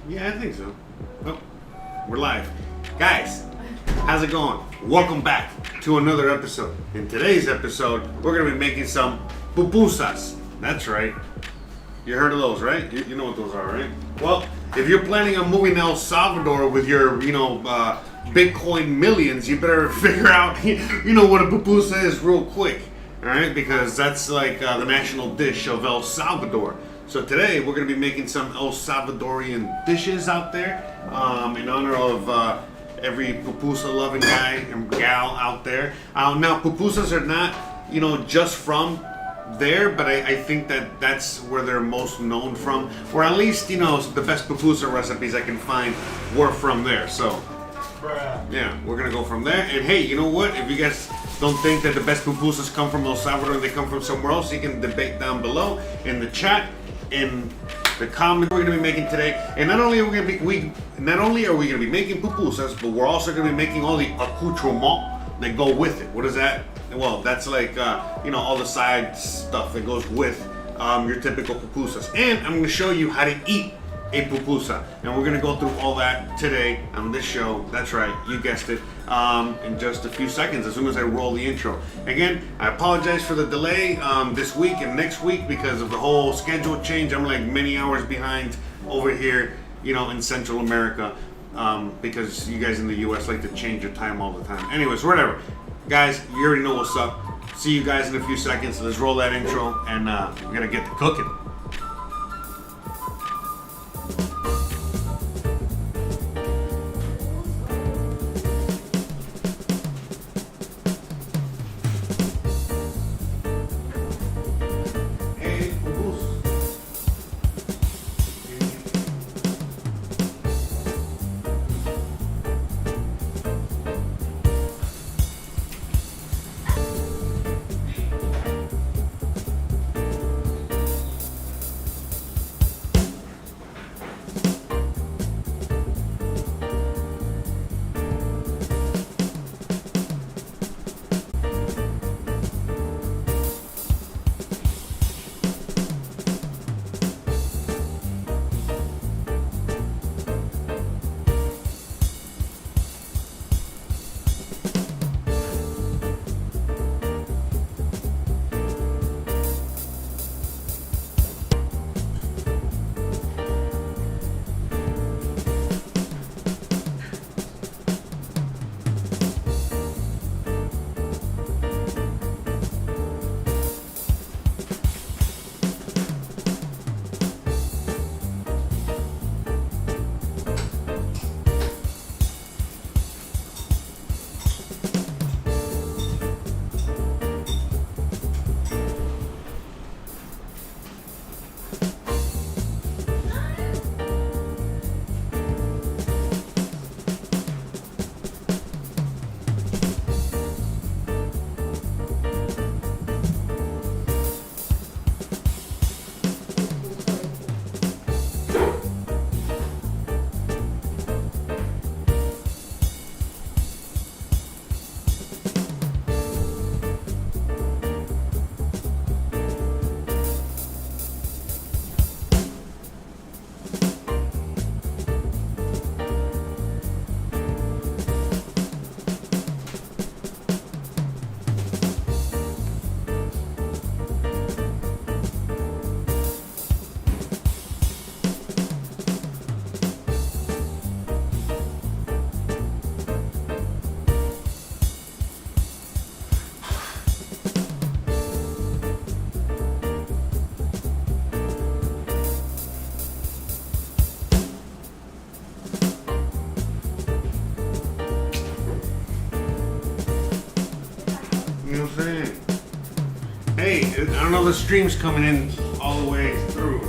Yeah, I think so. Oh, we're live. Guys, how's it going? Welcome back to another episode. In today's episode, we're going to be making some pupusas. That's right. You heard of those, right? You know what those are, right? Well, if you're planning on moving to El Salvador with your, Bitcoin millions, you better figure out, what a pupusa is real quick. All right? Because that's like the national dish of El Salvador. So today we're going to be making some El Salvadorian dishes out there in honor of every pupusa loving guy and gal out there. Now pupusas are not, just from there, but I think that's where they're most known from, or at least the best pupusa recipes I can find were from there. So yeah, we're gonna go from there. And hey, you know what? If you guys don't think that the best pupusas come from El Salvador and they come from somewhere else, you can debate down below in the chat, in the comments. We're gonna be making today, and not only are we gonna be making pupusas, but we're also gonna be making all the accoutrements that go with it. What is that? Well, that's like all the side stuff that goes with your typical pupusas. And I'm gonna show you how to eat a pupusa, and we're gonna go through all that today on this show. That's right, you guessed it. In just a few seconds, as soon as I roll the intro. Again, I apologize for the delay this week and next week because of the whole schedule change. I'm like many hours behind over here, in Central America, because you guys in the U.S. like to change your time all the time. Anyways, whatever. Guys, you already know what's up. See you guys in a few seconds. Let's roll that intro, and we're gonna get to cooking. Hey, I don't know, the stream's coming in all the way through.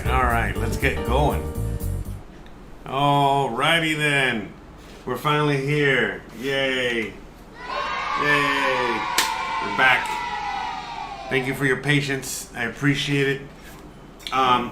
right. Let's get going. Alrighty then. We're finally here. Yay. Yay. We're back. Thank you for your patience. I appreciate it. As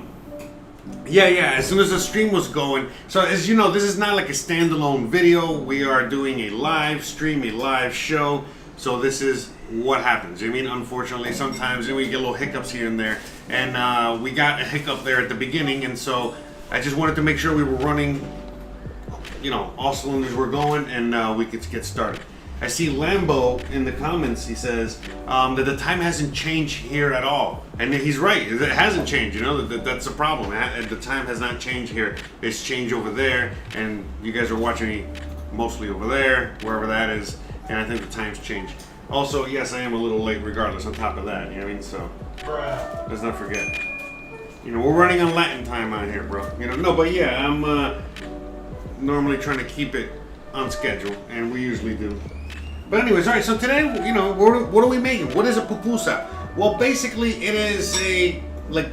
soon as the stream was going, so as you know, this is not like a standalone video. We are doing a live stream, a live show. So this is what happens. I mean, unfortunately, sometimes we get little hiccups here and there, and we got a hiccup there at the beginning, and so I just wanted to make sure we were running, all cylinders were going, and we could get started. I see Lambo in the comments. He says that the time hasn't changed here at all, and he's right. It hasn't changed. That's the problem. The time has not changed here. It's changed over there, and you guys are watching me mostly over there, wherever that is. And I think the time's changed. Also, yes, I am a little late regardless on top of that, you know what I mean? So, let's not forget. We're running on Latin time out here, bro. I'm normally trying to keep it on schedule, and we usually do. But anyways, all right, so today, what are we making? What is a pupusa? Well, basically, it is a,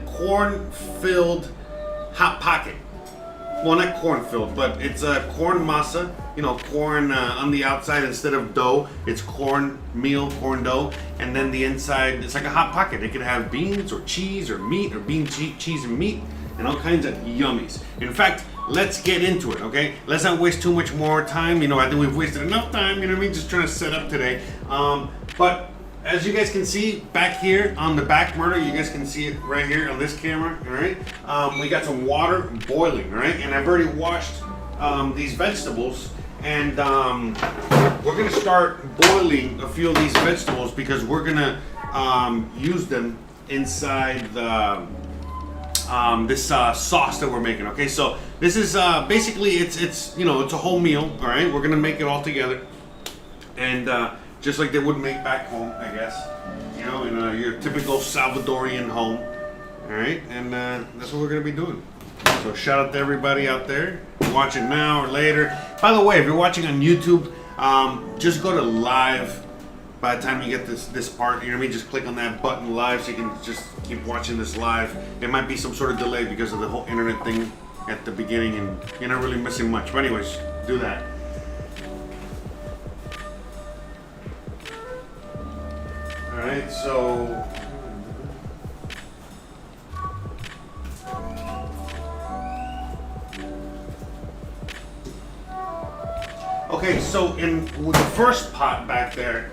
corn-filled hot pocket. Well, not corn-filled, but it's a corn masa. Corn on the outside instead of dough. It's corn dough. And then the inside, it's like a hot pocket. It can have beans or cheese or meat or cheese and meat and all kinds of yummies. In fact, let's get into it, okay? Let's not waste too much more time. I think we've wasted enough time, just trying to set up today. But as you guys can see back here on the back burner, you guys can see it right here on this camera, all right? We got some water boiling, all right? And I've already washed these vegetables, and we're gonna start boiling a few of these vegetables because we're gonna use them inside the this sauce that we're making. Okay, so this is basically it's a whole meal. All right, we're gonna make it all together, and just like they would make back home, I guess. In your typical Salvadorian home. All right, and that's what we're gonna be doing. So shout out to everybody out there watching now or later. By the way, if you're watching on YouTube, just go to live. By the time you get this part, just click on that button live so you can just keep watching this live. It might be some sort of delay because of the whole internet thing at the beginning, and you're not really missing much. But anyways, do that. All right, so. Okay, so in the first pot back there,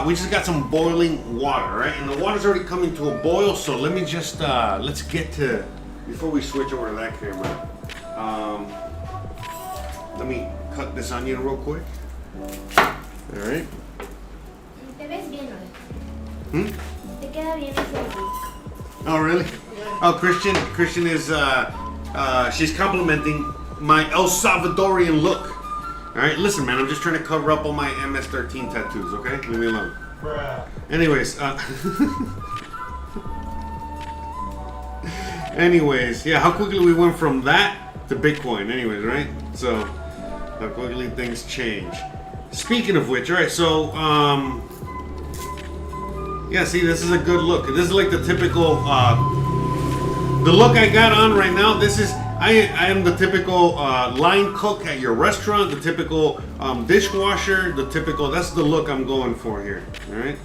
we just got some boiling water, right? And the water's already coming to a boil, so let me just, let's get to, before we switch over to that camera, let me cut this onion real quick. All right. Te ves bien hoy. Te queda bien ese look. Oh, really? Oh, Christian is, she's complimenting my El Salvadorian look. All right, listen, man, I'm just trying to cover up all my MS-13 tattoos, okay? Leave me alone. Anyways, yeah, how quickly we went from that to Bitcoin, anyways, right? So, how quickly things change. Speaking of which, all right, so, yeah, see, this is a good look. This is like the typical, the look I got on right now. This is, I am the typical line cook at your restaurant, the typical dishwasher, that's the look I'm going for here, all right?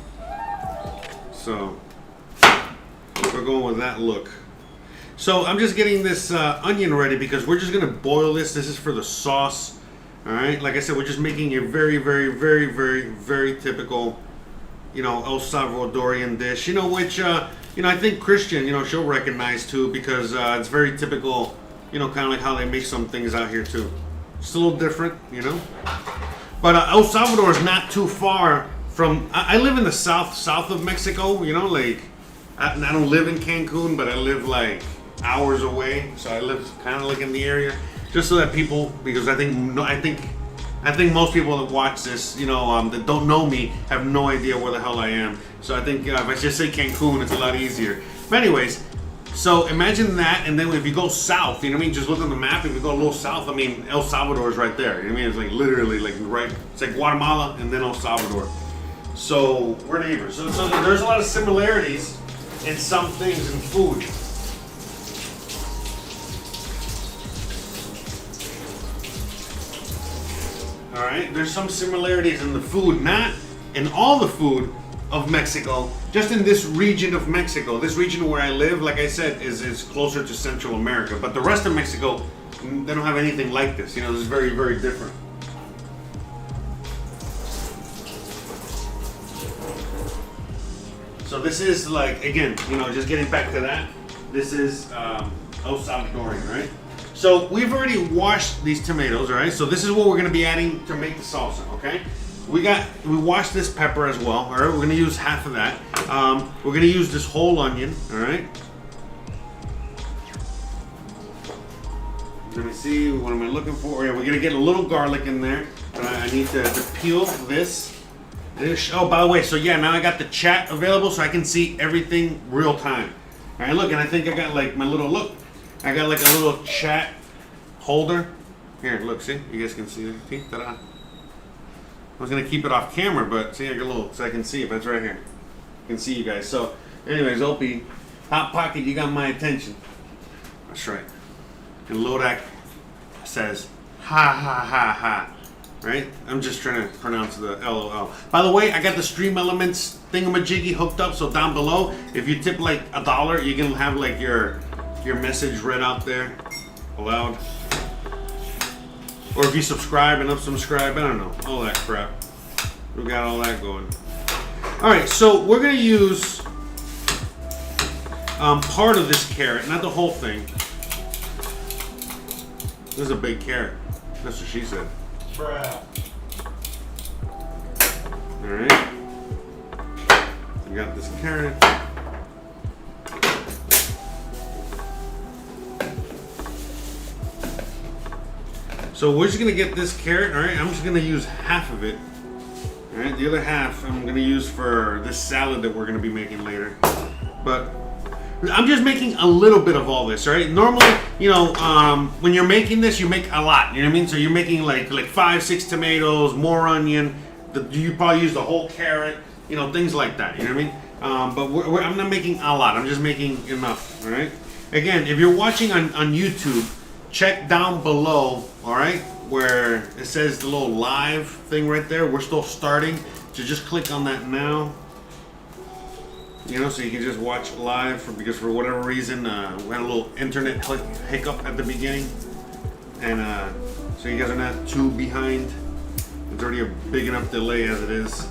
So, we're going with that look. So, I'm just getting this onion ready because we're just gonna boil this. This is for the sauce, all right? Like I said, we're just making a very, very, very, very, very typical, El Salvadorian dish, which, I think Christian, she'll recognize too because it's very typical, kind of like how they make some things out here too. It's a little different, But El Salvador is not too far from, I live in the south of Mexico, I don't live in Cancun, but I live like hours away. So I live kind of like in the area, just so that people, because I think most people that watch this, that don't know me, have no idea where the hell I am. So I think if I just say Cancun, it's a lot easier. But anyways, so imagine that, and then if you go south, just look on the map. If you go a little south, El Salvador is right there. It's like literally like right. It's like Guatemala and then El Salvador. So we're neighbors. So there's a lot of similarities in some things in food. All right, there's some similarities in the food, not in all the food of Mexico, just in this region of Mexico. This region where I live, like I said, is closer to Central America. But the rest of Mexico, they don't have anything like this. You know, this is very, very different. So this is like, again, you know, just getting back to that, this is El Salvadorian, right? So we've already washed these tomatoes, all right? So this is what we're gonna be adding to make the salsa, okay? We washed this pepper as well, all right? We're gonna use half of that. We're gonna use this whole onion, all right? Let me see, what am I looking for? Yeah, we're gonna get a little garlic in there. I need to peel this. Oh, by the way, so yeah, now I got the chat available so I can see everything real time. All right, look, and I think I got like my little, look, I got like a little chat holder. Here, look, see, you guys can see it. See, ta-da. I was gonna keep it off camera, but see, I got a little, so I can see it, but it's right here. I can see you guys. So, anyways, Opie, Hot Pocket, you got my attention. That's right. And Lodak says, ha, ha, ha, ha. Right? I'm just trying to pronounce the LOL. By the way, I got the Stream Elements thingamajiggy hooked up, so down below, if you tip like $1, you can have like your message read out there aloud. Or if you subscribe and unsubscribe, I don't know, all that crap. We got all that going. Alright, so we're gonna use part of this carrot, not the whole thing. This is a big carrot. That's what she said. Alright. We got this carrot. So we're just gonna get this carrot, alright? I'm just gonna use half of it. Alright, the other half I'm gonna use for this salad that we're gonna be making later. But I'm just making a little bit of all this, right? Normally, you know, when you're making this, you make a lot. You know what I mean? So you're making like 5, 6 tomatoes, more onion. You probably use the whole carrot. You know, things like that. You know what I mean? But I'm not making a lot. I'm just making enough. All right. Again, if you're watching on YouTube, check down below. All right, where it says the little live thing right there. We're still starting. So just click on that now. You know, so you can just watch live because for whatever reason we had a little internet hiccup at the beginning, and so you guys are not too behind. It's already a big enough delay as it is.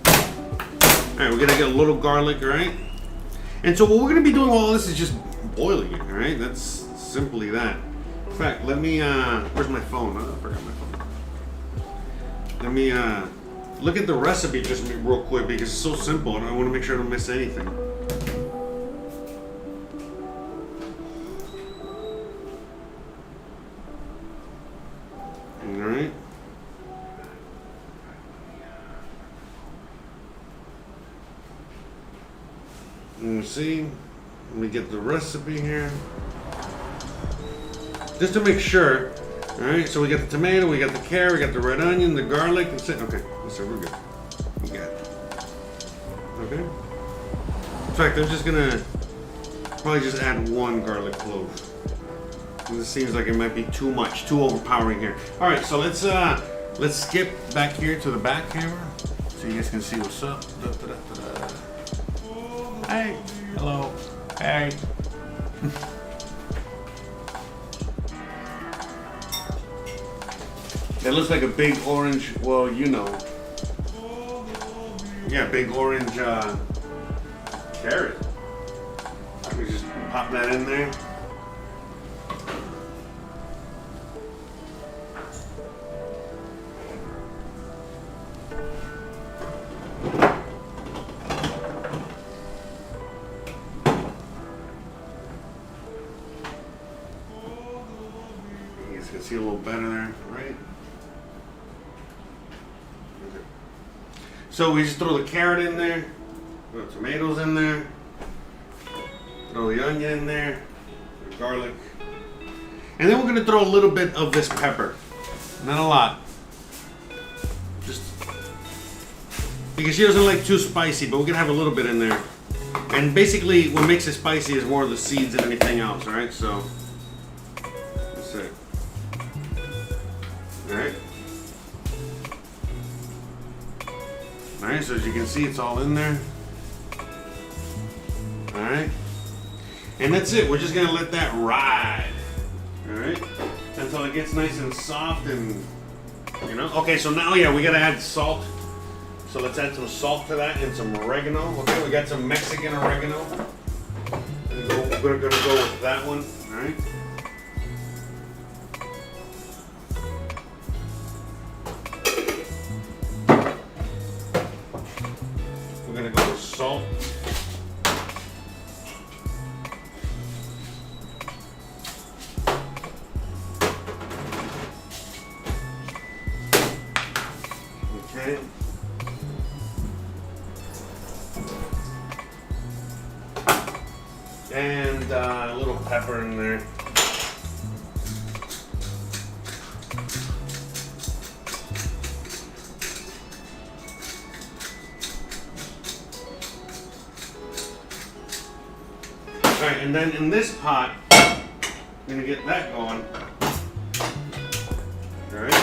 All right, we're gonna get a little garlic, all right? And so what we're gonna be doing while all this is just boiling it, all right? That's simply that. In fact, let me. Where's my phone? Oh, I forgot my phone. Let me. Look at the recipe just real quick because it's so simple and I want to make sure I don't miss anything. Alright. Let me see. Let me get the recipe here. Just to make sure. Alright, so we got the tomato, we got the carrot, we got the red onion, the garlic, that's it. Okay, so we're good. We got it. Okay. In fact, I'm just gonna probably just add 1 garlic clove. This seems like it might be too much, too overpowering here. Alright, so let's skip back here to the back camera so you guys can see what's up. Hey. Hello. Hey. That looks like a big orange, well, you know. Yeah, big orange carrot. We just pop that in there. You guys can see a little better there, right? So we just throw the carrot in there, throw the tomatoes in there, throw the onion in there, the garlic, and then we're gonna throw a little bit of this pepper, not a lot, just because she doesn't like too spicy, but we're gonna have a little bit in there. And basically, what makes it spicy is more of the seeds than anything else, right? So, that's it. Alright. Alright, so as you can see, it's all in there. Alright. And that's it. We're just gonna let that ride. Alright? Until it gets nice and soft and, you know. Okay, so now, yeah, we gotta add salt. So let's add some salt to that and some oregano. Okay, we got some Mexican oregano. We're gonna go with that one. Alright. We're gonna go with salt. Okay. And a little pepper in there. Alright, and then in this pot, I'm gonna get that going. Alright.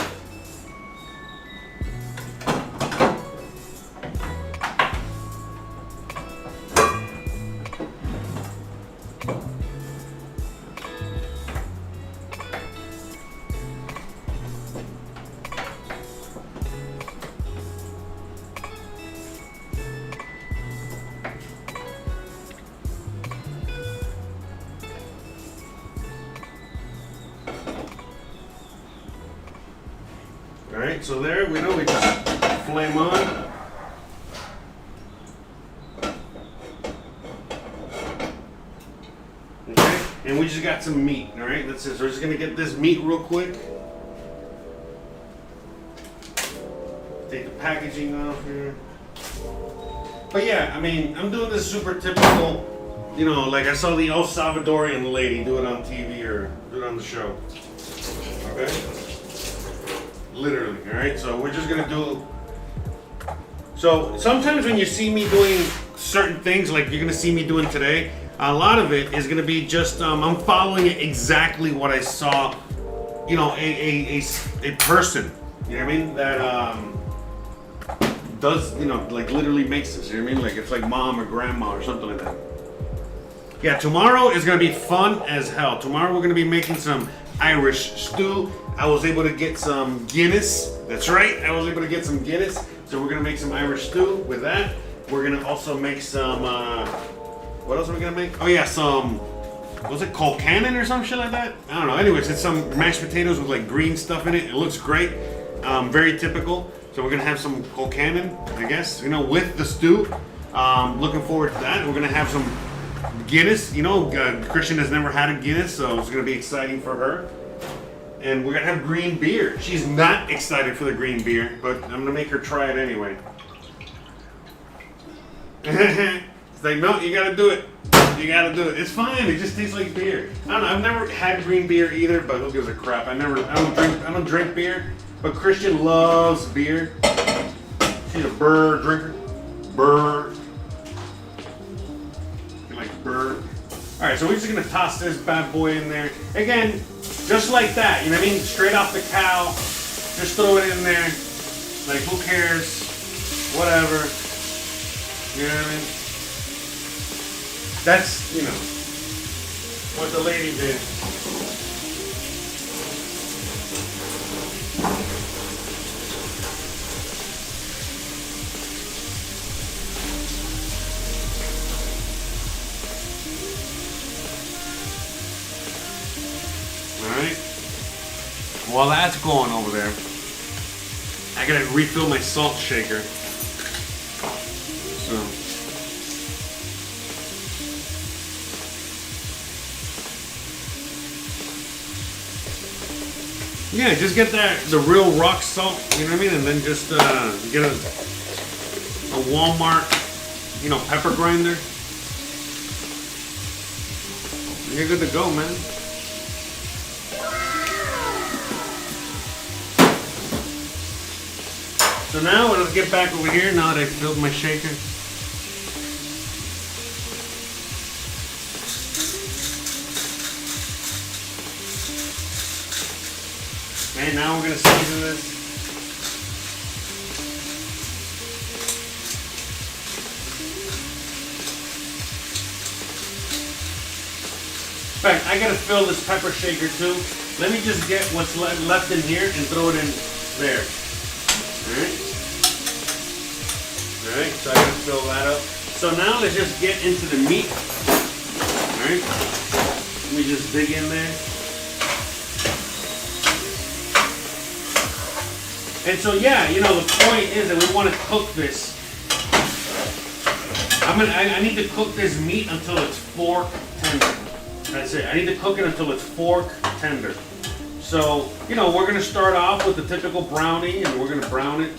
Alright, so there we know we just flame on. Okay, and we just got some meat, alright? That's it. So we're just gonna get this meat real quick. Take the packaging off here. But yeah, I mean, I'm doing this super typical, you know, like I saw the old Salvadorian lady do it on TV or do it on the show. Okay? Literally, alright? So we're just gonna do. So sometimes when you see me doing certain things, like you're gonna see me doing today, a lot of it is gonna be just I'm following exactly what I saw, you know, a person, you know what I mean, that does, you know, like literally makes this, you know what I mean, like it's like mom or grandma or something like that. Yeah, tomorrow is gonna be fun as hell. Tomorrow we're gonna be making some Irish stew. I was able to get some Guinness. That's right, I was able to get some Guinness. So we're gonna make some Irish stew with that. We're gonna also make some, what else are we gonna make? Oh yeah, some, was it colcannon or some shit like that? I don't know. Anyways, it's some mashed potatoes with like green stuff in it. It looks great, very typical. So we're gonna have some colcannon, I guess, you know, with the stew. Looking forward to that. We're gonna have some Guinness. You know, Christian has never had a Guinness, so it's gonna be exciting for her. And we're gonna have green beer. She's not excited for the green beer, but I'm gonna make her try it anyway. It's like, no, you gotta do it. You gotta do it. It's fine. It just tastes like beer. I don't know. I've never had green beer either, but who gives a crap? I don't drink beer. But Christian loves beer. She's a burr drinker. Burr. You like burr? All right, so we're just gonna toss this bad boy in there again. Just like that, you know what I mean? Straight off the cow, just throw it in there. Like, who cares? Whatever. You know what I mean? That's, you know, what the lady did. Alright. While that's going over there, I gotta refill my salt shaker. So. Yeah, just get the real rock salt, you know what I mean? And then just get a Walmart, you know, pepper grinder. You're good to go, man. So So now let's get back over here. Now that I filled my shaker. And now we're gonna season this. In fact, I gotta fill this pepper shaker too. Let me just get what's left in here and throw it in there. Alright. Alright, so I gotta fill that up. So now let's just get into the meat. Alright. Let me just dig in there. And so yeah, you know, the point is that we want to cook this. I need to cook this meat until it's fork tender. That's it. I need to cook it until it's fork tender. So, you know, we're going to start off with the typical brownie, and we're going to brown it.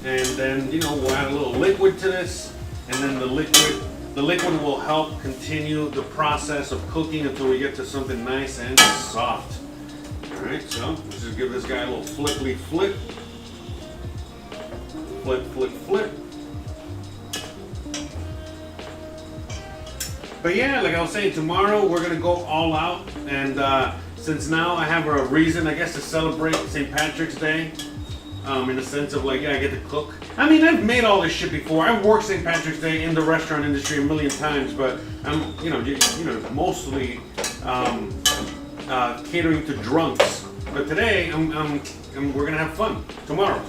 And then, you know, we'll add a little liquid to this, and then the liquid will help continue the process of cooking until we get to something nice and soft. Alright, so let's just give this guy a little flippity flip. Flip, flip, flip. But yeah, like I was saying, tomorrow we're going to go all out. And since now I have a reason, I guess, to celebrate St. Patrick's Day. In the sense of like, yeah, I get to cook. I mean, I've made all this shit before. I've worked St. Patrick's Day in the restaurant industry a million times, but I'm, you know, mostly catering to drunks. But today, we're gonna have fun. Tomorrow.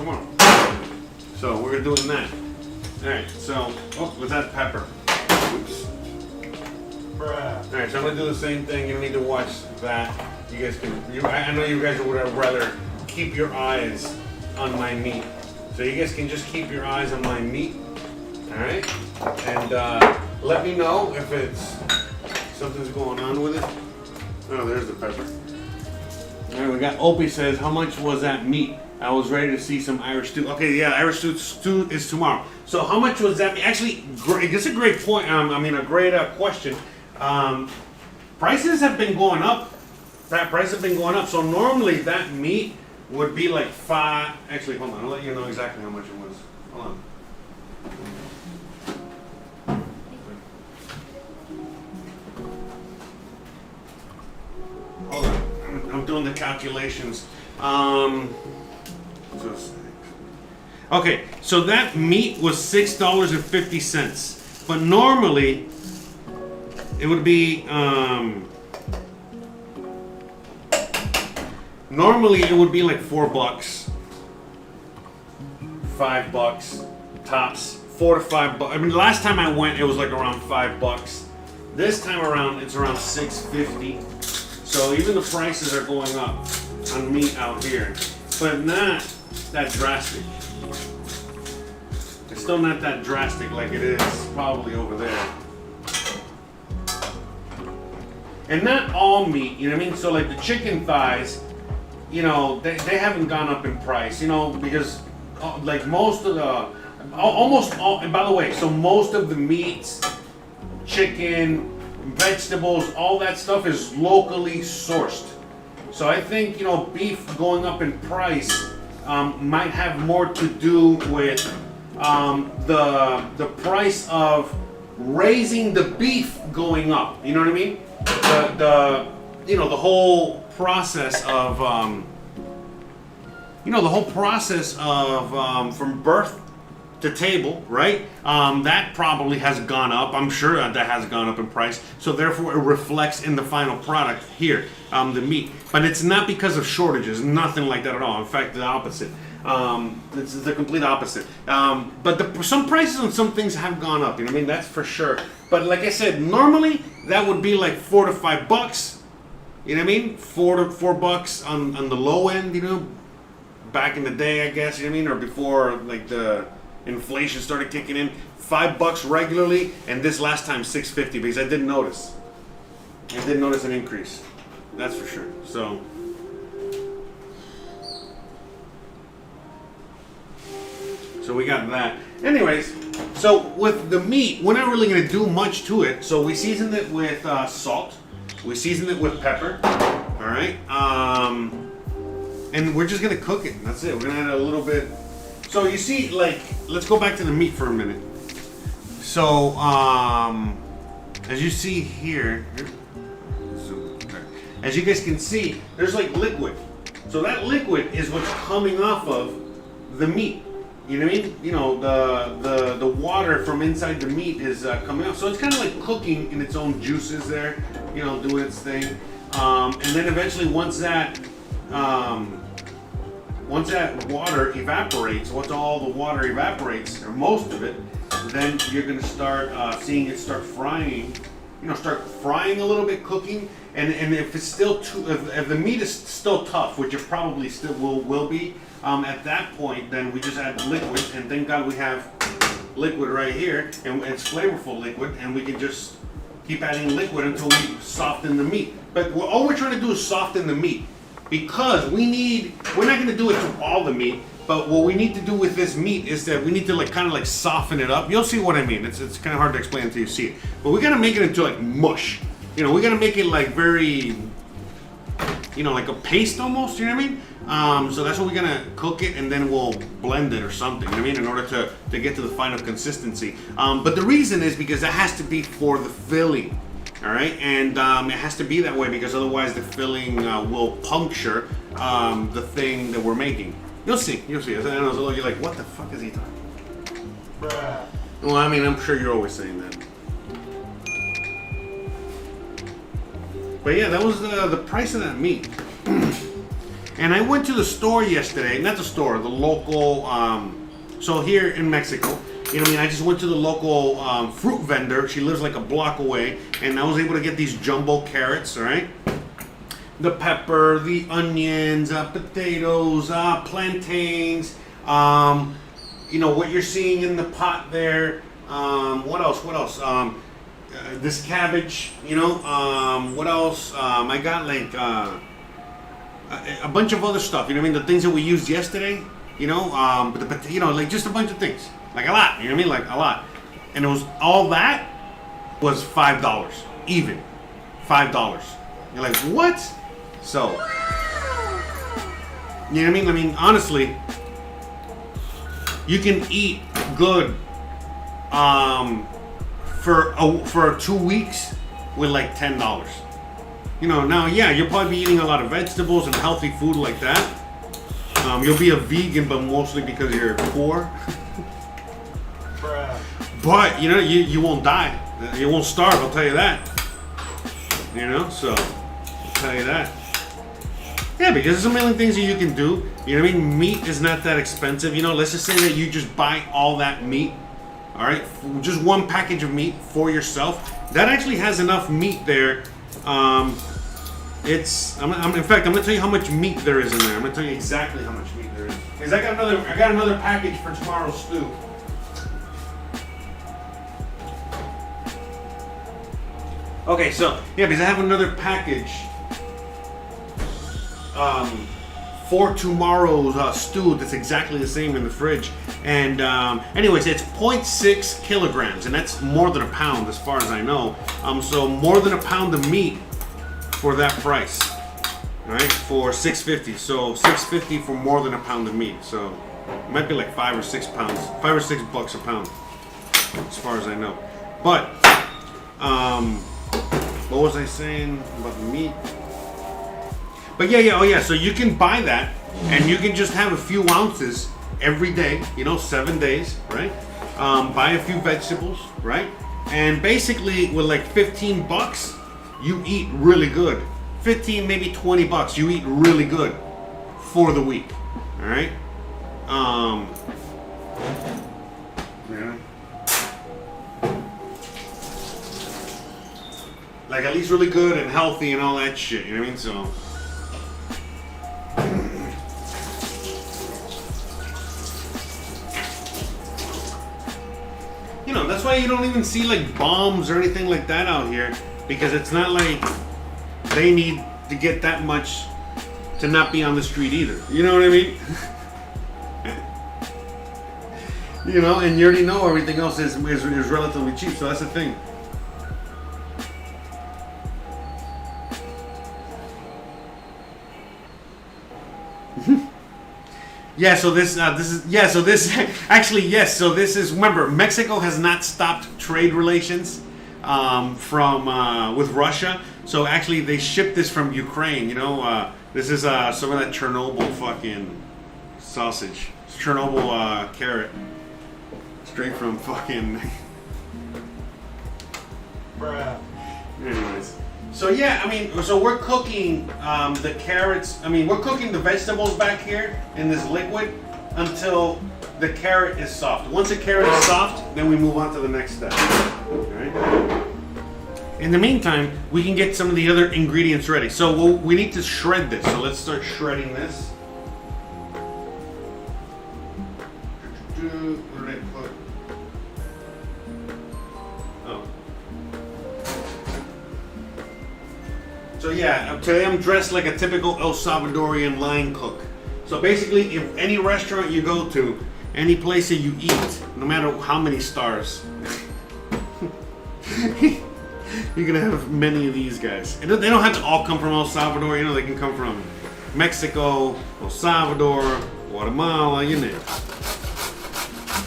So we're doing that. All right. So, let's add pepper. Oops. All right. So I'm gonna do the same thing. You don't need to watch that. You guys can. I know you guys would rather keep your eyes on my meat. So you guys can just keep your eyes on my meat. All right. And let me know if something's going on with it. Oh, there's the pepper. All right, we got Opie says, how much was that meat? I was ready to see some Irish stew. Okay, yeah, Irish stew is tomorrow. So how much was that meat? Actually, this is a great point. A great question. Prices have been going up. Prices have been going up. So normally that meat would be like $5. Actually, hold on. I'll let you know exactly how much it was. Hold on. Hold on. I'm doing the calculations. Okay, so that meat was $6.50, but normally it would be like $4, $5 tops, $4 to $5. I mean, last time I went, it was like around $5. This time around, it's around $6.50. So even the prices are going up on meat out here, but not that drastic. It's still not that drastic like it is probably over there. And not all meat, you know what I mean? So like the chicken thighs, you know, they haven't gone up in price, you know, because like most of the, almost all, and by the way, so most of the meats, chicken, vegetables, all that stuff is locally sourced. So I think, you know, beef going up in price might have more to do with the price of raising the beef going up. You know what I mean? The whole process of from birth to table, right? That probably has gone up. I'm sure that has gone up in price. So therefore it reflects in the final product here, the meat. But it's not because of shortages, nothing like that at all. In fact, the opposite. It's the complete opposite. But some prices on some things have gone up, you know what I mean? That's for sure. But like I said, normally that would be like $4 to $5. You know what I mean? $4 on the low end, you know? Back in the day, I guess, you know what I mean? Or before like the inflation started kicking in. $5 regularly, and this last time $6.50 because I didn't notice. I didn't notice an increase. That's for sure. So we got that. Anyways, so with the meat, we're not really gonna do much to it. So we seasoned it with salt. We seasoned it with pepper. All right. And we're just gonna cook it. That's it. We're gonna add a little bit So you see, like, let's go back to the meat for a minute. So, as you see here, as you guys can see, there's like liquid. So that liquid is what's coming off of the meat. You know what I mean? You know, the water from inside the meat is coming off. So it's kind of like cooking in its own juices there, you know, doing its thing. And then eventually once that water evaporates, once all the water evaporates, or most of it, then you're gonna start seeing it start frying. You know, start frying a little bit, cooking, and if it's still if the meat is still tough, which it probably still will be, at that point, then we just add liquid, and thank God we have liquid right here, and it's flavorful liquid, and we can just keep adding liquid until we soften the meat. But all we're trying to do is soften the meat, because we're not gonna do it to all the meat. But what we need to do with this meat is that we need to like kind of like soften it up. You'll see what I mean. It's kind of hard to explain until you see it. But we gotta make it into like mush. You know, we gotta make it like very, you know, like a paste almost. You know what I mean? So that's what we're gonna cook it, and then we'll blend it or something. You know what I mean? In order to get to the final consistency. But the reason is because it has to be for the filling. All right, and it has to be that way because otherwise the filling will puncture the thing that we're making. You'll see. I know, you're like, what the fuck is he talking about? Well, I mean, I'm sure you're always saying that. But yeah, that was the price of that meat. And I went to the store yesterday, not the store, the local, so here in Mexico, you know what I mean, I just went to the local fruit vendor. She lives like a block away, and I was able to get these jumbo carrots, all right? The pepper, the onions, potatoes, plantains, you know, what you're seeing in the pot there. What else? This cabbage, you know, what else? I got like a bunch of other stuff, you know what I mean? The things that we used yesterday, you know, you know, like just a bunch of things. Like a lot, you know what I mean? Like a lot. And it was, all that was $5, even. $5. You're like, what? So, you know what I mean? I mean, honestly, you can eat good for 2 weeks with like $10. You know, now, yeah, you'll probably be eating a lot of vegetables and healthy food like that. You'll be a vegan, but mostly because you're poor. But, you know, you won't die. You won't starve, I'll tell you that. You know, so, I'll tell you that. Yeah, because there's a million things that you can do. You know what I mean? Meat is not that expensive. You know, let's just say that you just buy all that meat. All right, just one package of meat for yourself. That actually has enough meat there. In fact, I'm gonna tell you how much meat there is in there. I'm gonna tell you exactly how much meat there is. Because I got another package for tomorrow's stew. Okay, so yeah, because I have another package for tomorrow's stew that's exactly the same in the fridge. And anyways, it's 0.6 kilograms, and that's more than a pound as far as I know. So more than a pound of meat for that price, all right? For $6.50. So $6.50 for more than a pound of meat. So it might be like $5 or $6 a pound, as far as I know. But what was I saying about the meat? But yeah, so you can buy that, and you can just have a few ounces every day, you know, 7 days, right? Buy a few vegetables, right? And basically with like $15, you eat really good. 15, maybe $20, you eat really good for the week, all right? Yeah. Like at least really good and healthy and all that shit, you know what I mean? So. You know, that's why you don't even see like bombs or anything like that out here, because it's not like they need to get that much to not be on the street either. You know what I mean? You know, and you already know everything else is relatively cheap, so that's the thing. Yeah, so this actually, yes, so this is, remember, Mexico has not stopped trade relations from with Russia. So actually they shipped this from Ukraine, you know. This is some of that Chernobyl fucking sausage. It's Chernobyl carrot. Straight from fucking Bruh. anyways. So yeah, I mean, so we're cooking the carrots. I mean, we're cooking the vegetables back here in this liquid until the carrot is soft. Once the carrot is soft, then we move on to the next step. All right. In the meantime, we can get some of the other ingredients ready. So we need to shred this. So let's start shredding this. What did I put? Oh. So yeah, today I'm dressed like a typical El Salvadorian line cook. So basically, if any restaurant you go to, any place that you eat, no matter how many stars, you're gonna have many of these guys. And they don't have to all come from El Salvador. You know, they can come from Mexico, El Salvador, Guatemala, you know,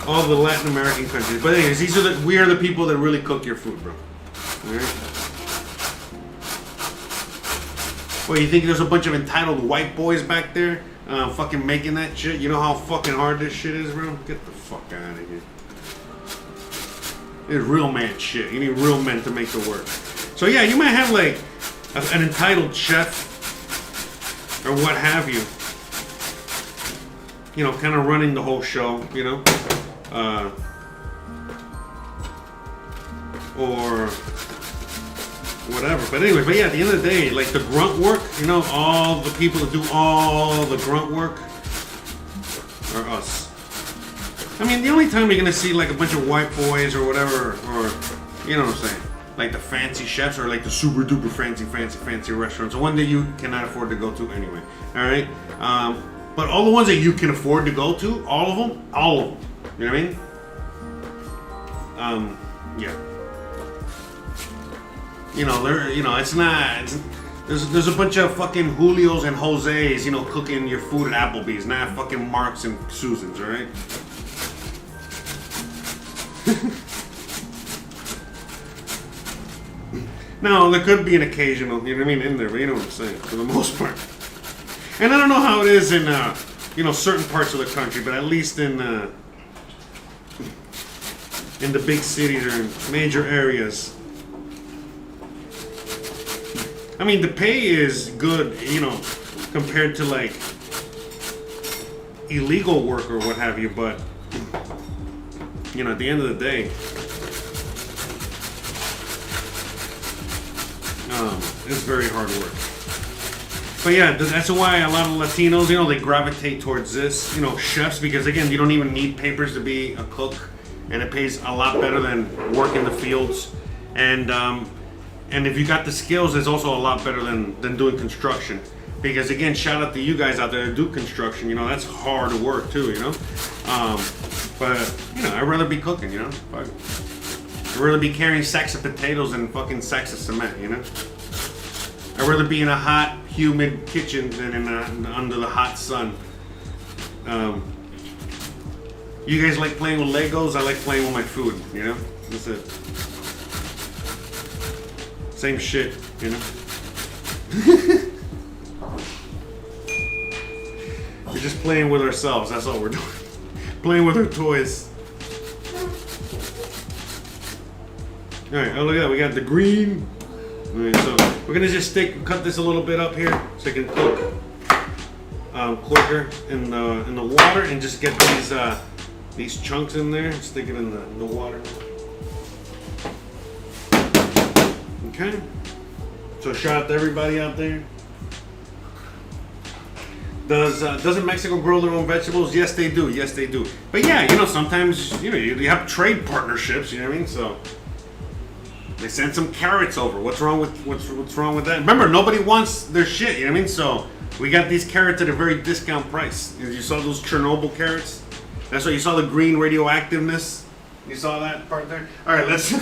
all the Latin American countries. But anyways, we are the people that really cook your food, bro. All right. Well, you think there's a bunch of entitled white boys back there, fucking making that shit? You know how fucking hard this shit is, bro? Get the fuck out of here. It's real man shit. You need real men to make the work. So yeah, you might have like an entitled chef or what have you. You know, kind of running the whole show. You know, or whatever. But anyway, but yeah, at the end of the day, like the grunt work. You know, all the people that do all the grunt work are us. I mean, the only time you're gonna see like a bunch of white boys or whatever, or you know what I'm saying, like the fancy chefs or like the super duper fancy restaurants, the one that you cannot afford to go to anyway. All right, but all the ones that you can afford to go to, all of them. You know what I mean? Yeah. You know, it's not. There's a bunch of fucking Julios and Jose's, you know, cooking your food at Applebee's, not fucking Marks and Susans, all right? No, there could be an occasional, you know what I mean, in there, but you know what I'm saying, for the most part. And I don't know how it is in, you know, certain parts of the country, but at least in the big cities or in major areas. I mean, the pay is good, you know, compared to like illegal work or what have you, but you know, at the end of the day, it's very hard work. But yeah, that's why a lot of Latinos, you know, they gravitate towards this, you know, chefs, because again, you don't even need papers to be a cook, and it pays a lot better than work in the fields, and if you got the skills, it's also a lot better than doing construction. Because again, shout out to you guys out there that do construction, you know, that's hard work too, you know. But you know, I'd rather be cooking, you know. I'd rather be carrying sacks of potatoes than fucking sacks of cement, you know. I'd rather be in a hot, humid kitchen than under the hot sun. You guys like playing with Legos? I like playing with my food, you know. That's it. Same shit, you know. We're just playing with ourselves. That's all we're doing. Playing with our toys. All right. Oh, look at that. We got the green. All right. So we're gonna just cut this a little bit up here so it can cook quicker in the water, and just get these chunks in there. Stick it in the water. Okay. So shout out to everybody out there. Doesn't Mexico grow their own vegetables? Yes, they do. Yes, they do. But yeah, you know, sometimes you know you have trade partnerships. You know what I mean? So they send some carrots over. What's wrong with that? Remember, nobody wants their shit. You know what I mean? So we got these carrots at a very discount price. You saw those Chernobyl carrots? That's why you saw the green radioactiveness. You saw that part there. All right, let's.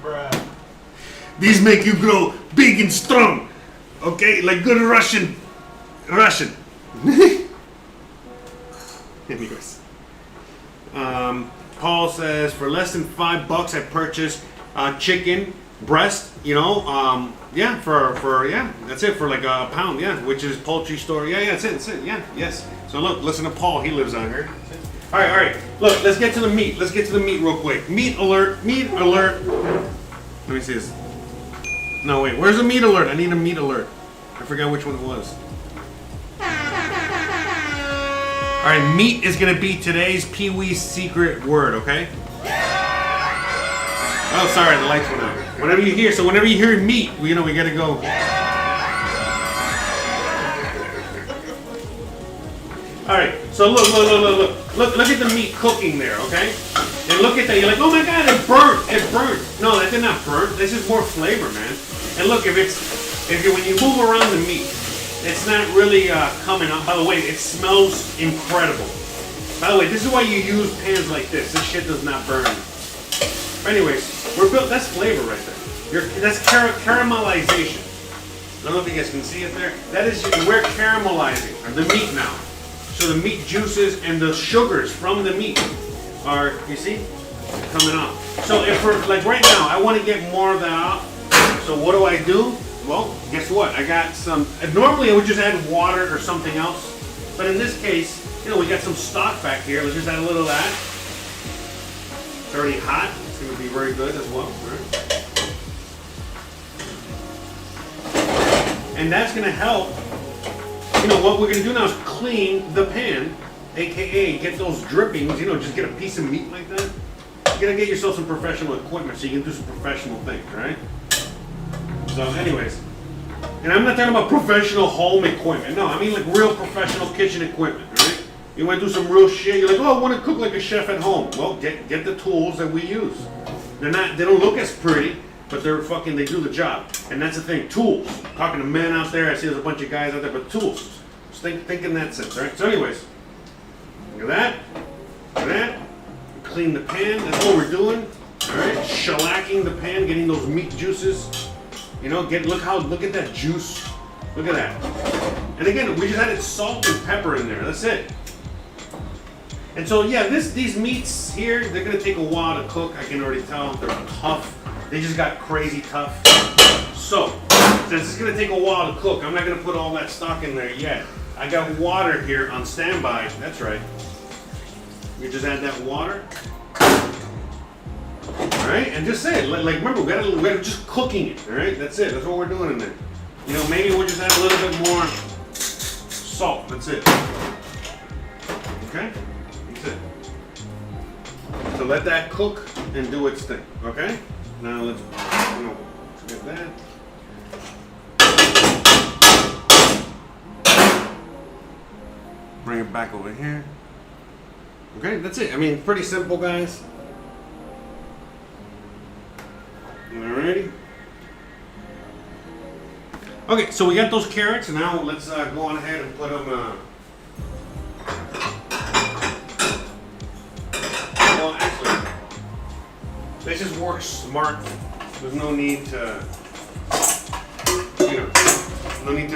Bruh. These make you grow big and strong. Okay, like good Russian. Anyways. Paul says, for less than $5, I purchased chicken breast, yeah, that's it, for like a pound, yeah, which is poultry store, yeah, that's it, yeah, yes. So look, listen to Paul, he lives on here. All right, look, let's get to the meat real quick. Meat alert. Let me see this. No, wait, where's the meat alert? I need a meat alert. I forgot which one it was. All right, meat is gonna be today's Pee-wee's secret word, okay? Oh, sorry, the lights went out. Whenever you hear meat, we gotta go. All right, so look at the meat cooking there, okay? And look at that, you're like, oh my God, it's burnt. No, that did not burn. This is more flavor, man. And look, when you move around the meat, it's not really coming up. By the way, it smells incredible. By the way, this is why you use pans like this. This shit does not burn. Anyways, that's flavor right there. That's caramelization. I don't know if you guys can see it there. We're caramelizing the meat now. So the meat juices and the sugars from the meat are, you see, coming off. So if we're, like right now, I want to get more of that off. So what do? Well, guess what? I got some, normally I would just add water or something else. But in this case, we got some stock back here. Let's just add a little of that. It's already hot. It's going to be very good as well. Right? And that's going to help. What we're going to do now is clean the pan, aka get those drippings, just get a piece of meat like that. You got to get yourself some professional equipment so you can do some professional things, right? So anyways, and I'm not talking about professional home equipment. No, I mean like real professional kitchen equipment, right? You want to do some real shit. You're like, oh, I want to cook like a chef at home. Well, get the tools that we use. They don't look as pretty, but they do the job. And that's the thing, tools. Talking to men out there, I see there's a bunch of guys out there, but tools. Just think in that sense, right? So anyways, look at that. Clean the pan, that's what we're doing. All right, shellacking the pan, getting those meat juices. Look at that juice. Look at that. And again, we just added salt and pepper in there. That's it. And so yeah, these meats here, they're gonna take a while to cook. I can already tell they're tough. They just got crazy tough. So, since it's gonna take a while to cook, I'm not gonna put all that stock in there yet. I got water here on standby. That's right. We just add that water. All right, and just say it. Like remember, we're just cooking it. All right, that's it. That's what we're doing in there. Maybe we'll just add a little bit more salt. That's it. Okay, that's it. So let that cook and do its thing. Okay. Now let's get that. Bring it back over here. Okay, that's it. I mean, pretty simple, guys. Alrighty. Okay, so we got those carrots. Now let's go on ahead and put them. Well, actually, let's just work smart. There's no need to,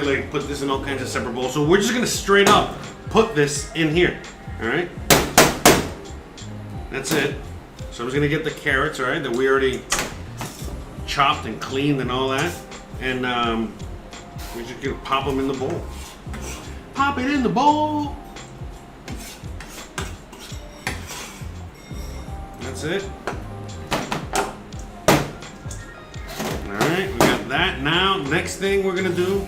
like put this in all kinds of separate bowls. So we're just gonna straight up put this in here. All right. That's it. So I'm just gonna get the carrots, all right, that we already chopped and cleaned and all that, and we're just gonna pop them in the bowl. Pop it in the bowl. That's it. All right, we got that. Now, next thing we're gonna do.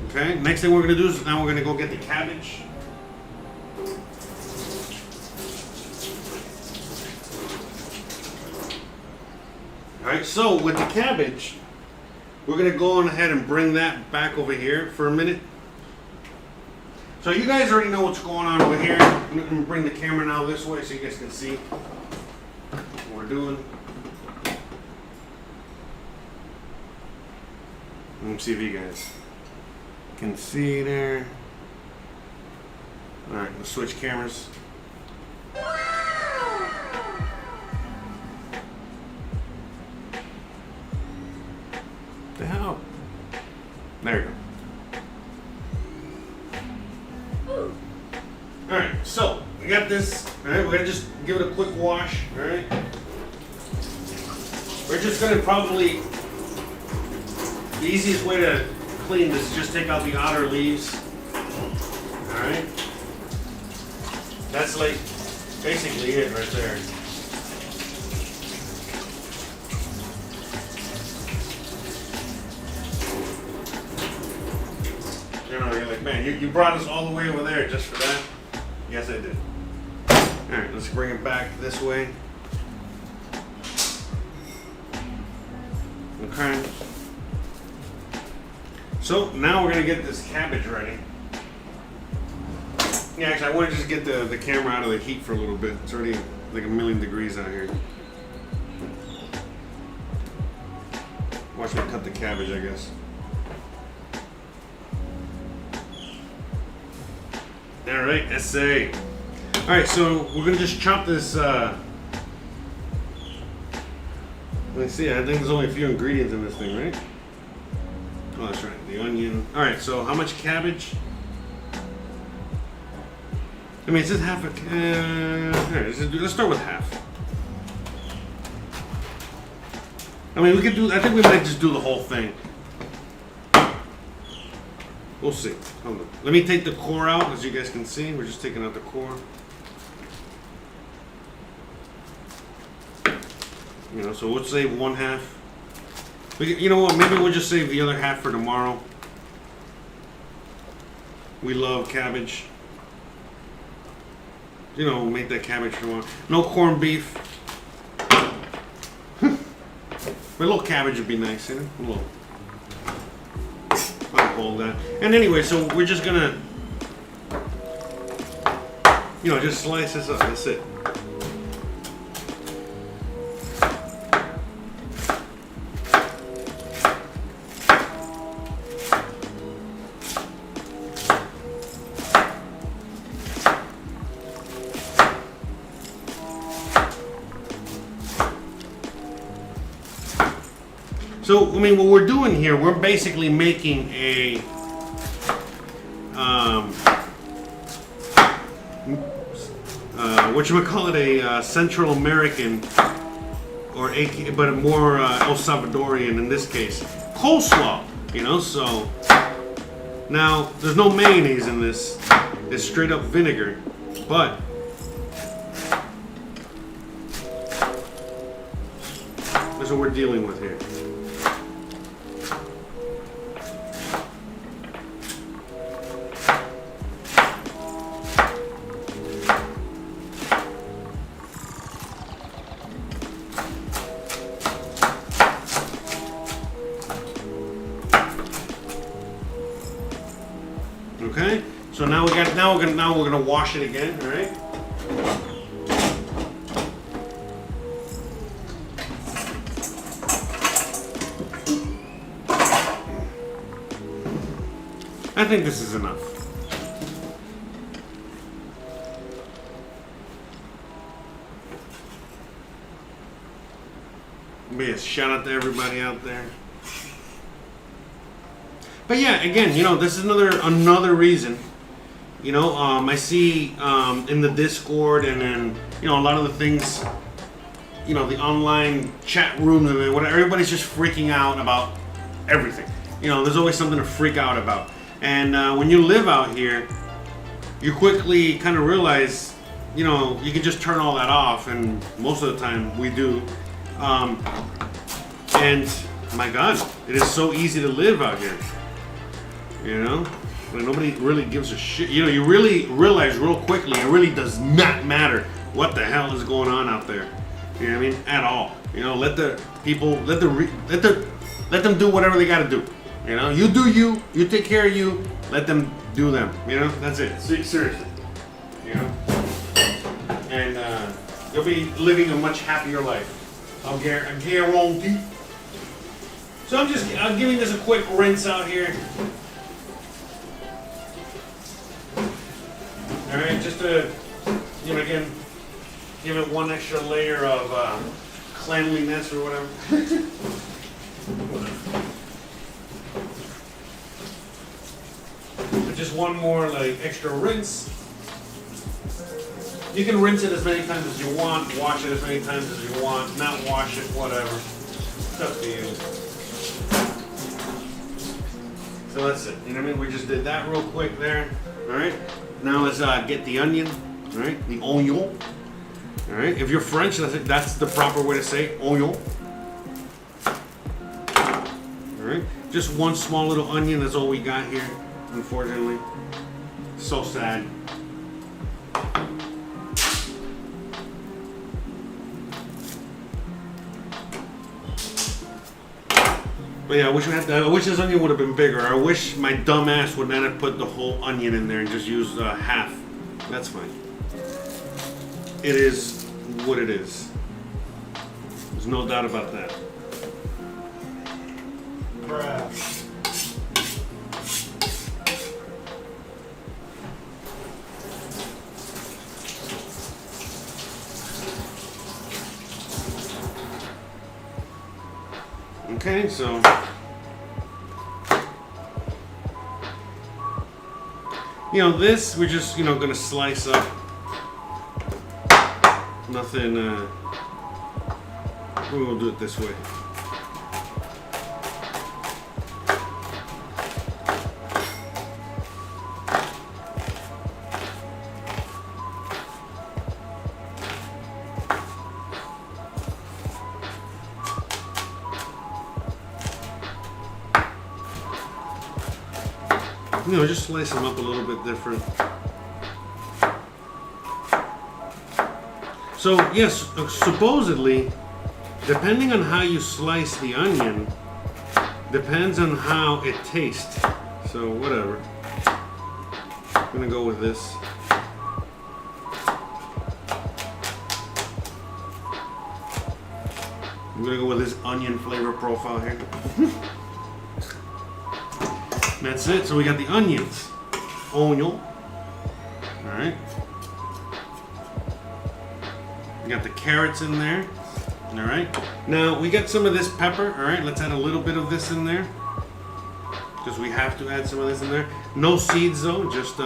Okay, next thing we're gonna do is now we're gonna go get the cabbage. Alright, so with the cabbage, we're going to go on ahead and bring that back over here for a minute. So you guys already know what's going on over here. I'm going to bring the camera now this way so you guys can see what we're doing. Let me see if you guys can see there. Alright, let's switch cameras. The hell? There you go. I got this. All right, we're gonna just give it a quick wash. All right. We're just gonna probably, the easiest way to clean this is just take out the outer leaves. All right. That's like basically it right there. You know, you're like, man, you brought us all the way over there just for that? Yes, I did. All right, let's bring it back this way. Okay. So now we're gonna get this cabbage ready. Yeah, actually, I want to just get the camera out of the heat for a little bit. It's already like 1,000,000 degrees out here. Watch me cut the cabbage, I guess. All right, essay. All right, so we're gonna just chop this. Let me see. I think there's only a few ingredients in this thing, right? Oh, that's right. The onion. All right. So how much cabbage? I mean, it says half a. All right, let's start with half. I mean, we could do. I think we might just do the whole thing. We'll see. Hold on. Let me take the core out, as you guys can see. We're just taking out the core. You know, so we'll save one half. You know what? Maybe we'll just save the other half for tomorrow. We love cabbage. You know, make that cabbage tomorrow. No corned beef. A little cabbage would be nice, you know? A little. I'll hold that. And anyway, so we're just gonna, you know, just slice this up. That's it. So, I mean, what we're doing here, we're basically making a a Central American, or but a more El Salvadorian in this case, coleslaw. You know, so now there's no mayonnaise in this; it's straight up vinegar. But that's what we're dealing with here. Okay, so now we're gonna wash it again, all right? I think this is enough. Be a shout out to everybody out there. But yeah, again, you know, this is another reason. You know, I see in the Discord and then, you know, a lot of the things, you know, the online chat rooms and whatever, everybody's just freaking out about everything. You know, there's always something to freak out about. And when you live out here, you quickly kind of realize, you know, you can just turn all that off, and most of the time we do. And my God, it is so easy to live out here. You know, like nobody really gives a shit. You know, you really realize real quickly it really does not matter what the hell is going on out there. You know what I mean? At all. You know, let the people, let them do whatever they got to do. You know, you do you. You take care of you. Let them do them. You know, that's it. Seriously. You know, and you'll be living a much happier life. I guarantee. So I'm giving this a quick rinse out here. All right, just to, you know, again, give it one extra layer of cleanliness or whatever. But just one more like extra rinse. You can rinse it as many times as you want, wash it as many times as you want, not wash it, whatever. It's up to you. So that's it. You know what I mean? We just did that real quick there. All right. Now let's get the onion. All right. The oignon. All right. If you're French, that's the proper way to say oignon. All right. Just one small little onion. That's all we got here. Unfortunately. So sad. But yeah, I wish this onion would have been bigger. I wish my dumb ass would not have put the whole onion in there and just used half. That's fine. It is what it is. There's no doubt about that. Bruh. Okay, so this we're just gonna slice up. Nothing. We'll do it this way. Just slice them up a little bit different. So yes, supposedly, depending on how you slice the onion, depends on how it tastes. So whatever. I'm gonna go with this. I'm gonna go with this onion flavor profile here. That's it. So we got the onions, oignon. All right. We got the carrots in there. All right. Now we got some of this pepper. All right. Let's add a little bit of this in there, because we have to add some of this in there. No seeds though. Just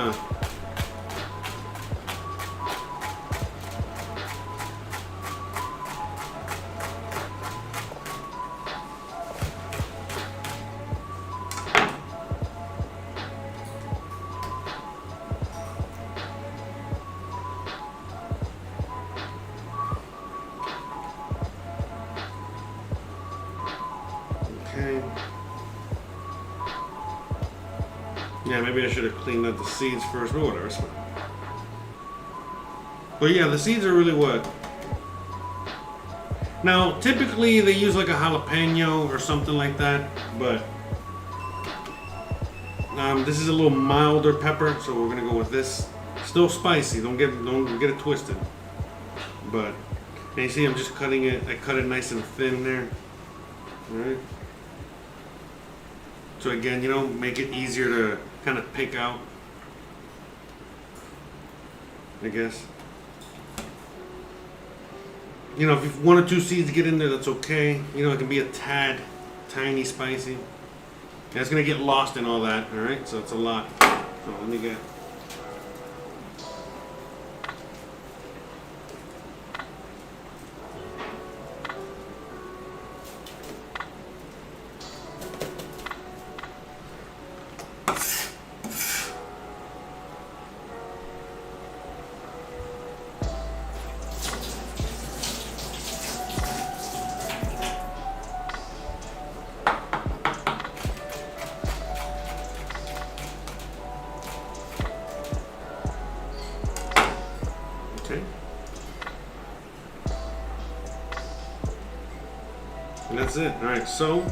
yeah, maybe I should have cleaned out the seeds first, but whatever, it's fine. But yeah, the seeds are really what? Now, typically they use like a jalapeno or something like that, but this is a little milder pepper, so we're gonna go with this. Still spicy, don't get it twisted. But, and you see I'm just cutting it, I cut it nice and thin there. Alright. So again, make it easier to kind of pick out, I guess. If one or two seeds get in there, that's okay. It can be a tad, tiny spicy. And it's gonna get lost in all that, all right? So it's a lot. So let me get. Okay. And that's it. All right, so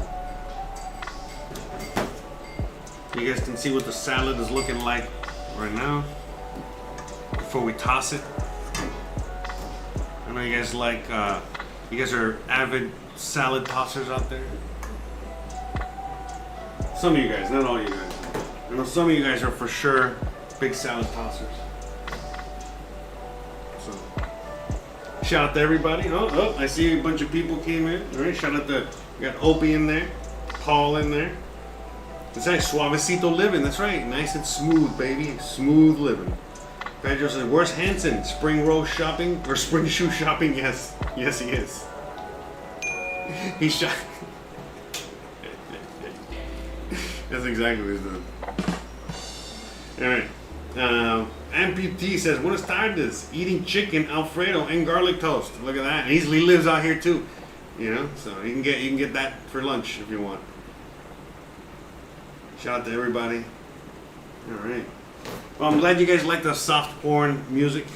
you guys can see what the salad is looking like right now before we toss it. I know you guys you guys are avid salad tossers out there. Some of you guys, not all you guys. I know some of you guys are for sure big salad tossers. Shout out to everybody. Oh, I see a bunch of people came in. All right, shout out to, we got Opie in there, Paul in there. It's like suavecito living, that's right. Nice and smooth, baby. Smooth living. Pedro says, where's Hanson? Spring roll shopping or spring shoe shopping? Yes. Yes, he is. He's shot. That's exactly what he's doing. Alright. Amputee says, buenas tardes. Eating chicken, Alfredo, and garlic toast. Look at that. And he lives out here too. You know, so you can get that for lunch if you want. Shout out to everybody. Alright. Well, I'm glad you guys like the soft porn music.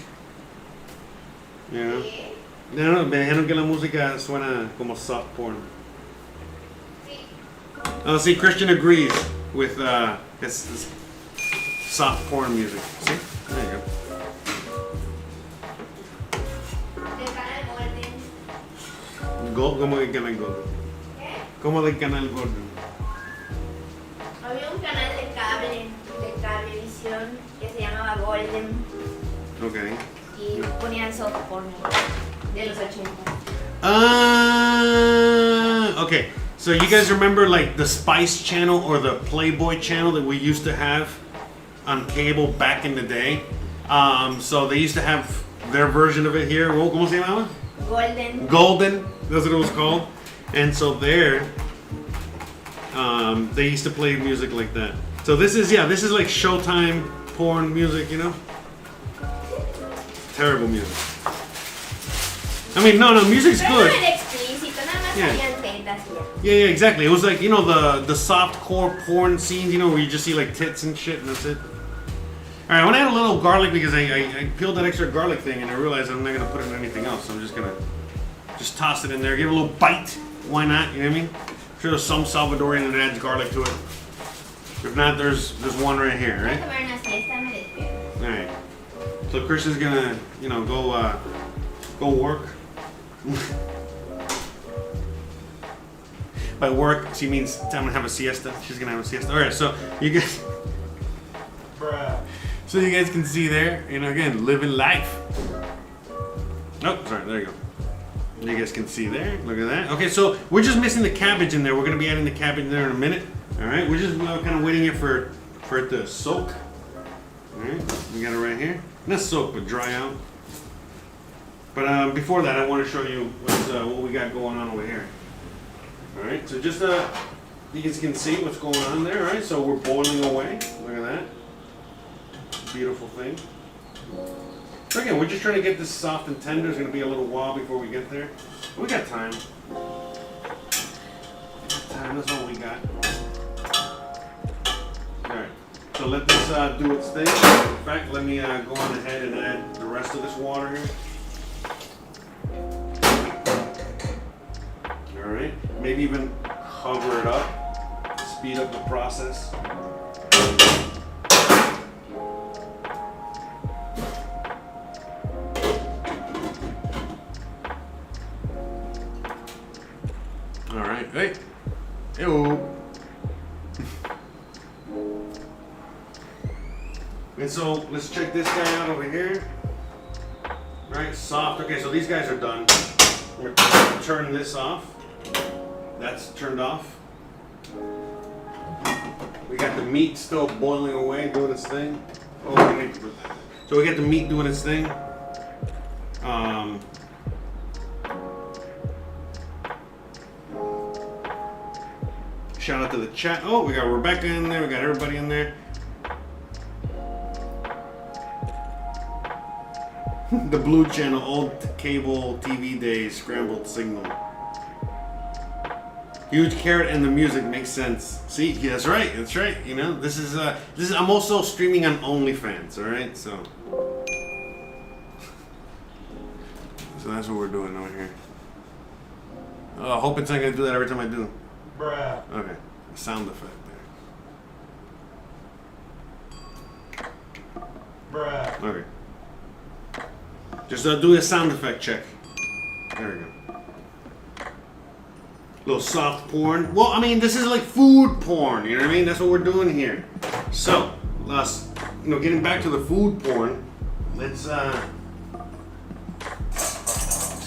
You know? No, me dijeron que la música suena como soft porn. Oh, see, Christian agrees with this soft porn music. See? There you go. ¿Cómo que canal Golden? ¿Qué? ¿Cómo del canal Golden? Había un canal de cablevisión que se llamaba Golden Okay. y ponían soft porn de los 80. Okay. So you guys remember like the Spice Channel or the Playboy Channel that we used to have on cable back in the day? So they used to have their version of it here. ¿Cómo se llamaba? Golden. Golden, that's what it was called. And so there, they used to play music like that. So this is like Showtime porn music, you know? Terrible music. I mean, no, music's Pero good. no era explícito, nada más salían tetas y ya. Yeah, exactly. It was like, you know, the soft core porn scenes, you know, where you just see like tits and shit and that's it. Alright, I want to add a little garlic because I peeled that extra garlic thing and I realized I'm not going to put it in anything else. So I'm just going to toss it in there, give it a little bite. Why not? You know what I mean? I'm sure there's some Salvadorian that adds garlic to it. If not, there's one right here, Voy a right? tomar una siesta, me despierto. Alright. So Chris is going to, you know, go work. By work, she means time to have a siesta. She's going to have a siesta. Alright, so you guys... So you guys can see there, you know, again, living life. Oh, sorry, there you go. You guys can see there, look at that. Okay, so we're just missing the cabbage in there. We're gonna be adding the cabbage there in a minute. All right, we're just kind of waiting here for it to soak. All right, we got it right here. Not soak, but dry out. But before that, I want to show you what we got going on over here. All right, so just you guys can see what's going on there. All right, so we're boiling away. Look at that. Beautiful thing. So again, we're just trying to get this soft and tender. It's going to be a little while before we get there. We got time. That's all we got. Alright, so let this do its thing. In fact, let me go on ahead and add the rest of this water here. Alright, maybe even cover it up, speed up the process. Alright, hey. Ew. And so let's check this guy out over here. Alright, soft. Okay, so these guys are done. We're gonna turn this off. That's turned off. We got the meat still boiling away, doing its thing. So we got the meat doing its thing. Shout out to the chat. Oh, we got Rebecca in there. We got everybody in there. The Blue Channel, old cable TV days, scrambled signal. Huge carrot and the music makes sense. See, yeah, that's right. That's right. You know, this is. I'm also streaming on OnlyFans. All right, so that's what we're doing over here. Oh, I hope it's not gonna do that every time I do. Bruh. Okay, sound effect there. Bruh. Okay. Just do a sound effect check. There we go. Little soft porn. Well, I mean, this is like food porn. You know what I mean? That's what we're doing here. So, getting back to the food porn. Let's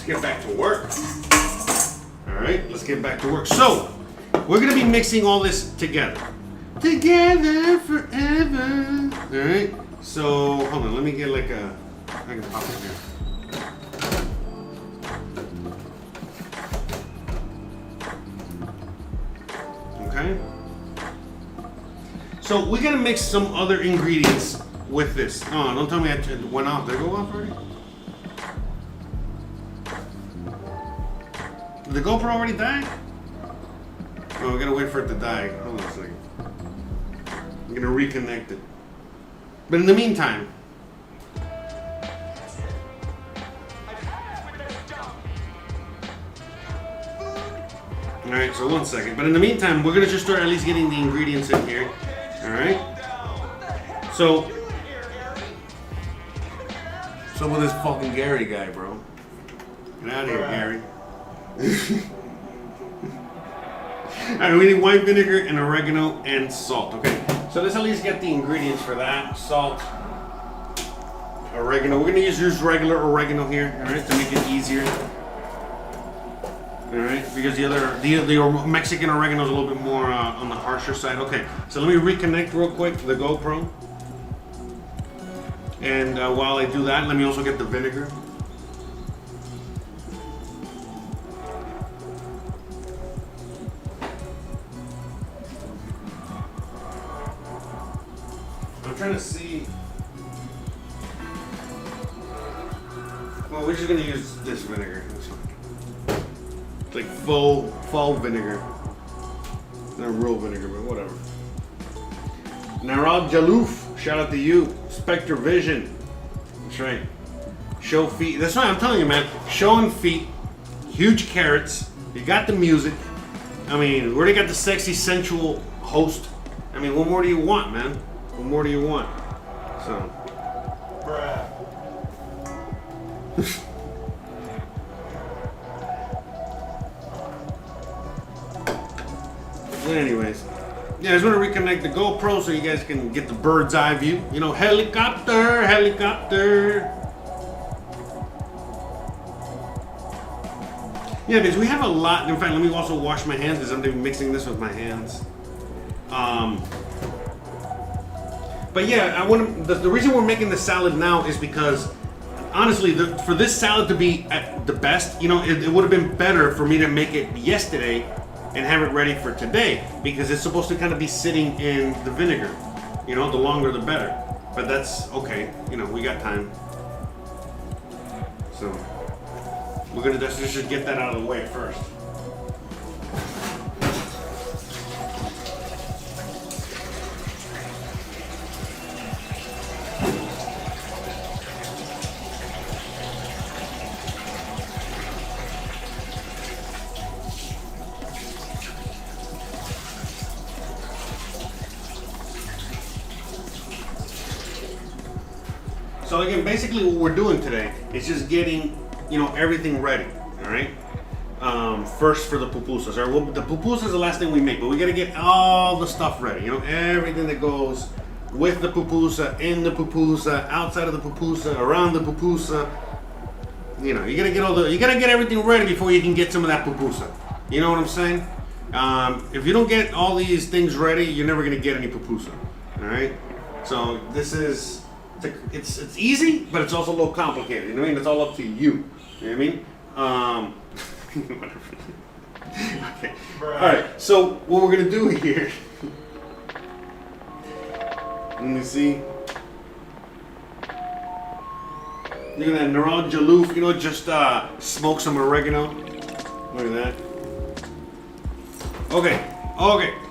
get back to work. All right, let's get back to work. So, we're gonna be mixing all this together. Together forever. All right. So hold on, let me get like a. I can pop it here. Okay. So we're gonna mix some other ingredients with this. Oh, don't tell me it went off. Did it go off already? Did the GoPro already die? Oh, we gotta wait for it to die. Hold on a second. I'm gonna reconnect it. But in the meantime, alright, so 1 second. But in the meantime, we're gonna just start at least getting the ingredients in here. Alright? So with this fucking Gary guy, bro. Get out of here, Gary. Alright, we need white vinegar and oregano and salt. Okay, so let's at least get the ingredients for that. Salt, oregano. We're gonna use regular oregano here, alright, to make it easier. Alright, because the Mexican oregano is a little bit more on the harsher side. Okay, so let me reconnect real quick to the GoPro. And while I do that, let me also get the vinegar. I'm trying to see. Well, we're just gonna use this vinegar. It's like fall vinegar. Not real vinegar, but whatever. Narad Jalouf, shout out to you. Spectre Vision. That's right. Show feet. That's right, I'm telling you, man. Show and feet. Huge carrots. You got the music. I mean, we already got the sexy, sensual host. I mean, what more do you want, man? What more do you want? So. Bruh. Anyways. Yeah, I just want to reconnect the GoPro so you guys can get the bird's eye view. You know, helicopter. Yeah, because we have a lot. In fact, let me also wash my hands because I'm mixing this with my hands. But yeah, I want the reason we're making the salad now is because honestly, for this salad to be at the best, you know, it would have been better for me to make it yesterday and have it ready for today because it's supposed to kind of be sitting in the vinegar. You know, the longer the better. But that's okay. You know, we got time. So we're gonna just get that out of the way first. So again, basically what we're doing today is just getting, you know, everything ready, all right? First for the pupusas. Or the pupusa is the last thing we make, but we gotta get all the stuff ready, you know, everything that goes with the pupusa, in the pupusa, outside of the pupusa, around the pupusa. You know, you gotta get everything ready before you can get some of that pupusa. You know what I'm saying? If you don't get all these things ready, you're never gonna get any pupusa, all right? So this is. It's easy, but it's also a little complicated. You know what I mean? It's all up to you. You know what I mean? Okay. All right. So what we're gonna do here? Let me see. Look at that Narad Jalouf. You know, just smoke some oregano. Look at that. Okay.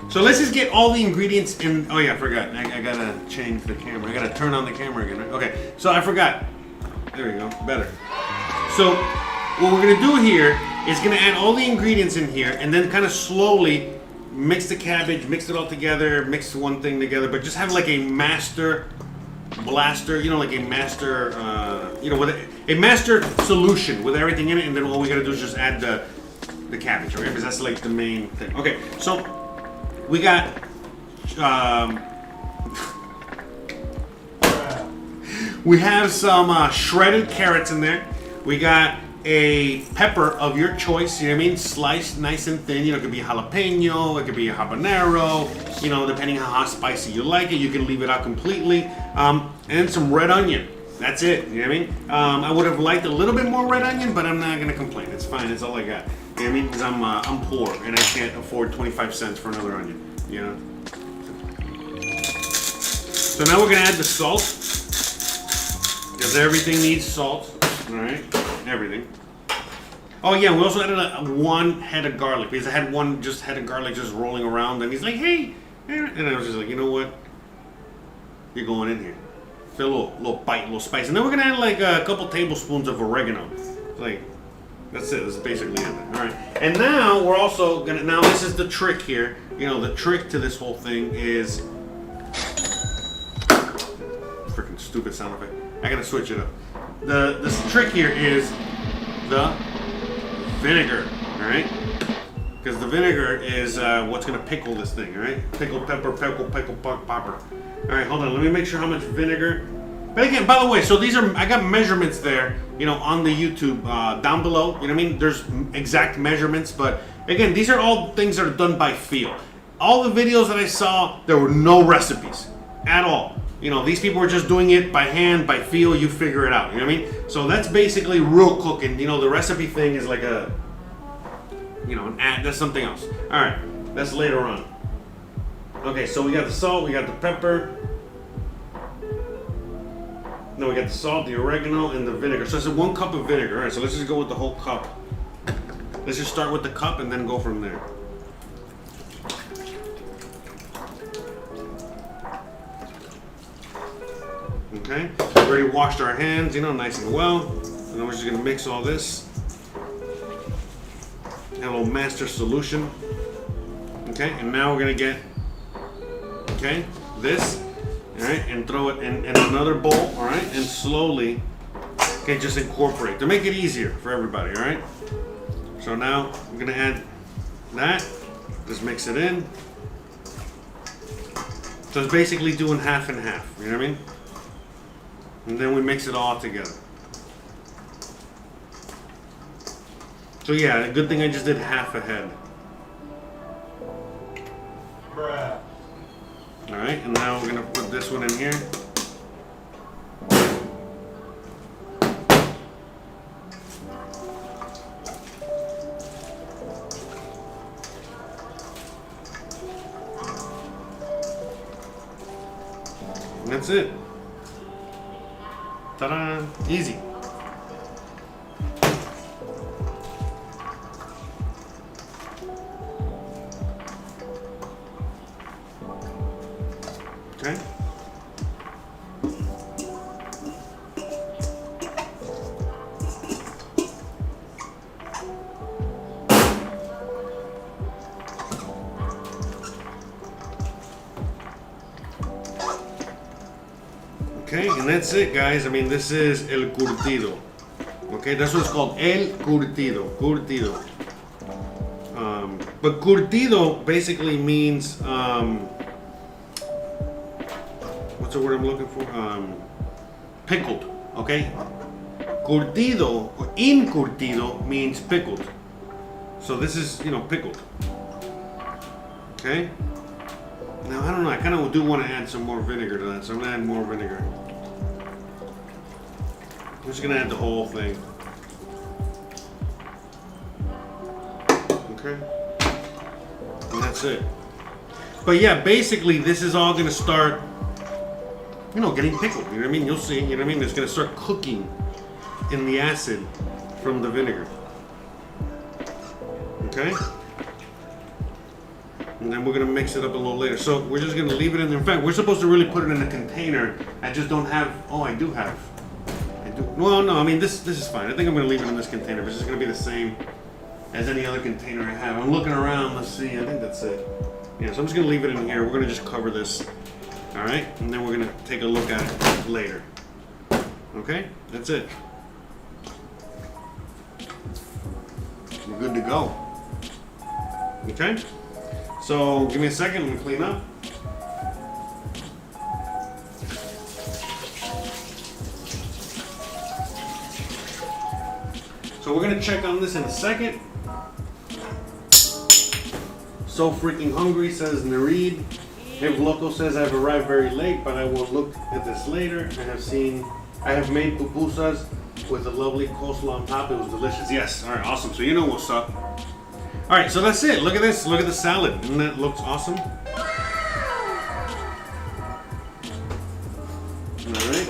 So let's just get all the ingredients in. Oh yeah, I forgot. I gotta change the camera. I gotta turn on the camera again, right? Okay, so I forgot. There we go, better. So what we're gonna do here is gonna add all the ingredients in here and then kind of slowly mix the cabbage, mix it all together, mix one thing together, but just have like a master blaster, you know, like a master, you know, with a master solution with everything in it, and then all we gotta do is just add the cabbage, right? Because that's like the main thing. Okay, so we got we have some shredded carrots in there. We got a pepper of your choice, you know what I mean? Sliced nice and thin. You know, it could be jalapeno, it could be a habanero, you know, depending on how spicy you like it. You can leave it out completely. And some red onion. That's it, you know what I mean? I would have liked a little bit more red onion, but I'm not gonna complain. It's fine, it's all I got. You know what I mean? Because I'm poor and I can't afford 25 cents for another onion, you know? So now we're gonna add the salt, because everything needs salt, all right? Everything. Oh yeah, we also added one head of garlic, because I had one head of garlic just rolling around, and he's like, hey, and I was just like, you know what? You're going in here. Feel a little bite, a little spice. And then we're gonna add like a couple tablespoons of oregano. Like, that's it, this is basically it. All right, and now we're also gonna, now this is the trick here. You know, the trick to this whole thing is, freaking stupid sound effect. I gotta switch it up. This trick here is the vinegar, all right? Because the vinegar is what's gonna pickle this thing, all right? Pickled pepper, pickle, popper. All right, hold on. Let me make sure how much vinegar. But again, by the way, so these are, I got measurements there, you know, on the YouTube down below. You know what I mean? There's exact measurements, but again, these are all things that are done by feel. All the videos that I saw, there were no recipes at all. You know, these people were just doing it by hand, by feel. You figure it out. You know what I mean? So that's basically real cooking. You know, the recipe thing is like a, you know, that's something else. All right, that's later on. Okay, so we got the salt, we got the pepper. No, we got the salt, the oregano, and the vinegar. So it's 1 cup of vinegar. All right, so let's just go with the whole cup. Let's just start with the cup and then go from there. Okay, we already washed our hands, you know, nice and well. And then we're just gonna mix all this. Have a little master solution. Okay, and now we're gonna get, okay, this, all right, and throw it in another bowl, all right, and slowly, okay, just incorporate to make it easier for everybody, all right. So now I'm gonna add that, just mix it in. So it's basically doing half and half, you know what I mean? And then we mix it all together. So yeah, good thing I just did half a head. Bruh. All right, and now we're gonna put this one in here. And that's it. Ta-da! Easy. Okay. Okay, and that's it, guys. I mean, this is el curtido. Okay, that's what it's called, el curtido. Curtido. But curtido basically means what's the word I'm looking for? Pickled. Okay. Curtido or encurtido means pickled. So this is, you know, pickled. Okay. Now, I don't know, I kind of do want to add some more vinegar to that, so I'm going to add more vinegar. I'm just going to add the whole thing. Okay. And that's it. But yeah, basically, this is all going to start, you know, getting pickled. You know what I mean? You'll see, you know what I mean? It's going to start cooking in the acid from the vinegar. Okay? And then we're gonna mix it up a little later. So we're just gonna leave it in there. In fact, we're supposed to really put it in a container. I just don't have, oh, I do have. I do, well, no, I mean, this is fine. I think I'm gonna leave it in this container. It's just gonna be the same as any other container I have. I'm looking around, let's see, I think that's it. Yeah, so I'm just gonna leave it in here. We're gonna just cover this, all right? And then we're gonna take a look at it later. Okay, that's it. We're good to go. Okay? So give me a second, let me clean up. So we're gonna check on this in a second. So freaking hungry, says Nareed. If Loco says I've arrived very late, but I will look at this later. I have made pupusas with a lovely coleslaw on top. It was delicious. Yes, all right, awesome. So you know what's up. All right, so that's it. Look at this. Look at the salad. Doesn't that look awesome? All right.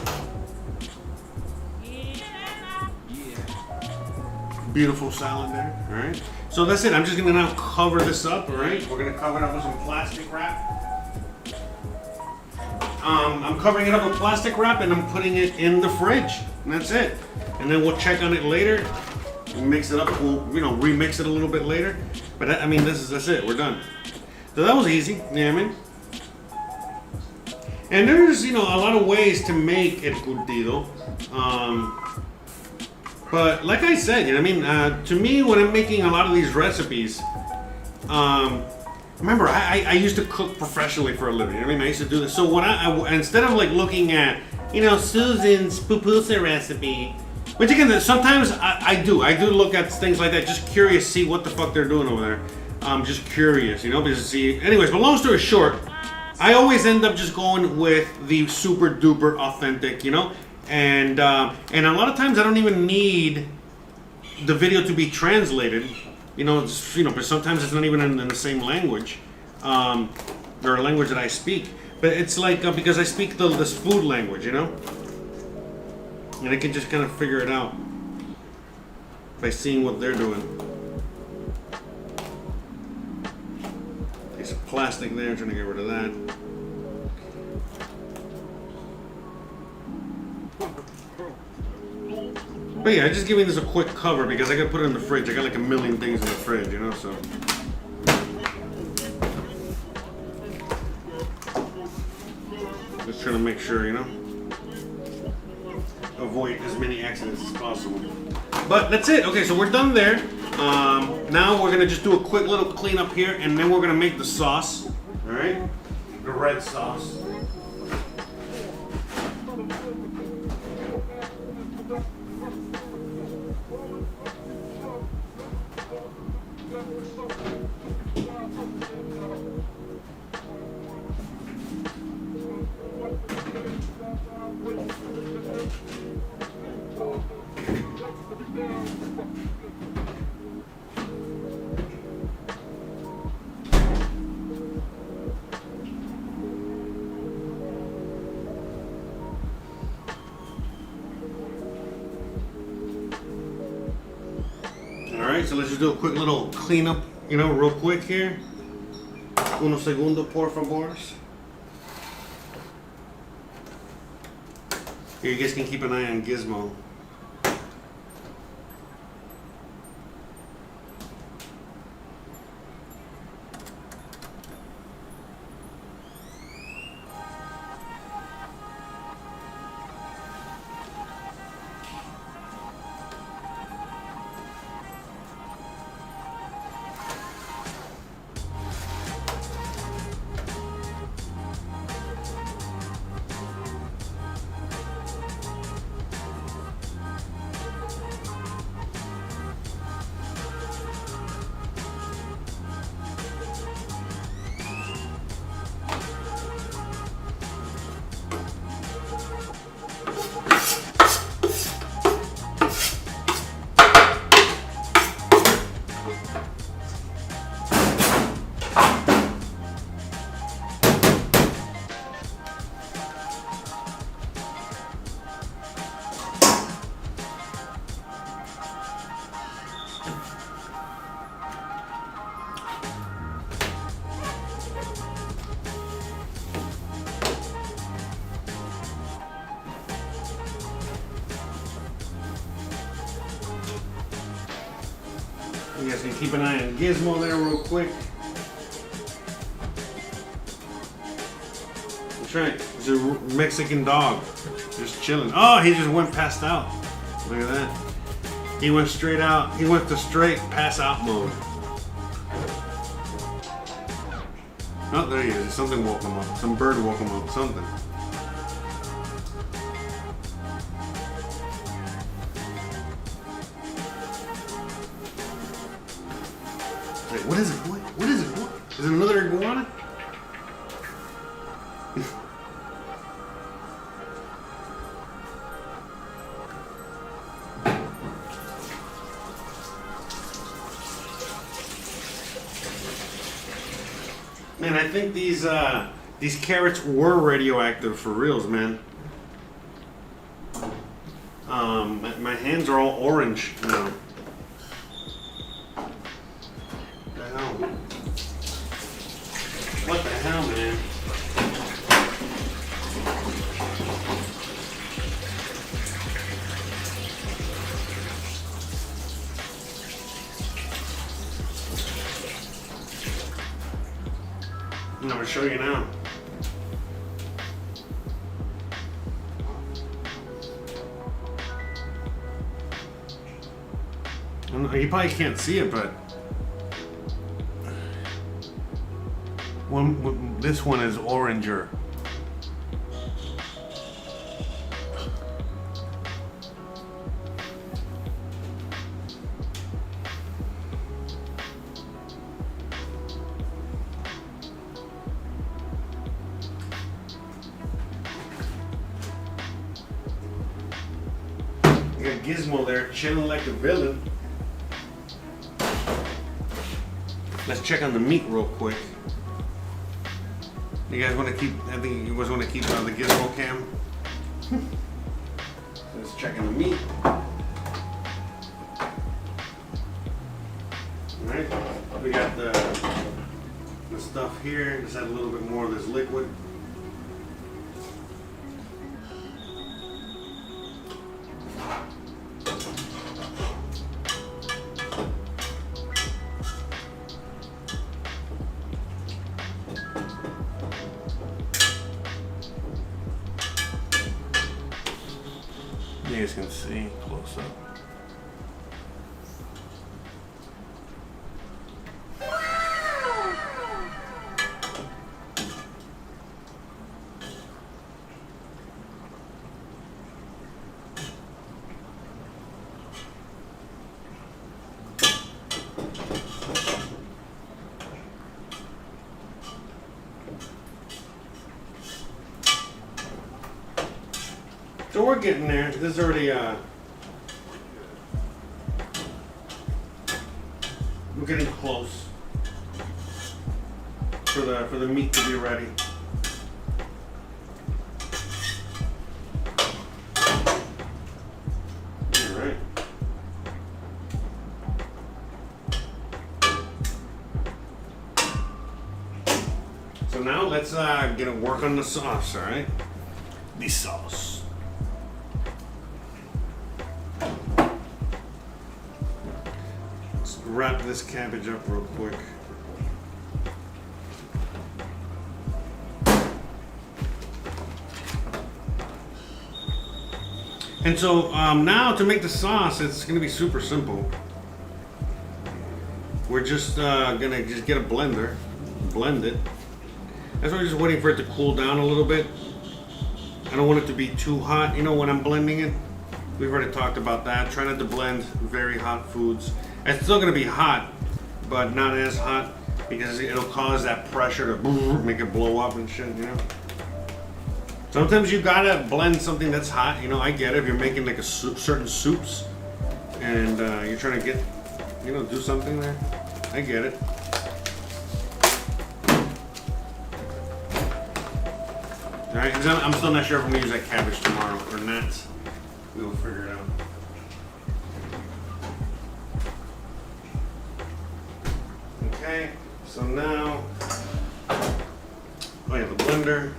Beautiful salad there. All right. So that's it. I'm just gonna now cover this up. All right. We're gonna cover it up with some plastic wrap. I'm covering it up with plastic wrap and I'm putting it in the fridge. And that's it. And then we'll check on it later. Mix it up. We'll remix it a little bit later. But I mean, that's it. We're done. So that was easy. You know what I mean? And there's a lot of ways to make el curtido. But like I said, to me, when I'm making a lot of these recipes, remember, I used to cook professionally for a living. I used to do this. So when I instead of like looking at, Susan's pupusa recipe, which again, sometimes I do look at things like that, just curious, see what the fuck they're doing over there. Just curious, because anyways, but long story short, I always end up just going with the super duper authentic, and a lot of times I don't even need the video to be translated. But sometimes it's not even in the same language, or a language that I speak. But it's like because I speak this food language, and I can just kind of figure it out by seeing what they're doing. Piece of plastic there, trying to get rid of that. But yeah, I'm just giving this a quick cover because I gotta put it in the fridge. I got like a million things in the fridge, so. Just trying to make sure, avoid as many accidents as possible. But that's it. Okay, so we're done there. Now we're gonna just do a quick little cleanup here, and then we're gonna make the sauce. All right, the red sauce. Alright, so let's just do a quick little cleanup, real quick here. Uno segundo, por favor. Here, you guys can keep an eye on Gizmo. You guys can keep an eye on Gizmo there real quick. That's right. He's a Mexican dog. Just chilling. Oh, he just went passed out. Look at that. He went straight out. He went to straight pass out mode. Oh, there he is. Something woke him up. Some bird woke him up. Something. What is it? What? Is it another iguana? Man, I think these carrots were radioactive for reals, man. My hands are all orange now. What the hell, man? I'm gonna show you now. You probably can't see it, but this one is oranger. You got Gizmo there chilling like a villain. Let's check on the meat real quick. You guys want to keep? I think you guys want to keep on the Gizmo cam. Let's check on the meat. All right, we got the stuff here. Just add a little bit more of this liquid. You guys can see close up. So we're getting there. This is already we're getting close for the meat to be ready. All right. So now let's get to work on the sauce. All right. The sauce. Wrap this cabbage up real quick. And so now to make the sauce, it's going to be super simple. We're just going to just get a blender, blend it. That's why we're just waiting for it to cool down a little bit. I don't want it to be too hot, you know, when I'm blending it. We've already talked about that. Try not to blend very hot foods. It's still going to be hot, but not as hot because it'll cause that pressure to make it blow up and shit, you know? Sometimes you gotta blend something that's hot, you know, I get it. If you're making like certain soups and you're trying to get, you know, do something there, I get it. All right, I'm still not sure if I'm gonna use that cabbage tomorrow or not. We'll figure it out. Okay, so now, I have the blender.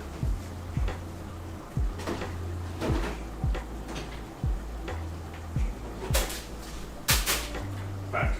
Back.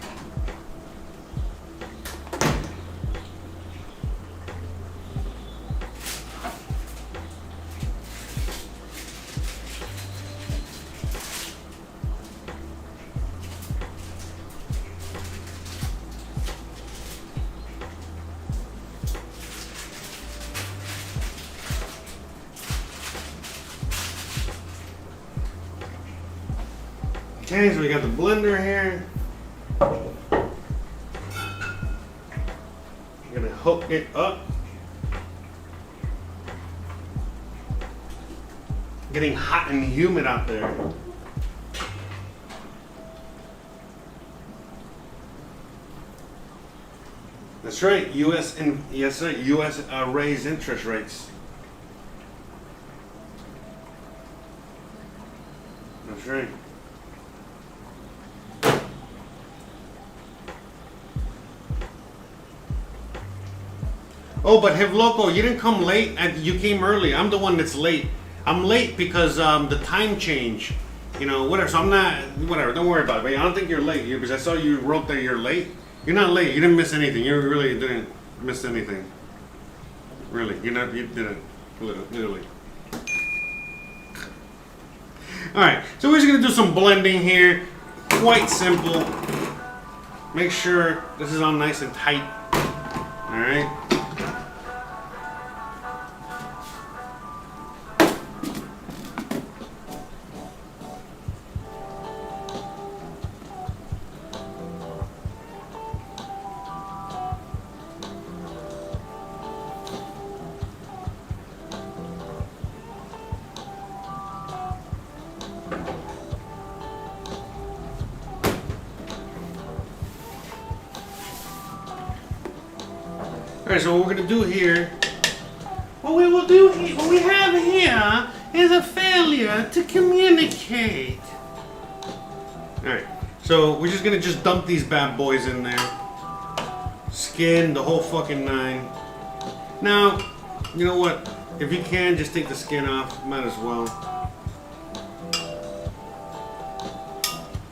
Okay, so we got the blender here. gonna hook it up. Getting hot and humid out there. That's right, U.S. and yes, sir, U.S. Raised interest rates. That's right. Oh, but Hev Loco, you didn't come late. You came early. I'm the one that's late. I'm late because the time change. You know, whatever. So I'm not. Whatever. Don't worry about it. But I don't think you're late. Because I saw you wrote that you're late. You're not late. You didn't miss anything. You really didn't miss anything. Really, you're not. You didn't. Literally. All right. So we're just gonna do some blending here. Quite simple. Make sure this is all nice and tight. All right. Alright, so what we're going to do here, what we have here is a failure to communicate. Alright, so we're just going to dump these bad boys in there. Skin, the whole fucking nine. Now, you know what? If you can, just take the skin off. Might as well.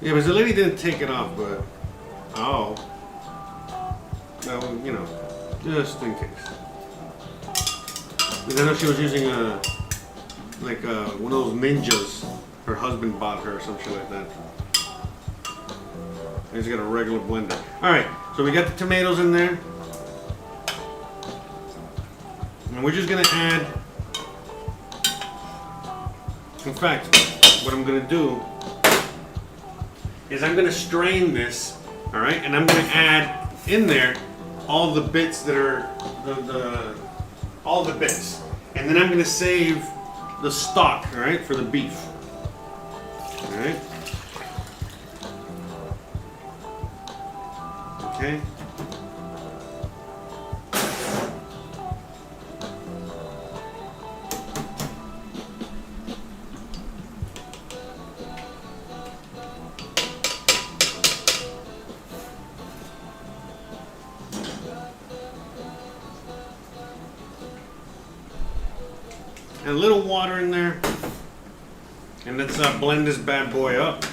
Yeah, because the lady didn't take it off, but... Oh. Well, you know. Just in case. Because I know she was using one of those ninjas her husband bought her or some shit like that. I just got a regular blender. Alright, so we got the tomatoes in there. And we're just gonna add, in fact, what I'm gonna do is I'm gonna strain this, alright, and I'm gonna add in there all the bits that are all the bits, and then I'm gonna save the stock, all right, for the beef. All right. Okay. And a little water in there, and let's blend this bad boy up.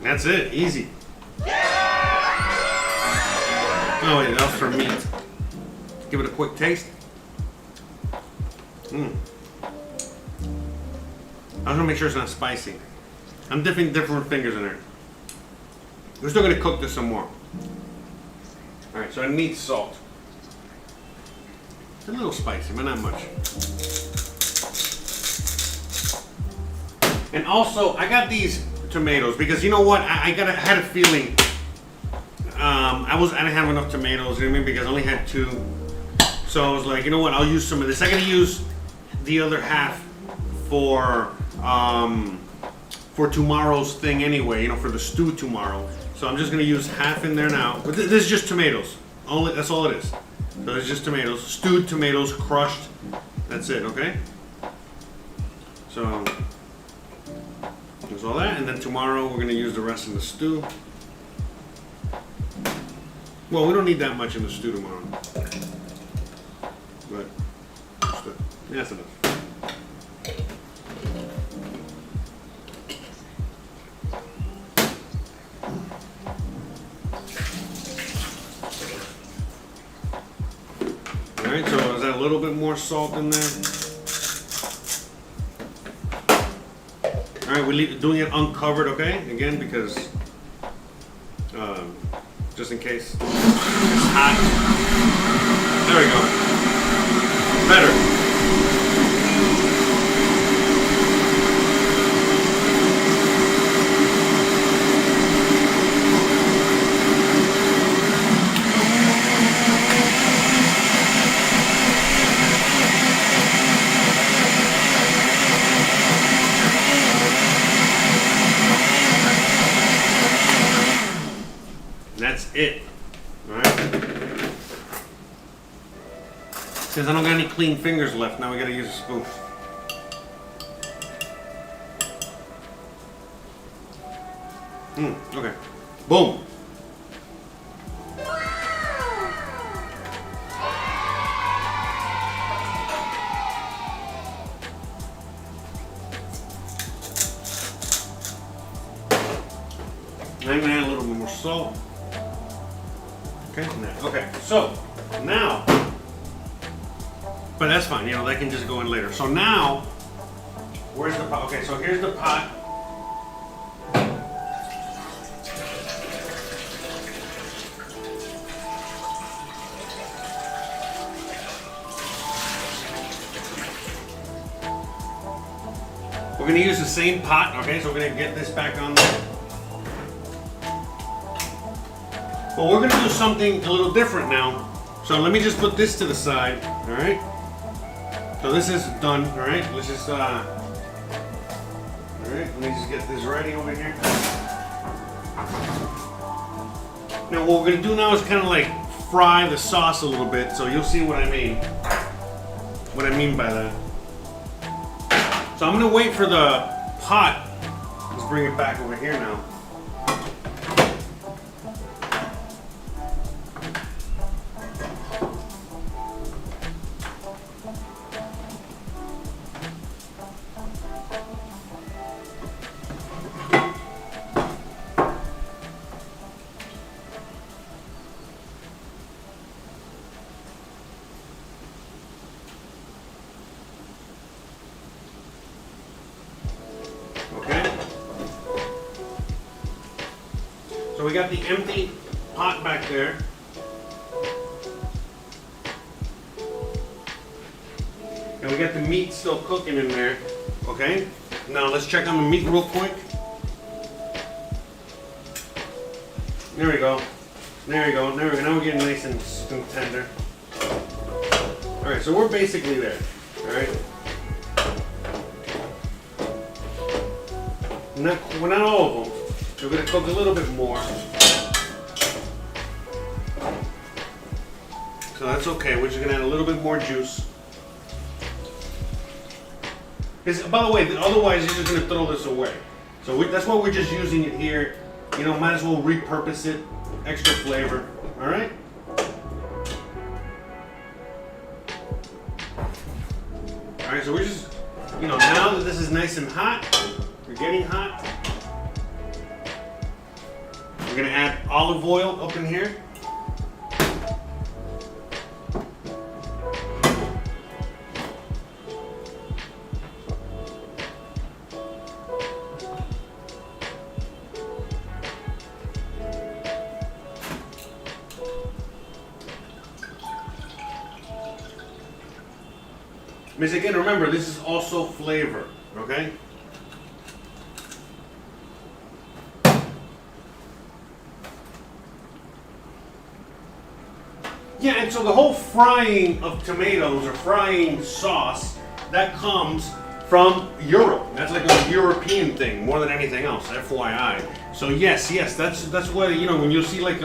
That's it, easy. Oh wait, that was for meat. Give it a quick taste. I just want to make sure it's not spicy. I'm dipping different fingers in there. We're still going to cook this some more. Alright, so I need salt. It's a little spicy, but not much. And also, I got these tomatoes because you know what? I had a feeling I didn't have enough tomatoes, you know what I mean? Because I only had 2. So I was like, you know what? I'll use some of this. I'm gonna use the other half for tomorrow's thing anyway, you know, for the stew tomorrow. So I'm just gonna use half in there now. But this is just tomatoes. That's all it is. So it's just tomatoes, stewed tomatoes, crushed. That's it, okay? So there's all that, and then tomorrow we're gonna use the rest in the stew. Well, we don't need that much in the stew tomorrow, but that's enough. Alright, so is that a little bit more salt in there? Alright, we're doing it uncovered, okay? Again, because just in case it's hot. There we go. Better. That's it. Alright. Since I don't got any clean fingers left, now we gotta use a spoon. Okay. Boom. Now I'm gonna add a little bit more salt. Okay, so now, but that's fine, you know, that can just go in later. So now, where's the pot? Okay, so here's the pot. We're gonna use the same pot, okay, so we're gonna get this back on there. But we're gonna do something a little different now. So let me just put this to the side, all right? So this is done, all right? Let's just, all right, let me just get this ready over here. Now what we're gonna do now is kind of like fry the sauce a little bit, so you'll see what I mean. What I mean by that. So I'm gonna wait for the pot. Let's bring it back over here now. So we got the empty pot back there. And we got the meat still cooking in there. Okay? Now let's check on the meat real quick. There we go. There we go. There we go. Now we're getting nice and tender. Alright, so we're basically there. Alright? We're not all of them. We're going to cook a little bit more. So that's okay. We're just going to add a little bit more juice. Because, by the way, otherwise you're just going to throw this away. So that's why we're just using it here. You know, might as well repurpose it. Extra flavor. Alright? Alright, so we're just, you know, now that this is nice and hot, we're getting hot. We're going to add olive oil up in here. Miss, again, remember, this is also flavor, okay? Yeah, and so the whole frying of tomatoes or frying sauce, that comes from Europe. That's like a European thing more than anything else, FYI. So yes, that's what, you know, when you see like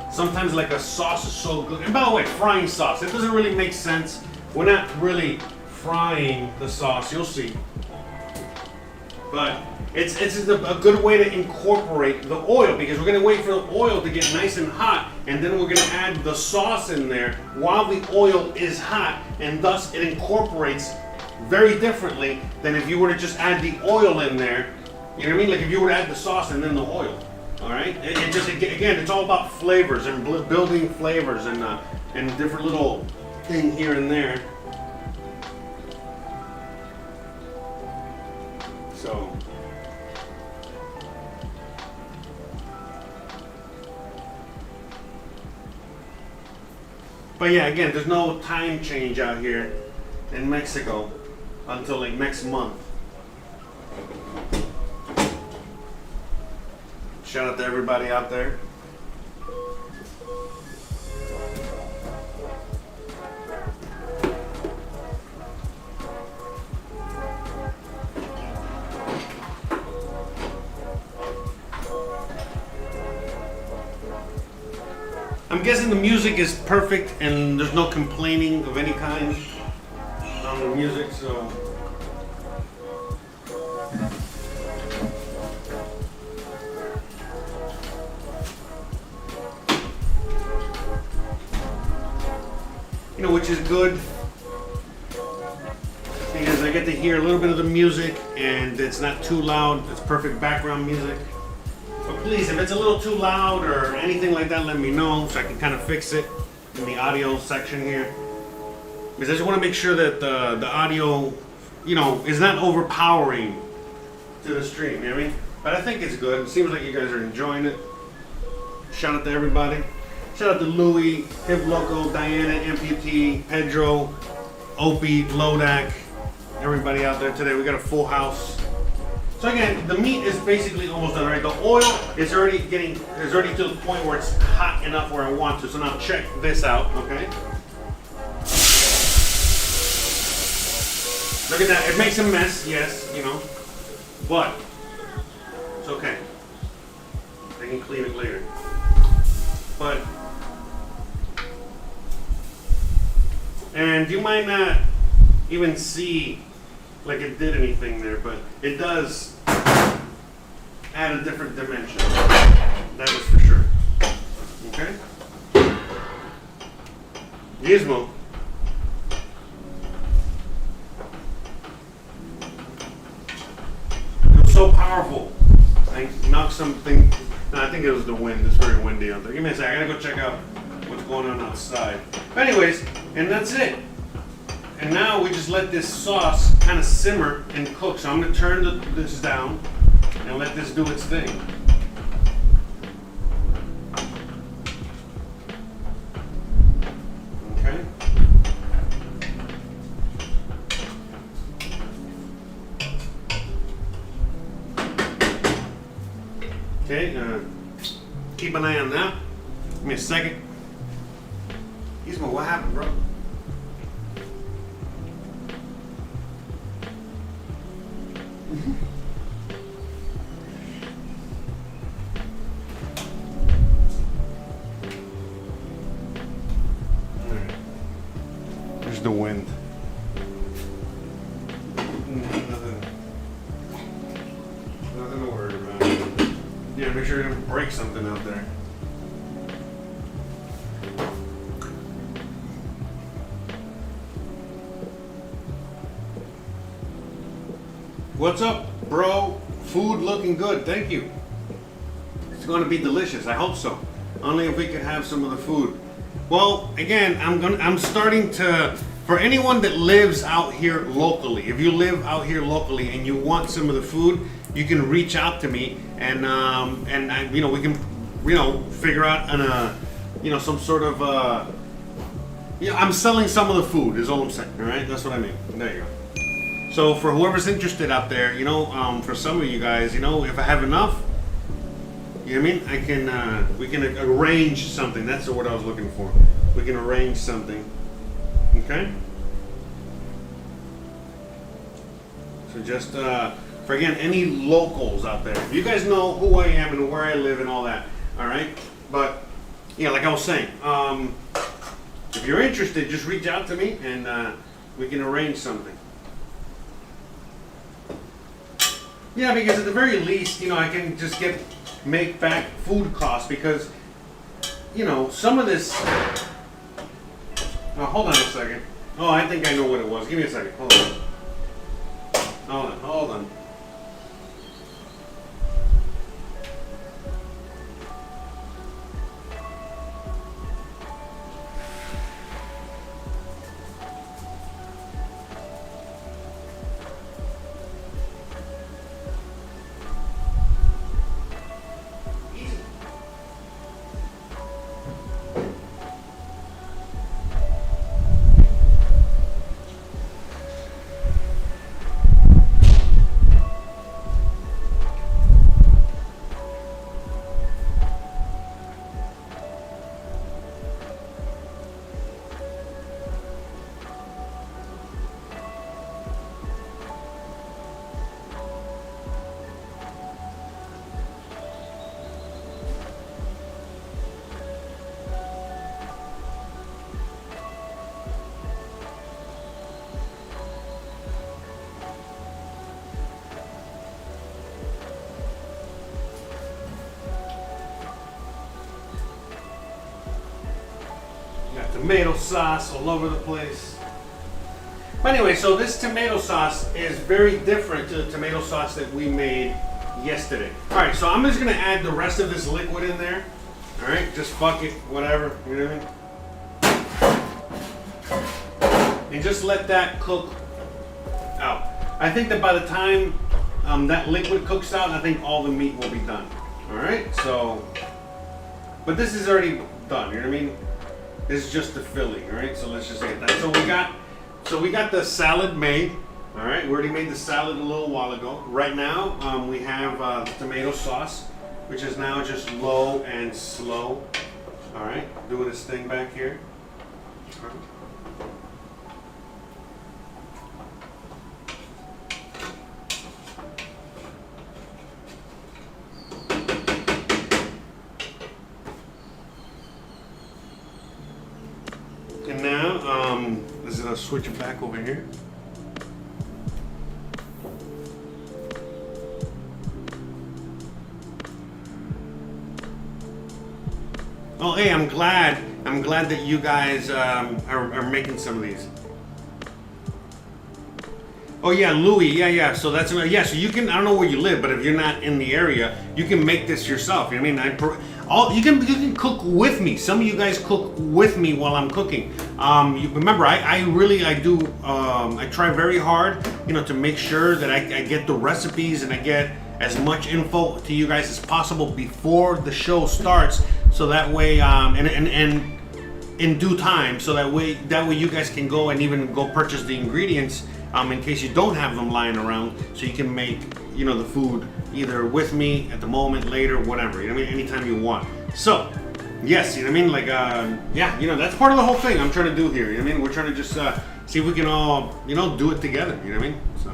sometimes like a sauce is so good. And by the way, frying sauce, it doesn't really make sense. We're not really frying the sauce, you'll see. But it's a good way to incorporate the oil, because we're going to wait for the oil to get nice and hot, and then we're going to add the sauce in there while the oil is hot, and thus it incorporates very differently than if you were to just add the oil in there. You know what I mean? Like if you were to add the sauce and then the oil. All right? It just, again, it's all about flavors and building flavors and different little thing here and there. So. But yeah, again, there's no time change out here in Mexico until like next month. Shout out to everybody out there. I'm guessing the music is perfect and there's no complaining of any kind on the music, so. You know, which is good because I get to hear a little bit of the music and it's not too loud. It's perfect background music. But please, if it's a little too loud or anything like that, let me know so I can kind of fix it in the audio section here. Because I just want to make sure that the audio, you know, is not overpowering to the stream, you know what I mean? But I think it's good. It seems like you guys are enjoying it. Shout out to everybody. Shout out to Louie, Hip Loco, Diana, Amputee, Pedro, Opie, Lodak, everybody out there today. We got a full house. So again, the meat is basically almost done, right? The oil is already to the point where it's hot enough where I want to. So now check this out, okay? Look at that. It makes a mess, yes, you know, but it's okay. I can clean it later. But, and you might not even see like it did anything there, but it does add a different dimension. That is for sure. Okay? Gizmo. It was so powerful. I knocked something. No, I think it was the wind. It's very windy out there. Give me a sec. I gotta go check out what's going on outside. But anyways, and that's it. And now we just let this sauce kind of simmer and cook. So I'm going to turn this down and let this do its thing. Okay. Okay, keep an eye on that. Give me a second. Gizmo, what happened, bro? There's the wind. Nothing to worry about. Yeah, make sure you don't break something out there. What's up, bro? Food looking good, thank you. It's going to be delicious, I hope so. Only if we could have some of the food. Well, again, I'm starting to, for anyone that lives out here locally, if you live out here locally and you want some of the food, you can reach out to me and you know, we can, you know, figure out you know, some sort of you know, I'm selling some of the food is all I'm saying, all right? That's what I mean. There you go. So for whoever's interested out there, you know, for some of you guys, you know, if I have enough, you know what I mean? I can, we can arrange something. That's the word I was looking for. We can arrange something. Okay? So just, for again, any locals out there, you guys know who I am and where I live and all that. All right? But, yeah, like I was saying, if you're interested, just reach out to me and we can arrange something. Yeah, because at the very least, you know, I can just make back food costs because, you know, some of this. Oh, hold on a second. Oh, I think I know what it was. Give me a second. Hold on. Hold on. Tomato sauce all over the place. But anyway, so this tomato sauce is very different to the tomato sauce that we made yesterday. All right, so I'm just gonna add the rest of this liquid in there. All right, just fuck it, whatever, you know what I mean? And just let that cook out. I think that by the time that liquid cooks out, I think all the meat will be done. All right, so, but this is already done, you know what I mean? This is just the filling, all right? So let's just get that. So we got the salad made, all right? We already made the salad a little while ago. Right now, we have the tomato sauce, which is now just low and slow, all right? Doing this thing back here. All right. And now, I'll switch it back over here. Oh, hey, I'm glad that you guys are making some of these. Oh yeah, Louis, yeah. So that's so you can. I don't know where you live, but if you're not in the area, you can make this yourself. You know what I mean? You can cook with me. Some of you guys cook with me while I'm cooking. Remember, I try very hard, you know, to make sure that I get the recipes and I get as much info to you guys as possible before the show starts, so that way, and in due time, so that way you guys can go and even go purchase the ingredients. In case you don't have them lying around, so you can make, you know, the food either with me at the moment, later, whatever, you know what I mean, anytime you want. So, yes, you know what I mean, like, yeah, you know, that's part of the whole thing I'm trying to do here, you know what I mean, we're trying to just see if we can all, you know, do it together, you know what I mean, so.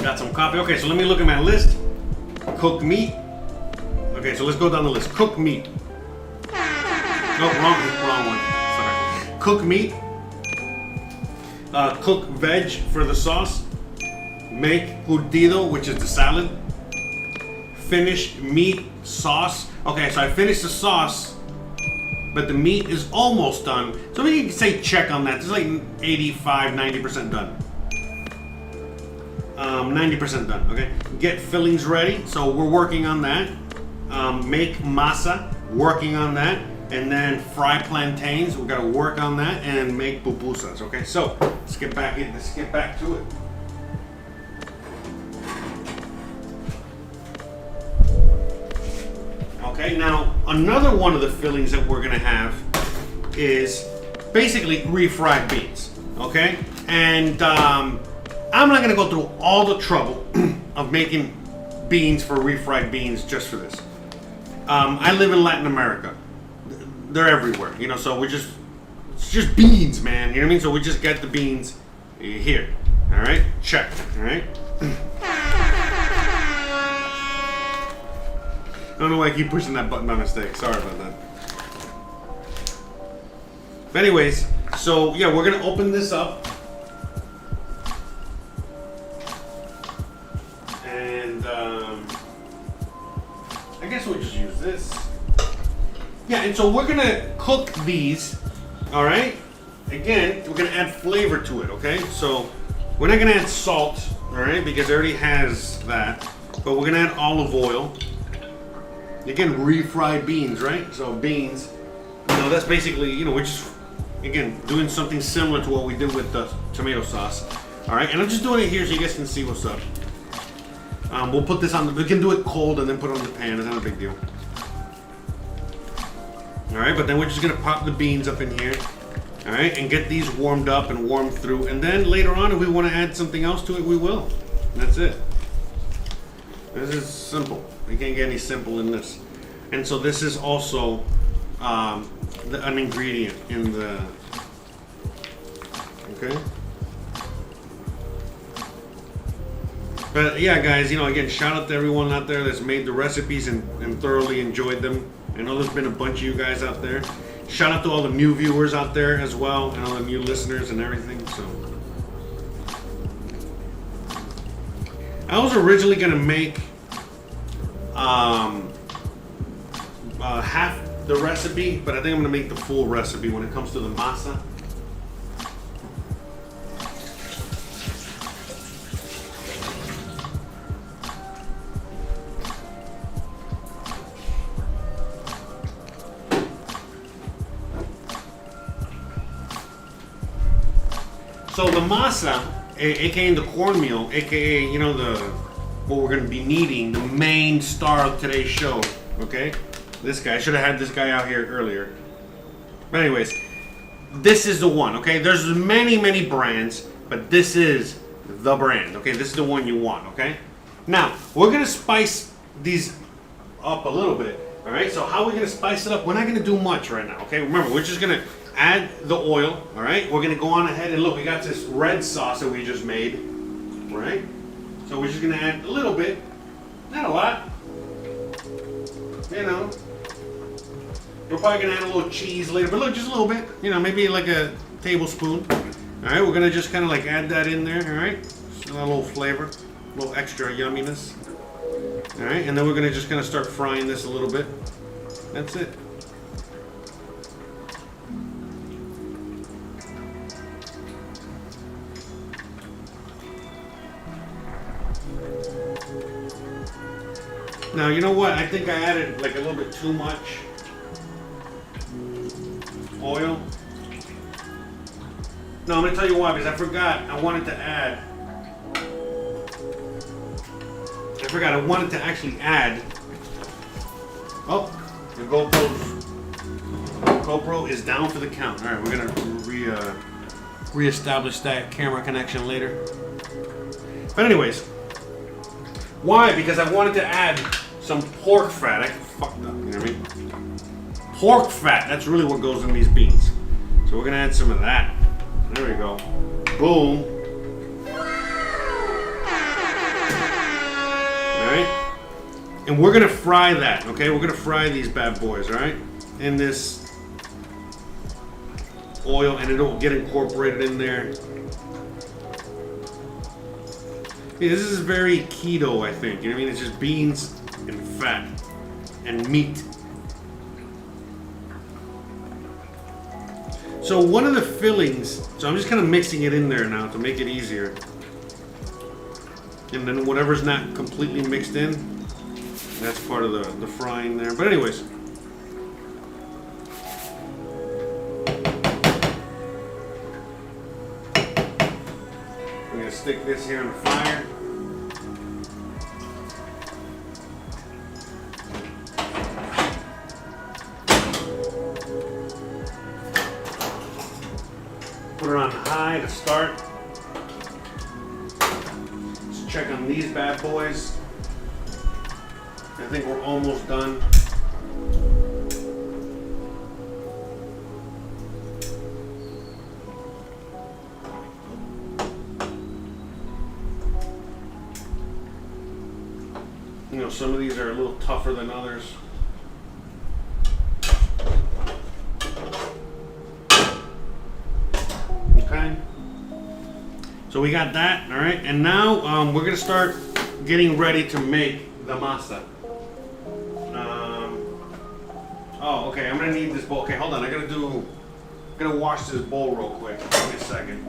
Got some coffee. Okay, so let me look at my list. Cooked meat. Okay, so let's go down the list. Cooked meat. Oh, wrong one. Cook meat, cook veg for the sauce, make curtido, which is the salad, finished meat sauce. Okay, so I finished the sauce, but the meat is almost done. So we can say check on that. It's like 85, 90% done. 90% done, okay? Get fillings ready, so we're working on that. Make masa, working on that. And then fry plantains, we gotta work on that, and make pupusas. Okay, so let's get back to it. Okay, now another one of the fillings that we're gonna have is basically refried beans. Okay, and I'm not gonna go through all the trouble of making beans for refried beans just for this. I live in Latin America. They're everywhere, you know, so it's just beans, man, you know what I mean? So we just get the beans here, all right? Check, all right? I don't know why I keep pushing that button by mistake. Sorry about that. But anyways, so yeah, we're gonna open this up. And I guess we'll just use this. Yeah, and so we're gonna cook these, all right? Again, we're gonna add flavor to it, okay? So we're not gonna add salt, all right? Because it already has that. But we're gonna add olive oil. Again, refried beans, right? So beans, you know, that's basically, you know, we're just, again, doing something similar to what we did with the tomato sauce. All right, and I'm just doing it here so you guys can see what's up. We'll put this on, we can do it cold and then put it on the pan, it's not a big deal. All right, but then we're just gonna pop the beans up in here, all right, and get these warmed up and warmed through. And then later on, if we wanna add something else to it, we will. That's it. This is simple. You can't get any simple in this. And so this is also an ingredient in the, okay? But yeah, guys, you know, again, shout out to everyone out there that's made the recipes and thoroughly enjoyed them. I know there's been a bunch of you guys out there. Shout out to all the new viewers out there as well, and all the new listeners and everything. So I was originally gonna make half the recipe, but I think I'm gonna make the full recipe when it comes to the masa. So the masa, aka the cornmeal, aka what we're gonna be needing, the main star of today's show. Okay, this guy. I should have had this guy out here earlier. But anyways, this is the one. Okay, there's many brands, but this is the brand. Okay, this is the one you want. Okay, now we're gonna spice these up a little bit. All right, so how are we gonna spice it up? We're not gonna do much right now. Okay, remember, we're just gonna add the oil. All right, we're gonna go on ahead and look. We got this red sauce that we just made. All right, so we're just gonna add a little bit, not a lot. You know, we're probably gonna add a little cheese later, but look, just a little bit. You know, maybe like a tablespoon. All right, we're gonna just kind of like add that in there. All right, just a little flavor, a little extra yumminess. All right, and then we're gonna just kind of start frying this a little bit. That's it. Now, you know what? I think I added like a little bit too much oil. No, I'm going to tell you why, because I forgot I wanted to actually add. Oh, the GoPro is down for the count. All right, we're going to reestablish that camera connection later. But anyways, why? Because I wanted to add some pork fat. I fucked up, you know what I mean? Pork fat, that's really what goes in these beans. So we're gonna add some of that. There we go. Boom. Alright? And we're gonna fry that, okay? We're gonna fry these bad boys, alright? In this oil, and it'll get incorporated in there. Yeah, this is very keto, I think. You know what I mean? It's just beans and fat and meat. So one of the fillings, so I'm just kind of mixing it in there now to make it easier. And then whatever's not completely mixed in, that's part of the frying there. But anyways. We're going to stick this here on the fire. Put it on high to start. Let's check on these bad boys. I think we're almost done. You know, some of these are a little tougher than others. Okay. So we got that, all right? And now we're gonna start getting ready to make the masa. Oh, okay, I'm gonna need this bowl. Okay, hold on, I'm gonna wash this bowl real quick. Give me a second.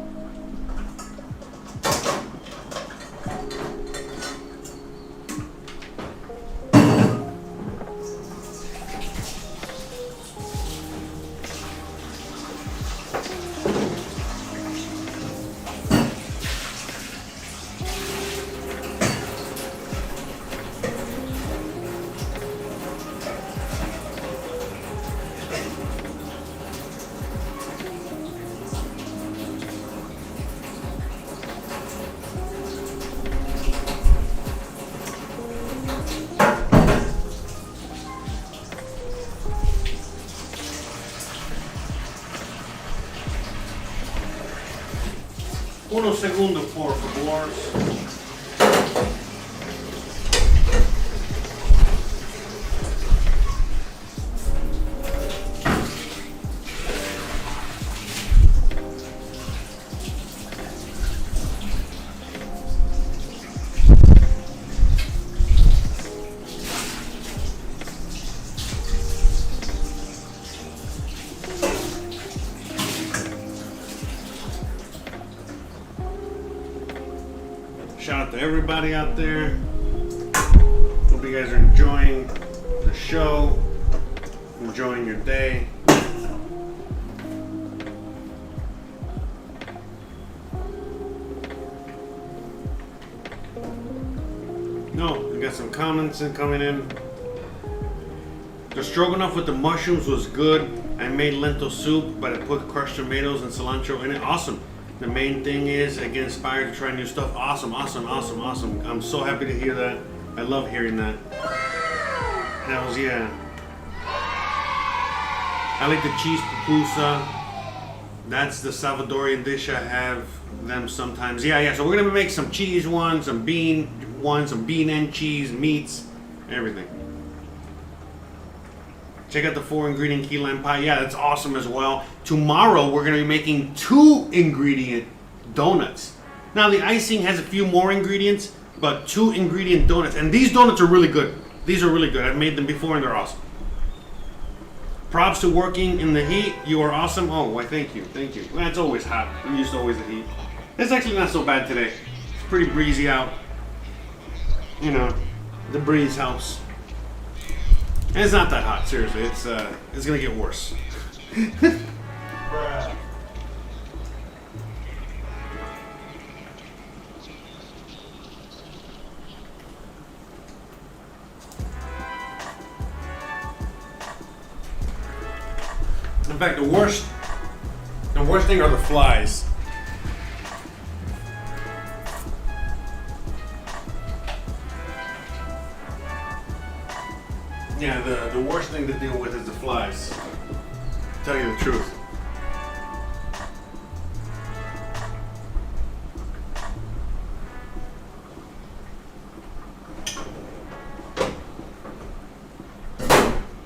Unos segundos, por favor. everybody out there. Hope you guys are enjoying the show, enjoying your day. No, we got some comments coming in. The stroganoff with the mushrooms was good. I made lentil soup, but I put crushed tomatoes and cilantro in it. Awesome. The main thing is I get inspired to try new stuff. Awesome, awesome, awesome, awesome. I'm so happy to hear that. I love hearing that. Hells yeah. I like the cheese pupusa. That's the Salvadorian dish. I have them sometimes. Yeah. So we're gonna make some cheese ones, some bean ones, some bean and cheese, meats, everything. Check out the 4-ingredient key lime pie. Yeah, that's awesome as well. Tomorrow we're gonna be making 2-ingredient donuts. Now the icing has a few more ingredients, but 2-ingredient donuts. And these donuts are really good. These are really good. I've made them before and they're awesome. Props to working in the heat. You are awesome. Oh, why thank you. Thank you. Well, it's always hot. I'm used to always the heat. It's actually not so bad today. It's pretty breezy out. You know, the breeze helps. And it's not that hot, seriously. It's gonna get worse. In fact, the worst thing are the flies. Yeah, the worst thing to deal with is the flies. To tell you the truth.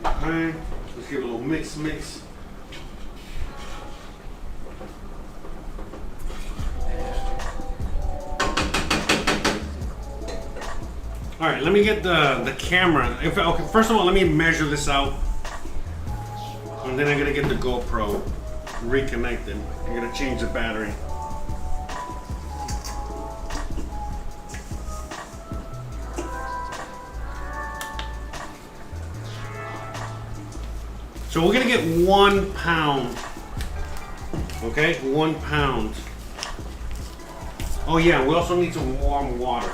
Alright, let's give it a little mix. All right, let me get the camera. Okay, first of all, let me measure this out, and then I'm gonna get the GoPro reconnected. I'm gonna change the battery. So we're gonna get 1 pound. Okay, 1 pound. Oh yeah, we also need some warm water.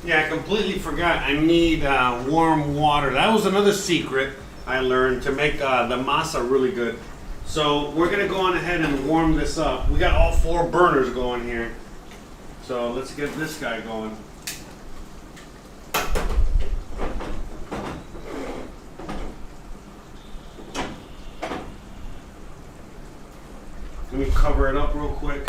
Yeah, I completely forgot. I need warm water. That was another secret I learned to make the masa really good. So we're gonna go on ahead and warm this up. We got all 4 burners going here. So let's get this guy going. Let me cover it up real quick.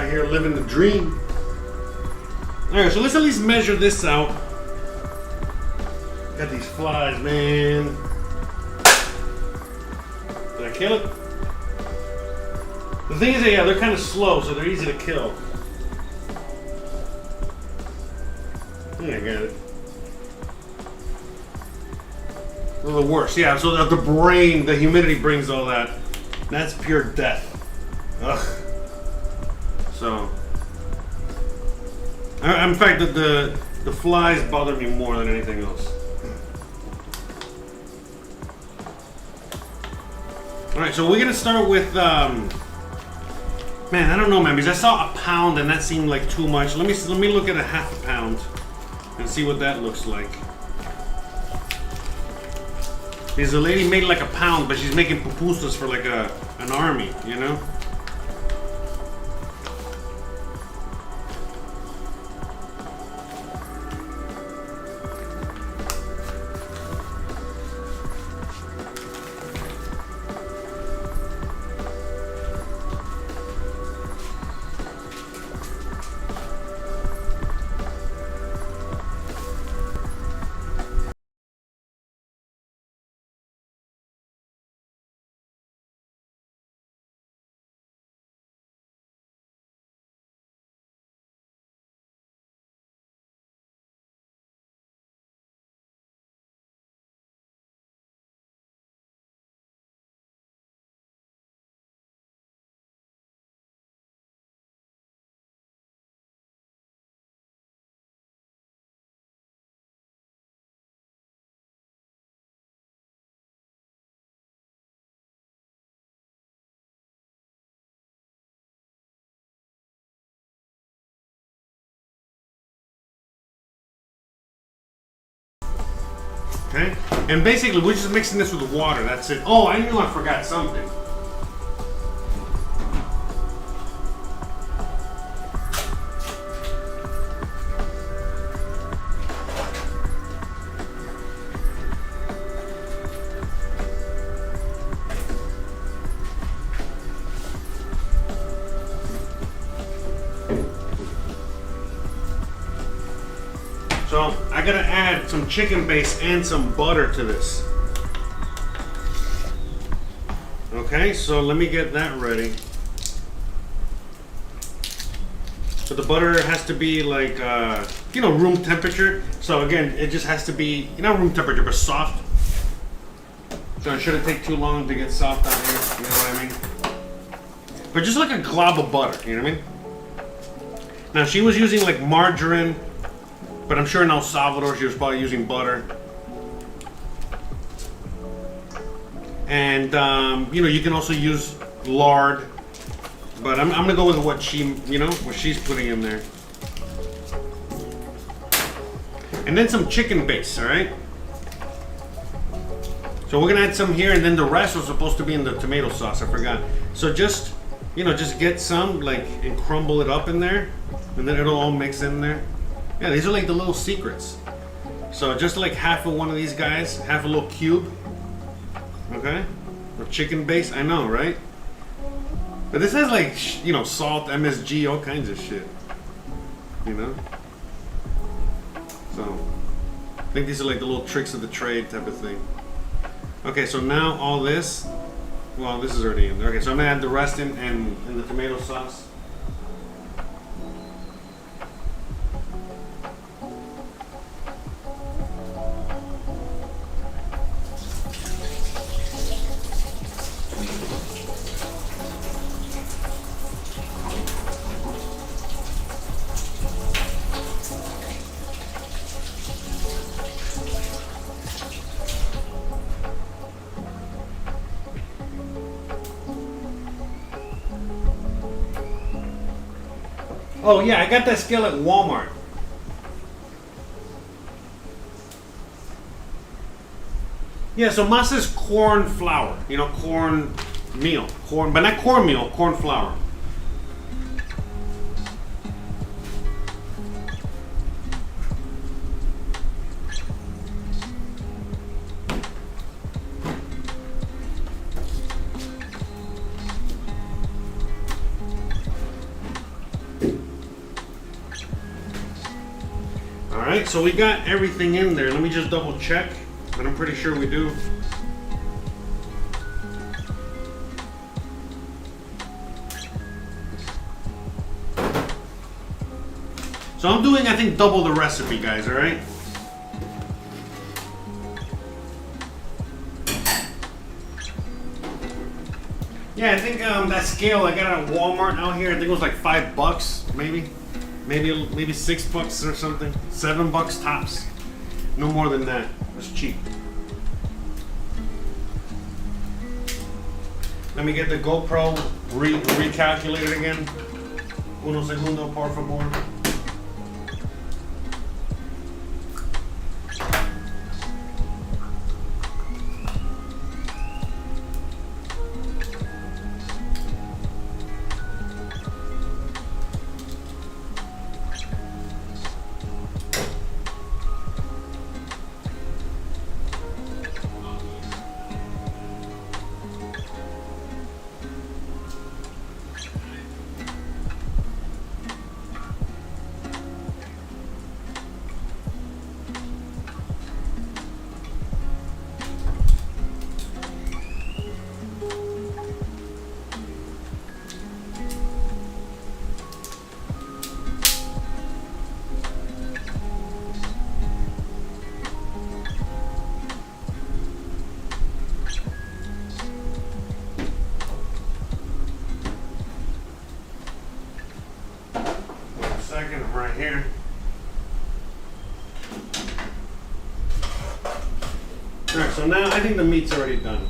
Here living the dream. Alright, so let's at least measure this out. Got these flies, man. Did I kill it? The thing is that, yeah, they're kind of slow, so they're easy to kill. I think I got it. They're the worst, yeah, so the brain, the humidity brings all that. That's pure death. Ugh. So, in fact, the flies bother me more than anything else. All right, so we're gonna start with, man, I don't know, man, because I saw a pound and that seemed like too much. Let me look at a half a pound and see what that looks like. Because the lady made like a pound, but she's making pupusas for like an army, you know? Okay? And basically, we're just mixing this with water. That's it. Oh, I knew I forgot something. So I gotta add some chicken base and some butter to this. Okay, so let me get that ready. So the butter has to be like, room temperature. So again, it just has to be, not room temperature, but soft. So it shouldn't take too long to get soft on here, you know what I mean? But just like a glob of butter, you know what I mean? Now she was using like margarine, but I'm sure in El Salvador she was probably using butter. And you can also use lard, but I'm gonna go with what what she's putting in there. And then some chicken base, all right? So we're gonna add some here, and then the rest was supposed to be in the tomato sauce. I forgot. So just get some and crumble it up in there, and then it'll all mix in there. Yeah, these are like the little secrets. So just like half of one of these guys, half a little cube. Okay? Of chicken base. I know, right? But this has like, salt, MSG, all kinds of shit. You know? So, I think these are like the little tricks of the trade type of thing. Okay, so now all this, well, this is already in there. Okay, so I'm gonna add the rest in the tomato sauce. Oh yeah, I got that scale at Walmart. Yeah, so masa is corn flour, corn meal, but not cornmeal, corn flour. Alright, so we got everything in there. Let me just double check, but I'm pretty sure we do. So I'm doing, I think, double the recipe, guys, alright? Yeah, I think that scale I got at Walmart out here, I think it was like $5, maybe. Maybe $6 or something. $7 tops. No more than that. It was cheap. Let me get the GoPro recalculated again. Uno segundo, por favor. second. I'm right here. Alright, so now I think the meat's already done.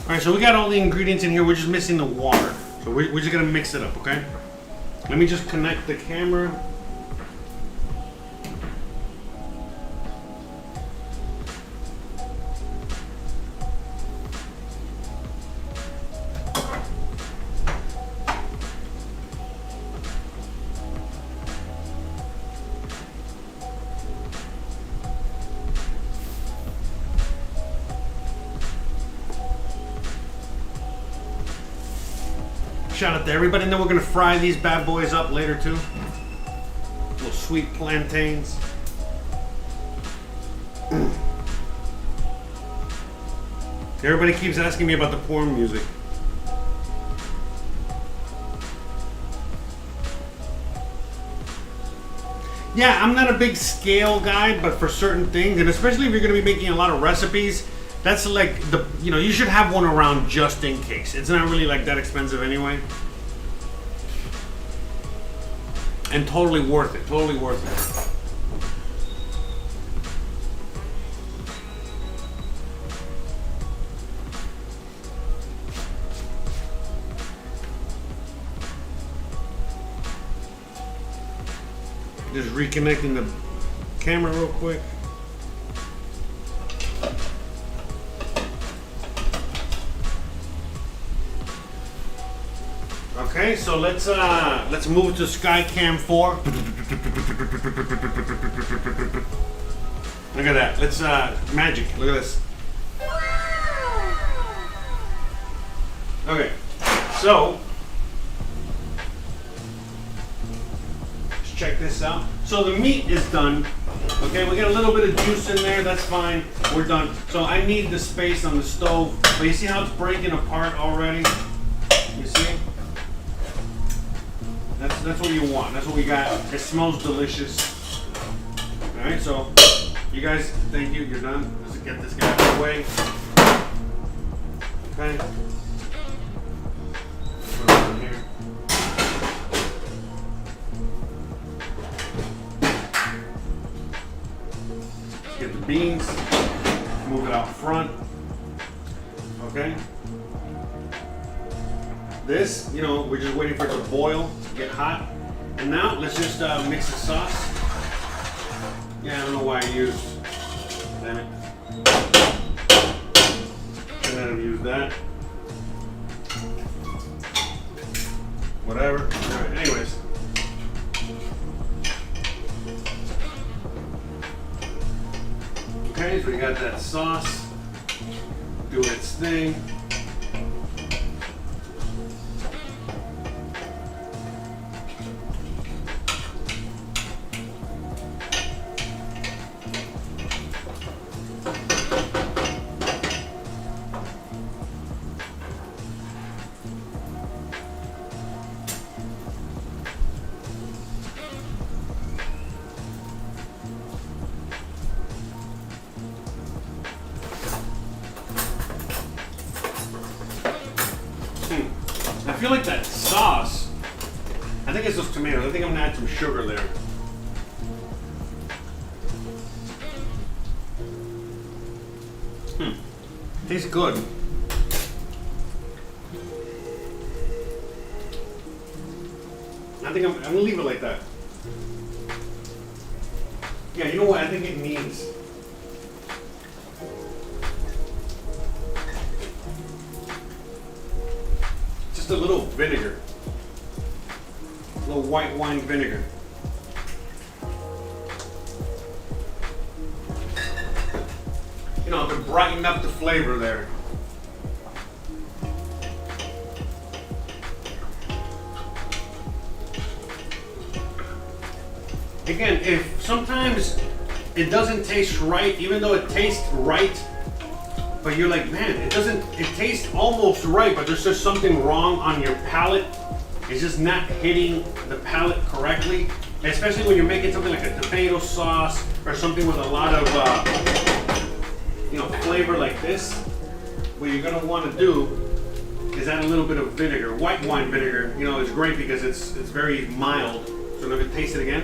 Alright, so we got all the ingredients in here. We're just missing the water. So we're just gonna mix it up, okay? Let me just connect the camera. Shout out to everybody. And then we're gonna fry these bad boys up later too. Little sweet plantains. Everybody keeps asking me about the porn music. Yeah, I'm not a big scale guy, but for certain things, and especially if you're gonna be making a lot of recipes, that's like you should have one around just in case. It's not really like that expensive anyway. And totally worth it, totally worth it. Just reconnecting the camera real quick. Okay, so let's move to Skycam 4. Look at that. Let's magic. Look at this. Okay, so let's check this out. So the meat is done. Okay, we got a little bit of juice in there. That's fine. We're done. So I need the space on the stove. But you see how it's breaking apart already? You see? That's what you want. That's what we got. It smells delicious. All right, so you guys, thank you. You're done. Let's get this guy out of the way. Okay. Put it on here. Let's get the beans. Move it out front. Okay. This, we're just waiting for it to boil, get hot. And now let's just mix the sauce. Yeah, I don't know why I used, damn it. Shouldn't have used that. Whatever. Alright, anyways. Okay, so we got that sauce. Do its thing. I feel like that sauce, I think it's those tomatoes. I think I'm gonna add some sugar there. Tastes good. I think I'm gonna leave it like that. Yeah, you know what? I think it needs. Just a little vinegar. A little white wine vinegar. To brighten up the flavor there. Again, if sometimes it doesn't taste right, even though it tastes right, but you're like, man, it tastes almost right, but there's just something wrong on your palate. It's just not hitting the palate correctly, especially when you're making something like a tomato sauce or something with a lot of flavor like this. what you're gonna want to do is add a little bit of vinegar. White wine vinegar, you know, is great because it's very mild. So let me taste it again.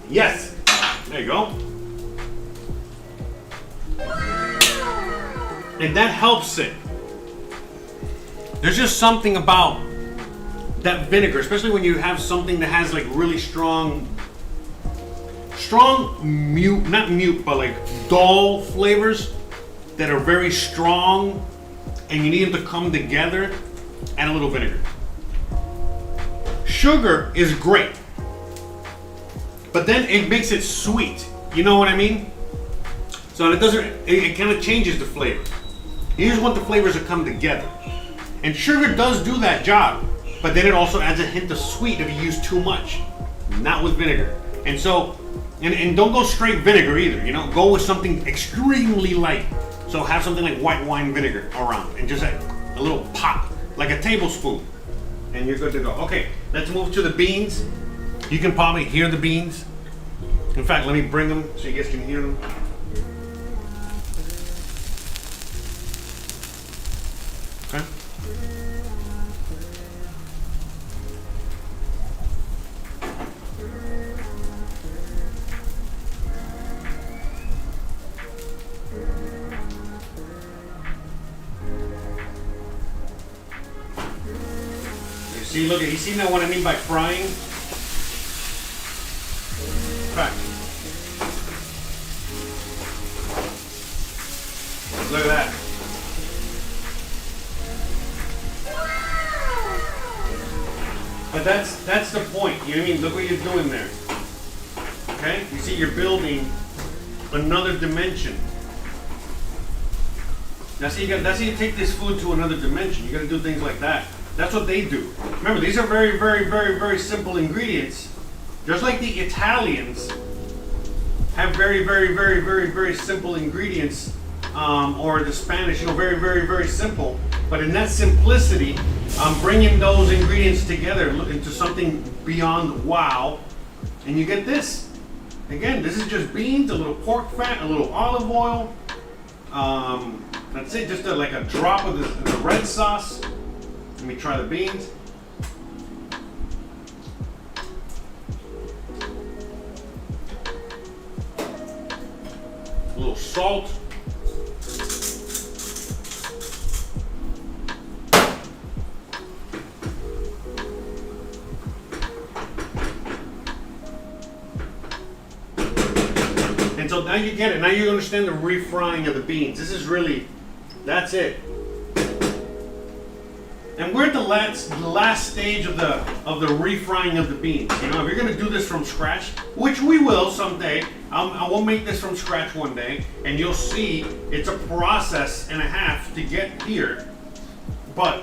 Yes, there you go. And that helps it. There's just something about that vinegar, especially when you have something that has like really strong mute, not mute, but like dull flavors that are very strong and you need them to come together. Add a little vinegar. Sugar is great, but then it makes it sweet. You know what I mean? So it kind of changes the flavor. You just want the flavors to come together. And sugar does do that job, but then it also adds a hint of sweet if you use too much. Not with vinegar. And so, and don't go straight vinegar either, you know? Go with something extremely light. So have something like white wine vinegar around and just a little pop, like a tablespoon. And you're good to go. Okay, let's move to the beans. You can probably hear the beans. In fact, let me bring them so you guys can hear them. Okay. See, look, you see now what I mean by frying? Right. Look at that. But that's the point, you know what I mean? Look what you're doing there. Okay? You see, you're building another dimension. That's how you take this food to another dimension. You gotta do things like that. That's what they do. Remember, these are very, very, very, very simple ingredients. Just like the Italians have very, very, very, very, very simple ingredients, or the Spanish, you know, very, very, very simple. But in that simplicity, bringing those ingredients together into something beyond wow, and you get this. Again, this is just beans, a little pork fat, a little olive oil. That's it, just like a drop of the red sauce. Let me try the beans. A little salt. And so now you get it. Now you understand the refrying of the beans. This is really, that's it. And we're at the last stage of the refrying of the beans. You know, if you're gonna do this from scratch, which we will someday, I will make this from scratch one day, and you'll see it's a process and a half to get here. But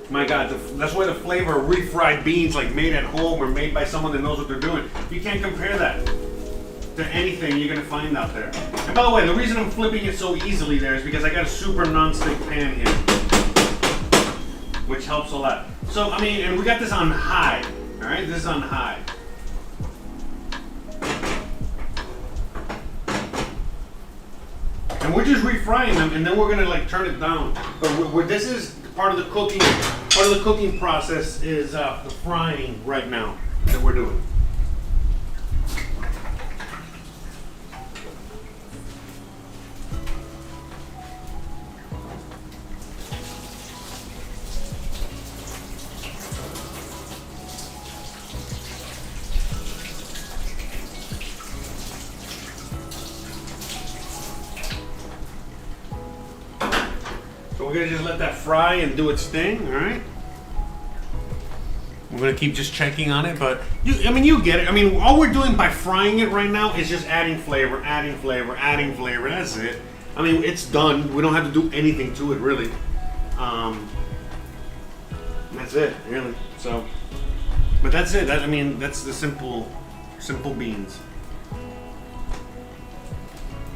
my God, that's why the flavor of refried beans, like made at home or made by someone that knows what they're doing, you can't compare that to anything you're gonna find out there. And by the way, the reason I'm flipping it so easily there is because I got a super non-stick pan here, which helps a lot. So, I mean, and we got this on high, all right? This is on high. And we're just refrying them, and then we're gonna like turn it down. But this is part of the cooking. Part of the cooking process is the frying right now that we're doing. So we're gonna just let that fry and do its thing, all right? We're gonna keep just checking on it, but you get it. I mean, all we're doing by frying it right now is just adding flavor, adding flavor, adding flavor. That's it. I mean, it's done. We don't have to do anything to it, really. That's it, really. So, but that's it. I mean, that's the simple beans.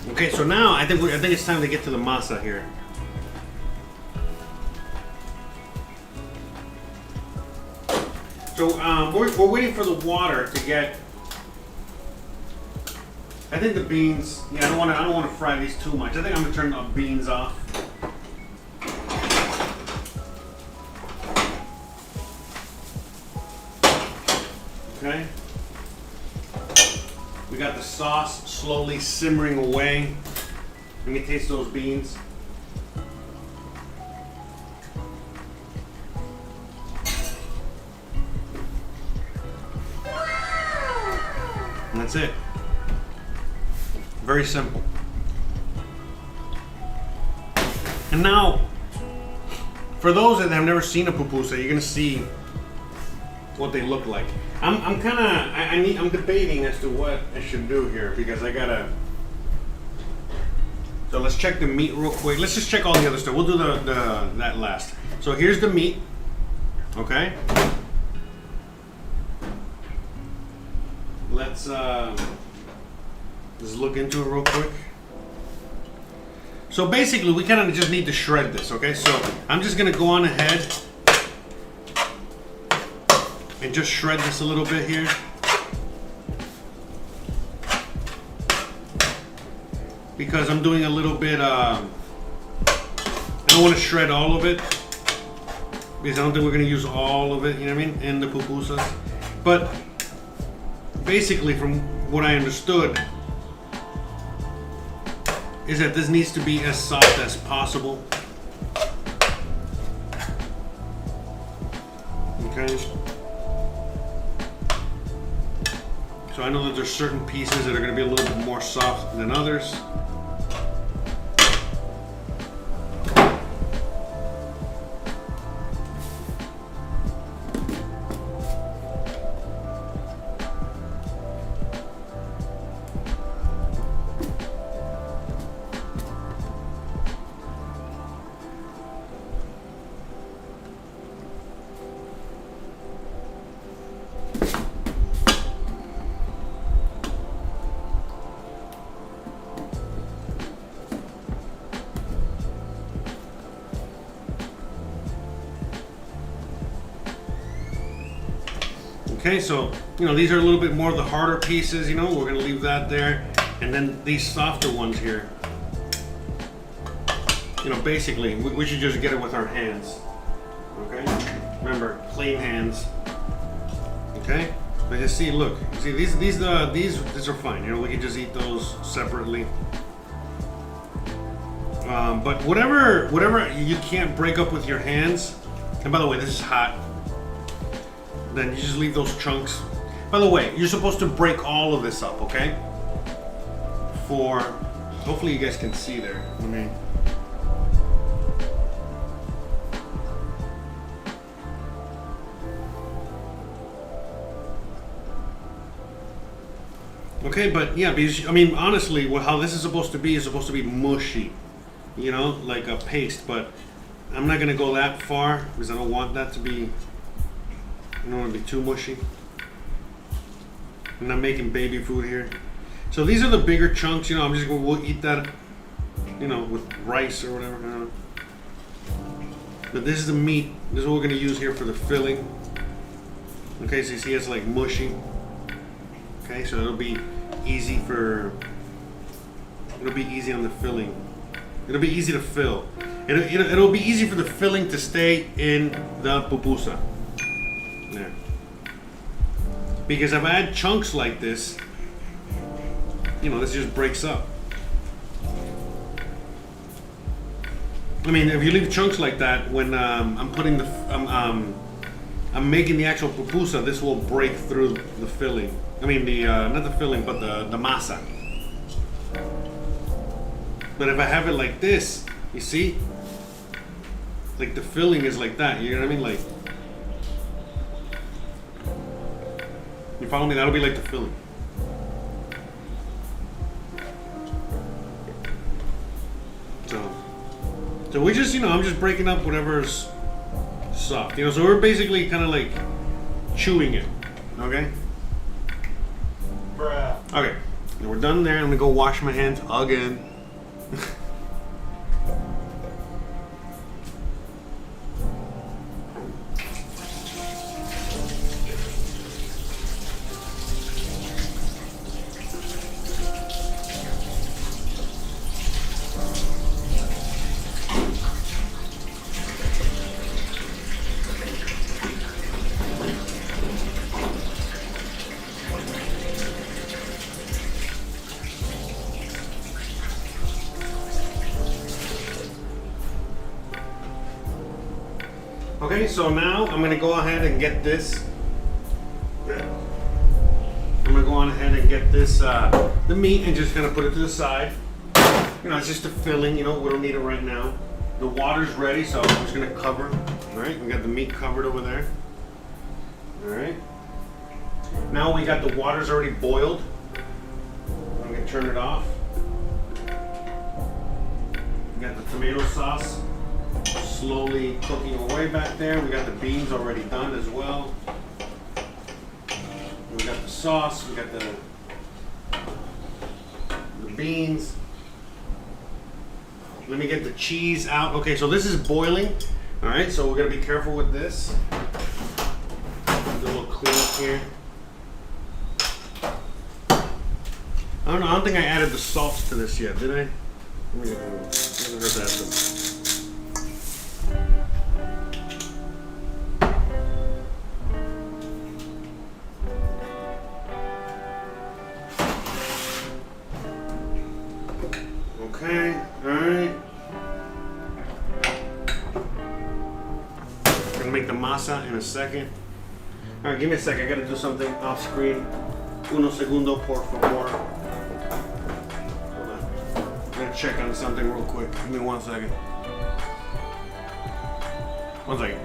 Okay, so now I think it's time to get to the masa here. So we're waiting for the water to get I think the beans. Yeah, I don't want to fry these too much. I think I'm gonna turn the beans off. Okay. We got the sauce slowly simmering away. Let me taste those beans. And that's it. Very simple. And now, for those that have never seen a pupusa, you're gonna see what they look like. I'm debating as to what I should do here because I gotta. So let's check the meat real quick. Let's just check all the other stuff. We'll do that last. So here's the meat. Okay. Let's look into it real quick. So basically, we kind of just need to shred this. Okay. So I'm just gonna go on ahead and just shred this a little bit here. Because I'm doing a little bit, I don't want to shred all of it. Because I don't think we're going to use all of it, you know what I mean, in the pupusas. But basically, from what I understood, is that this needs to be as soft as possible. Okay. So I know that there's certain pieces that are going to be a little bit more soft than others. Okay, so, you know, these are a little bit more of the harder pieces, you know, we're going to leave that there. And then these softer ones here, you know, basically, we should just get it with our hands. Okay? Remember, clean hands. Okay? But you see, look, see, these are fine. You know, we can just eat those separately. But whatever you can't break up with your hands, and by the way, this is hot, then you just leave those chunks. By the way, you're supposed to break all of this up, okay? Hopefully you guys can see there. Let me. Okay, but yeah, because I mean, honestly, how this is supposed to be mushy, you know, like a paste. But I'm not gonna go that far because I don't want that to be. I don't want to be too mushy. I'm not making baby food here. So these are the bigger chunks, you know, we'll eat that, you know, with rice or whatever. You know. But this is the meat. This is what we're going to use here for the filling. Okay, so you see it's like mushy. Okay, so it'll be easy on the filling. It'll be easy to fill. It'll be easy for the filling to stay in the pupusa. There. Because if I add chunks like this, you know, this just breaks up. I mean, if you leave chunks like that, when I'm putting I'm making the actual pupusa, this will break through the filling. I mean, not the filling, but the masa. But if I have it like this, you see, like the filling is like that. You know what I mean? Like. You follow me? That'll be like the filling. So we just, you know, I'm just breaking up whatever's soft. You know, so we're basically kind of like chewing it. Okay? Bruh. Okay. And we're done there. I'm gonna go wash my hands again. Okay, so now I'm gonna go ahead and get this. The meat, and just gonna put it to the side. You know, it's just a filling. You know, we don't need it right now. The water's ready, so I'm just gonna cover. All right, we got the meat covered over there. All right. Now we got the water's already boiled. I'm gonna turn it off. We got the tomato sauce slowly cooking away back there. We got the beans already done as well. We got the sauce. We got the beans. Let me get the cheese out. Okay, so this is boiling. All right, so we're gonna be careful with this. Do a little clean up here. I don't think I added the salt to this yet, did I? Let me add some. Okay, alright. Gonna make the masa in a second. Alright, give me a second. I gotta do something off screen. Uno segundo, por favor. Hold on. I'm gonna check on something real quick. Give me 1 second. 1 second.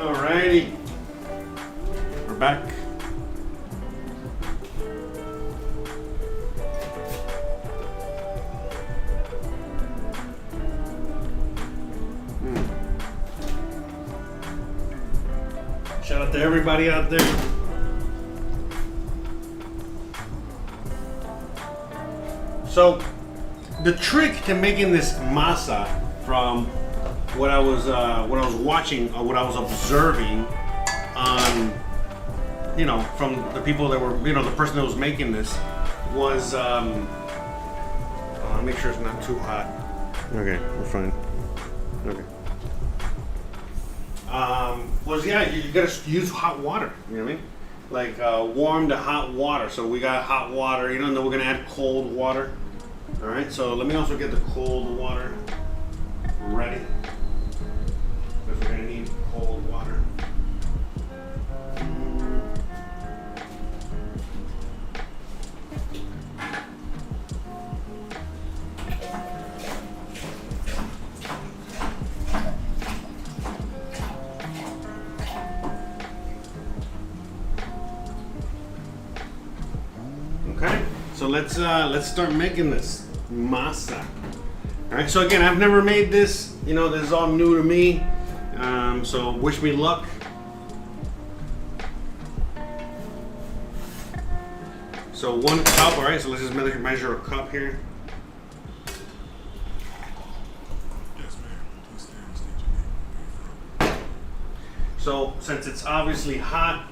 Alrighty, we're back. Shout out to everybody out there. So, the trick to making this masa from what I was watching, or what I was observing on, you know, from the people that were, you know, the person that was making this was, make sure it's not too hot. Okay, we're fine. Okay. Was, yeah, you gotta use hot water, you know what I mean? Like warm to hot water. So we got hot water, you know, and then we're gonna add cold water. All right, so let me also get the cold water ready. Because we're gonna need cold water. Okay, so let's start making this masa. All right, so again, I've never made this. You know, this is all new to me. So wish me luck. So 1 cup. All right, so let's just measure a cup here. So since it's obviously hot,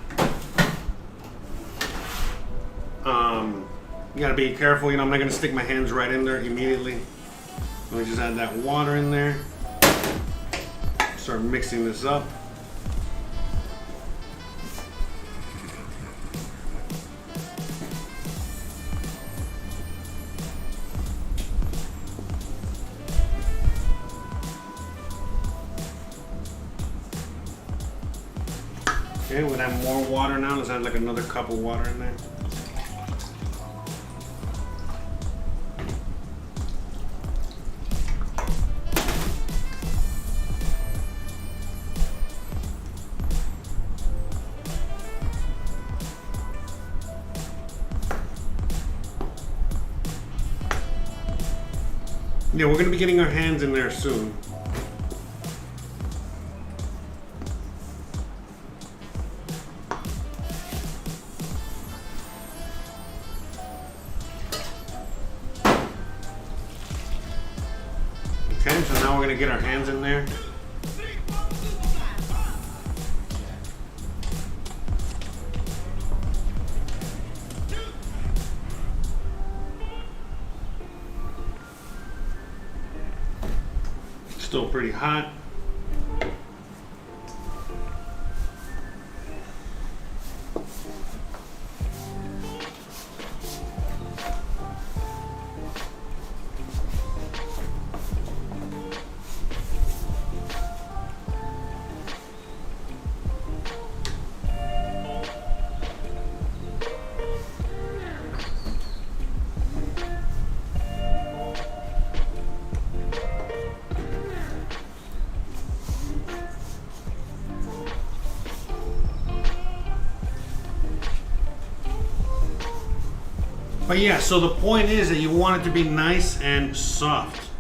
you gotta be careful. You know, I'm not gonna stick my hands right in there immediately. Let me just add that water in there. Start mixing this up. Okay, we're gonna add more water now. Let's add like another cup of water in there. Yeah, we're gonna be getting our hands in there soon. Okay, so now we're gonna get our hands in there. Still pretty hot. But yeah, so the point is that you want it to be nice and soft.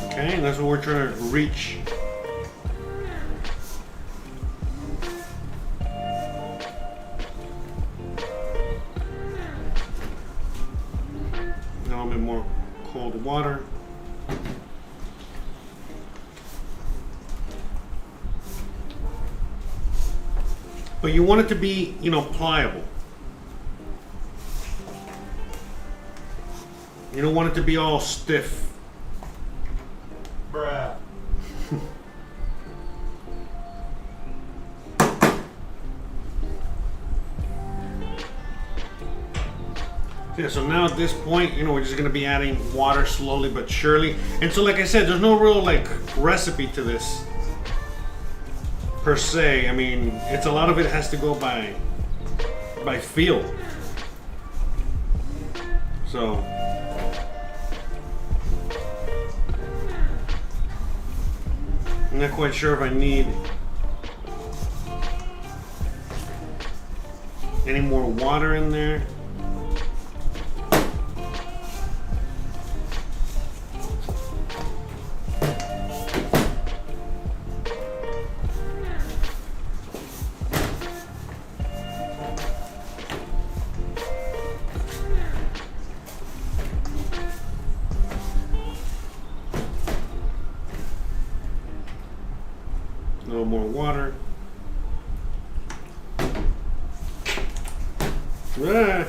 Okay, and that's what we're trying to reach. Now a bit more cold water. But you want it to be, pliable. You don't want it to be all stiff. Bruh. Yeah, so now at this point, we're just gonna be adding water slowly but surely. And so like I said, there's no real recipe to this per se. I mean, it's a lot of it has to go by feel. So I'm not quite sure if I need any more water in there. A little more water. Ah.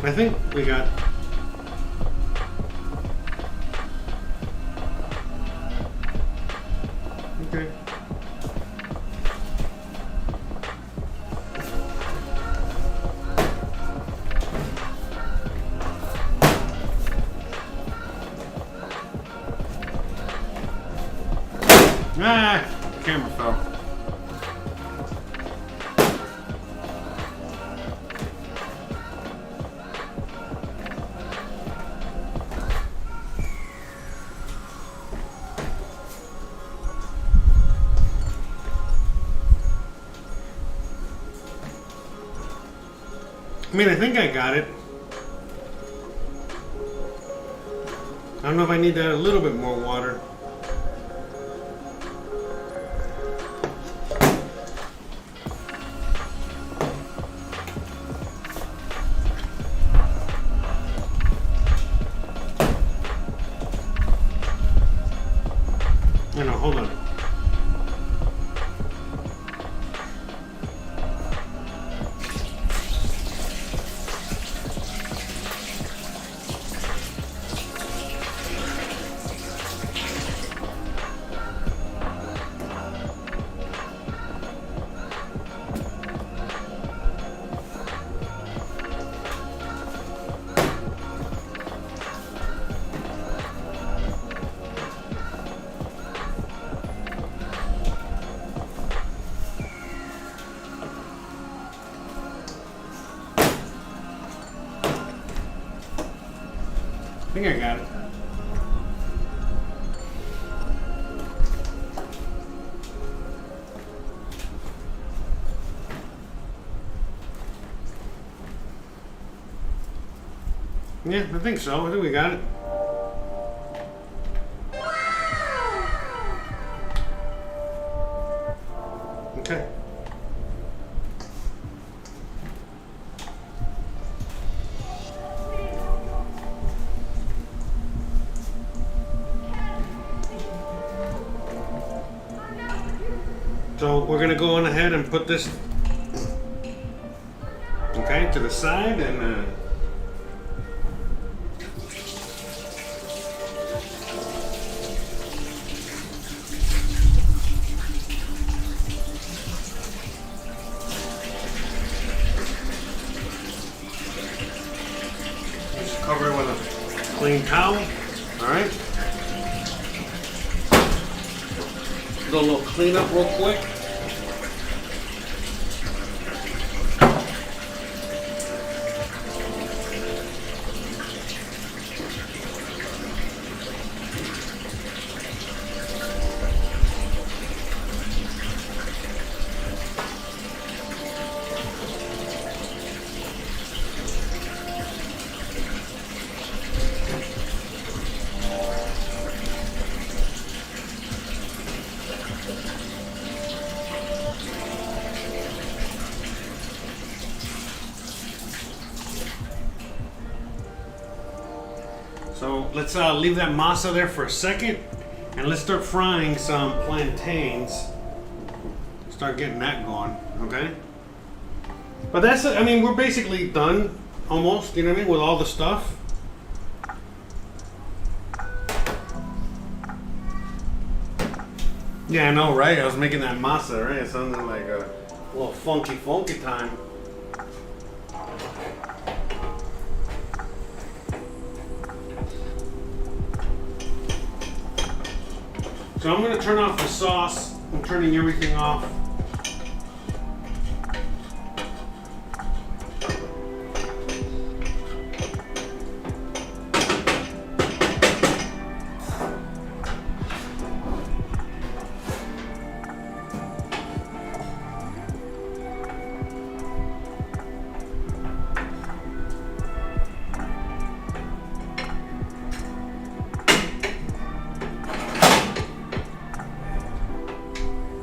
I think we got okay. Ah, camera fell. I mean, I think I got it. I don't know if I need to add a little bit more water. No, hold on. think I got it. Yeah, I think so. I think we got it. Okay. So we're gonna go on ahead and put this, okay, to the side and just cover it with a clean towel. All right. Do a little cleanup real quick. So let's leave that masa there for a second, and let's start frying some plantains. Start getting that going, okay? But that's, I mean, we're basically done, almost, you know what I mean, with all the stuff. Yeah, I know, right? I was making that masa, right? It sounded like a little funky time. So I'm going to turn off the sauce. I'm turning everything off.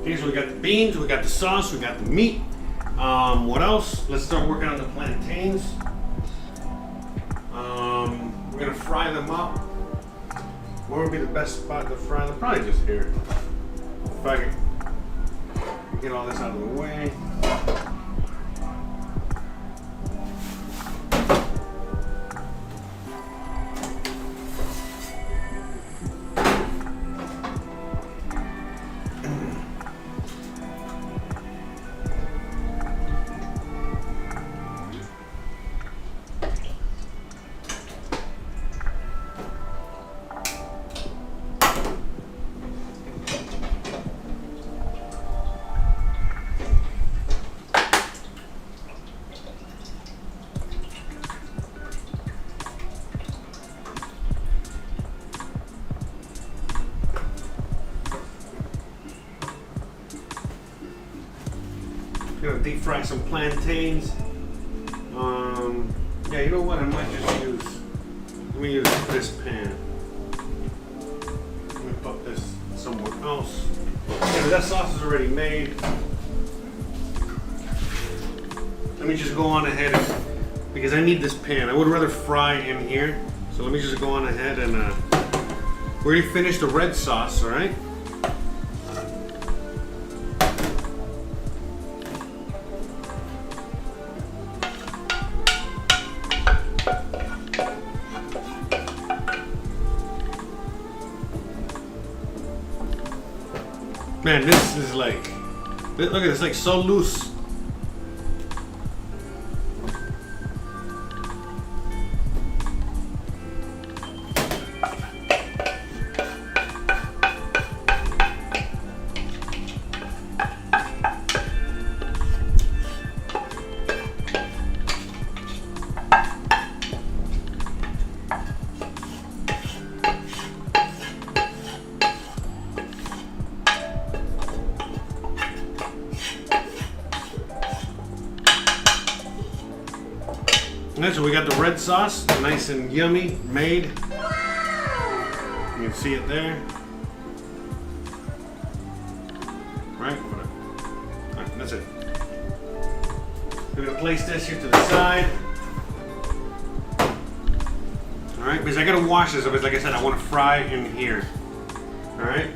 Okay, so we got the beans, we got the sauce, we got the meat. What else? Let's start working on the plantains. We're gonna fry them up. Where would be the best spot to fry them? Probably just here. If I can get all this out of the way. Gonna deep fry some plantains. Yeah, you know what? I might just use. Let me use this pan. Let me put this somewhere else. Yeah, that sauce is already made. Let me just go on ahead and, because I need this pan. I would rather fry in here. So let me just go on ahead and we already finished the red sauce. All right. Man, this is like, look at this, like so loose. got the red sauce, nice and yummy, made. You can see it there. Right, alright, that's it. We're gonna place this here to the side. Alright, because I gotta wash this, because like I said, I want to fry in here. Alright.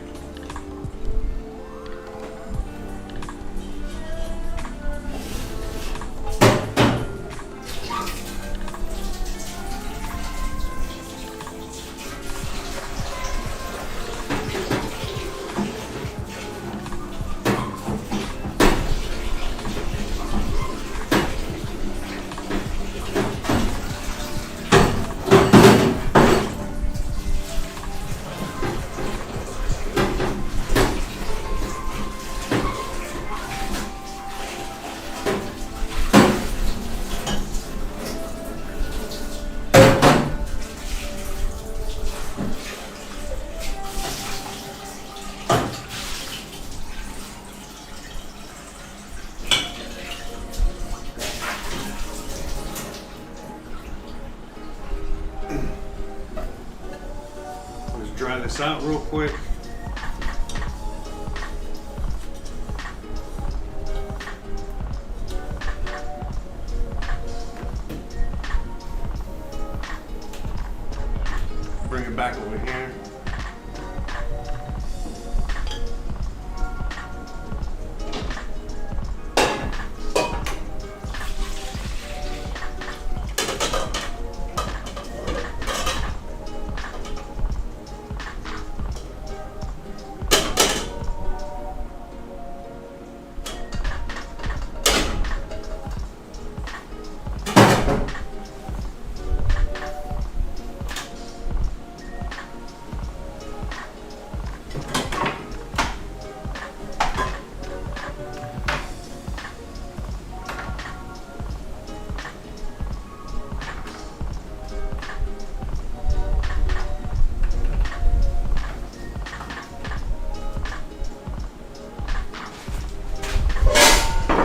Dry this out real quick. Bring it back over here.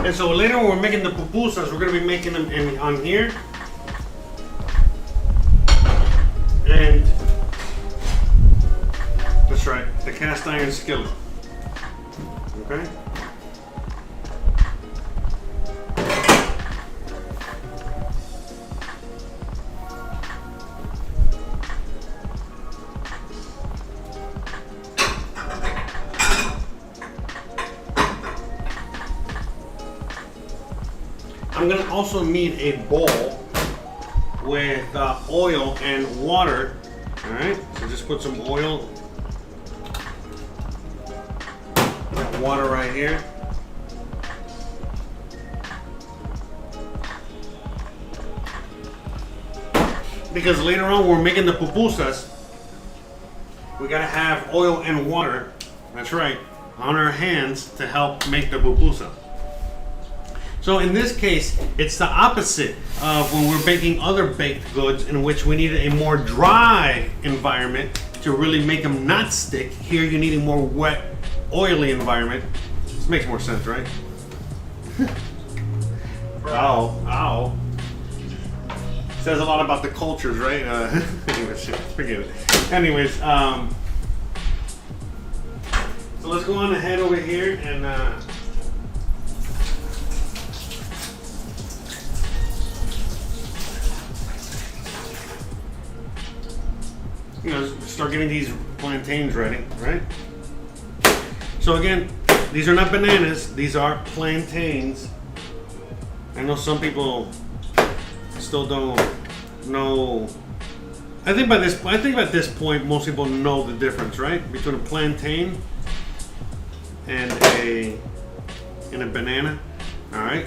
And so later when we're making the pupusas, we're going to be making them on here. And that's right, the cast iron skillet. Okay? I'm gonna also need a bowl with oil and water. All right, so just put some oil, got water right here. Because later on, when we're making the pupusas, we gotta have oil and water. That's right, on our hands to help make the pupusa. So in this case, it's the opposite of when we're baking other baked goods in which we need a more dry environment to really make them not stick. Here you need a more wet, oily environment. This makes more sense, right? Ow, ow. Says a lot about the cultures, right? Anyways, forget it. Anyways, so let's go on ahead over here and you know, start getting these plantains ready, right? So again, these are not bananas, these are plantains. I know some people still don't know. I think at this point most people know the difference, right? Between a plantain and a banana. All right.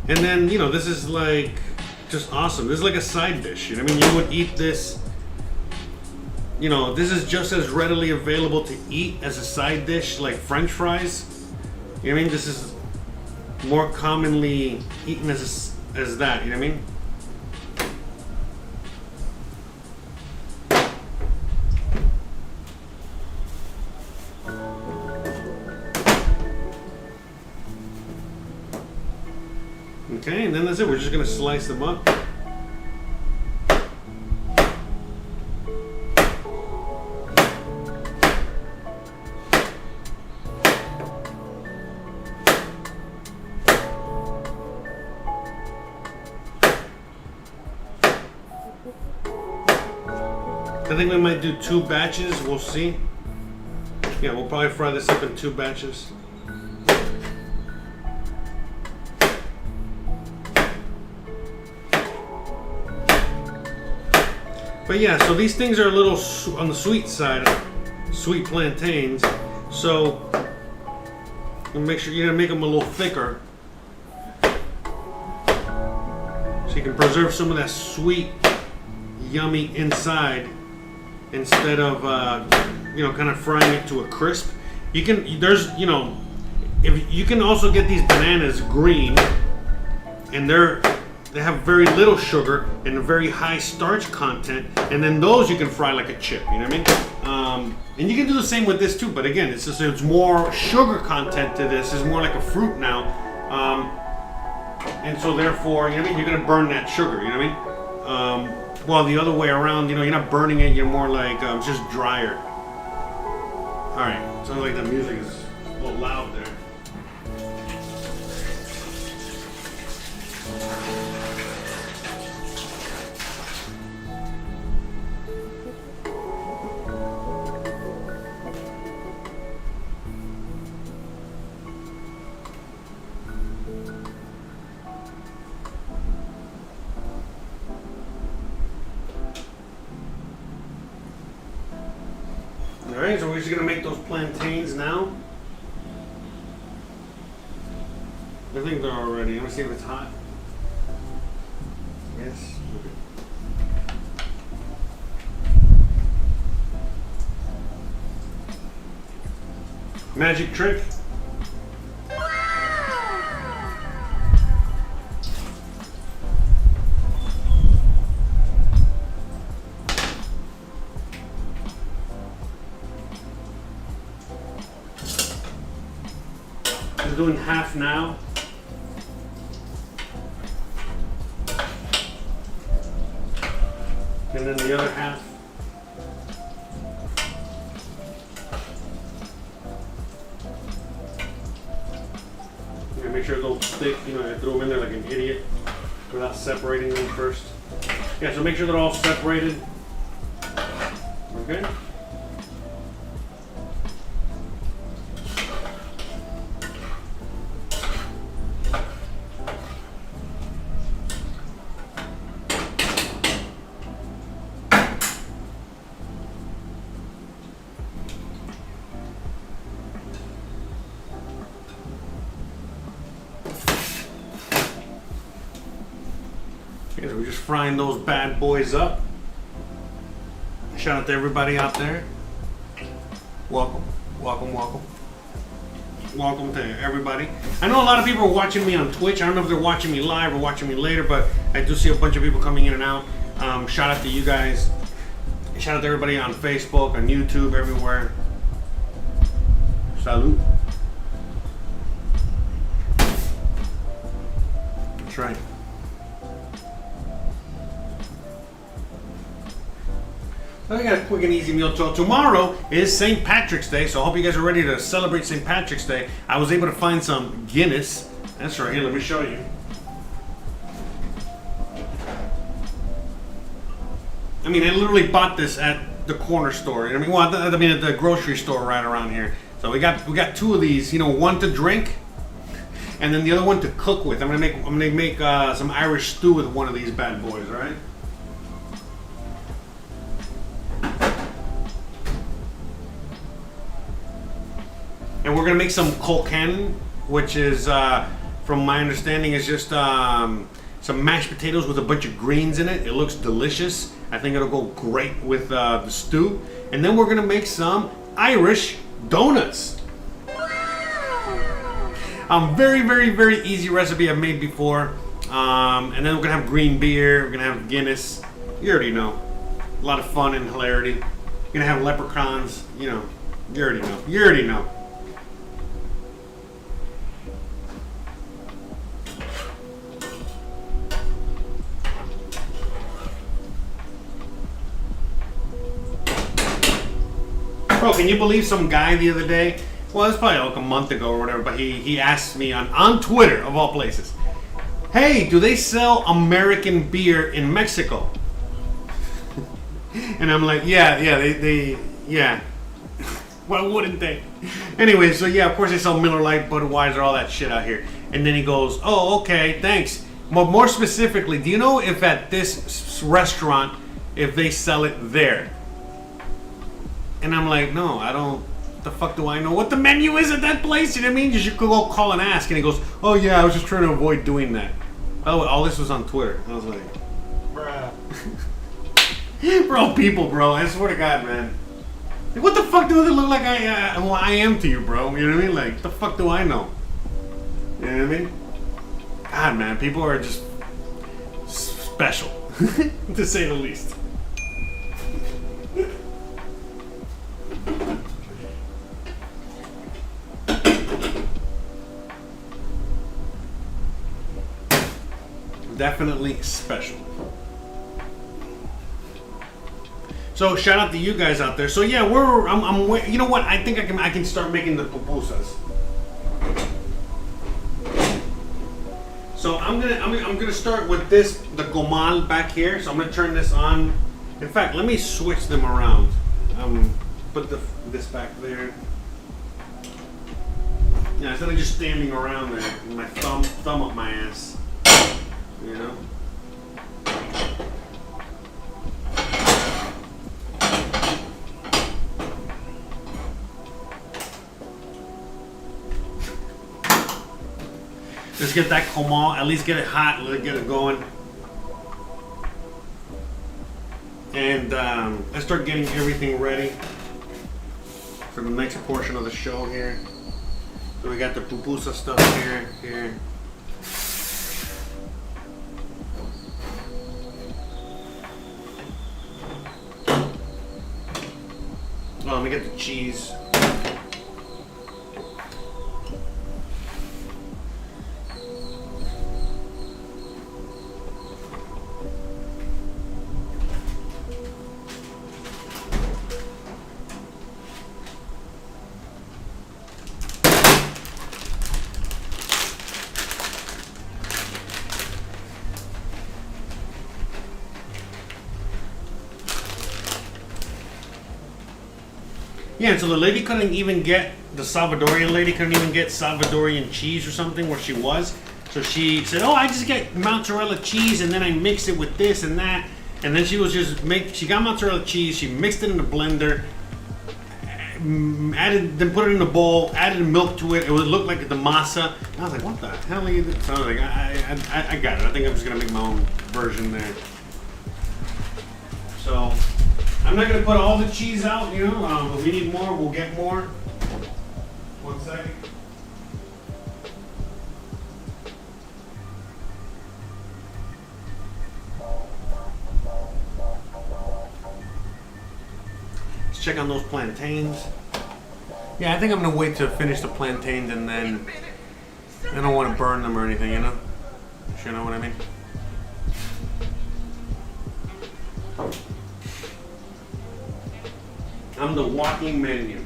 And then, you know, this is like just awesome. This is like a side dish. You know what I mean? You would eat this, you know, this is just as readily available to eat as a side dish like French fries. You know what I mean? This is more commonly eaten as that, you know what I mean? Okay, and then that's it. We're just gonna slice them up. I think we might do 2 batches. We'll see. Yeah, we'll probably fry this up in 2 batches. But yeah, so these things are a little on the sweet side, sweet plantains. So we'll make sure you're gonna make them a little thicker, so you can preserve some of that sweet, yummy inside instead of kind of frying it to a crisp. You can if you can also get these bananas green, and they have very little sugar and a very high starch content, and then those you can fry like a chip, you know what I mean? And you can do the same with this too, but again, it's more sugar content to this. It's more like a fruit now, and so therefore, you know what I mean, you're gonna burn that sugar, you know what I mean? While the other way around, you're not burning it, you're more like just drier. All right, sounds like the music is a little loud there. Alright, so we're just gonna make those plantains now. I think they're all ready. Let me see if it's hot. Yes. Okay. Magic trick. Just doing half now. And then the other half. Yeah, make sure they'll stick. I threw them in there like an idiot without separating them first. Yeah, so make sure they're all separated. Okay. So we're just frying those bad boys up. Shout out to everybody out there. Welcome, welcome, welcome. Welcome to everybody. I know a lot of people are watching me on Twitch. I don't know if they're watching me live or watching me later, but I do see a bunch of people coming in and out. Shout out to you guys. Shout out to everybody on Facebook, on YouTube, everywhere. Salud. That's right. I got a quick and easy meal. So tomorrow is St. Patrick's Day, so I hope you guys are ready to celebrate St. Patrick's Day. I was able to find some Guinness. That's right here, let me show you. I mean, I literally bought this at the corner store. I mean, at the grocery store right around here. So we got 2 of these. One to drink, and then the other one to cook with. I'm gonna make some Irish stew with one of these bad boys. All right. And we're gonna make some colcan, which is, from my understanding, is just some mashed potatoes with a bunch of greens in it. It looks delicious. I think it'll go great with the stew. And then we're gonna make some Irish donuts. Very, very, very easy recipe I've made before. And then we're gonna have green beer. We're gonna have Guinness. You already know. A lot of fun and hilarity. We're gonna have leprechauns. You already know. You already know. Bro, can you believe some guy the other day? Well, it's probably like a month ago or whatever, but he asked me on Twitter, of all places, hey, do they sell American beer in Mexico? And I'm like, yeah, yeah. Why wouldn't they? Anyway, so yeah, of course they sell Miller Lite, Budweiser, all that shit out here. And then he goes, oh, okay, thanks. But more specifically, do you know if at this restaurant, if they sell it there? And I'm like, no, I don't. What the fuck do I know what the menu is at that place? You know what I mean? You should go call and ask. And he goes, oh yeah, I was just trying to avoid doing that. By the way, all this was on Twitter. I was like, bruh. Bro, people, bro. I swear to God, man. Like, what the fuck do they look like I am to you, bro? You know what I mean? Like, the fuck do I know? You know what I mean? God, man, people are just special, to say the least. Definitely special. So shout out to you guys out there. So yeah, I'm you know what? I think I can start making the pupusas. So I'm gonna start with this, the comal back here. So I'm gonna turn this on. In fact, let me switch them around. Put this back there. Yeah, instead of just standing around there with my thumb up my ass. You know. Just get that comal, at least get it hot, let it get it going. And let's start getting everything ready for the next portion of the show here. So we got the pupusa stuff here. Oh, let me get the cheese. Yeah, and so the lady couldn't even get, the Salvadorian lady couldn't even get Salvadorian cheese or something where she was. So she said, oh, I just get mozzarella cheese and then I mix it with this and that. And then she was just she got mozzarella cheese, she mixed it in the blender, then put it in a bowl, added milk to it. It would look like the masa. And I was like, what the hell are you doing? So I was like, I got it. I think I'm just gonna make my own version there. So I'm not gonna put all the cheese out, you know. If we need more, we'll get more. 1 second. Let's check on those plantains. Yeah, I think I'm gonna wait to finish the plantains and then I don't want to burn them or anything, you know. You know what I mean? I'm the walking menu.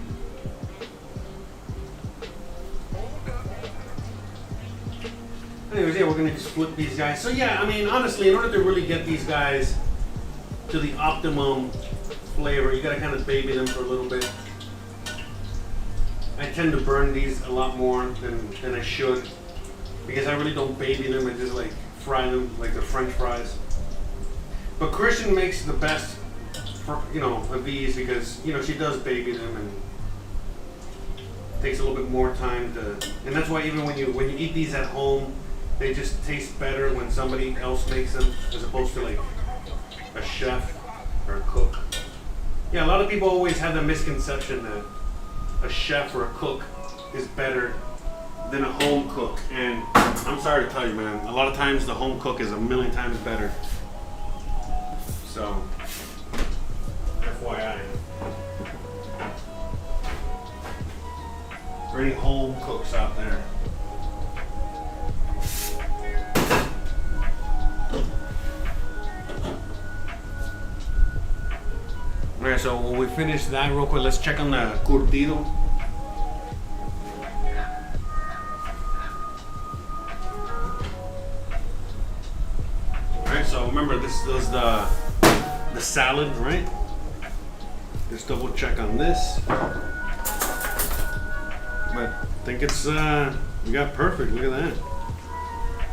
Anyways, yeah, we're gonna just flip these guys. So yeah, I mean, honestly, in order to really get these guys to the optimum flavor, you gotta kind of baby them for a little bit. I tend to burn these a lot more than I should because I really don't baby them. I just like fry them like the French fries. But Christian makes the best, you know, of these because, you know, she does baby them and it takes a little bit more time to, and that's why even when you eat these at home, they just taste better when somebody else makes them as opposed to like a chef or a cook. Yeah, a lot of people always have the misconception that a chef or a cook is better than a home cook, and I'm sorry to tell you, man, a lot of times the home cook is a million times better. So FYI. For any home cooks out there. Alright, so when we finish that real quick, let's check on the curtido. Alright, so remember this is the salad, right? Just double check on this. But I think it's we got perfect. Look at that.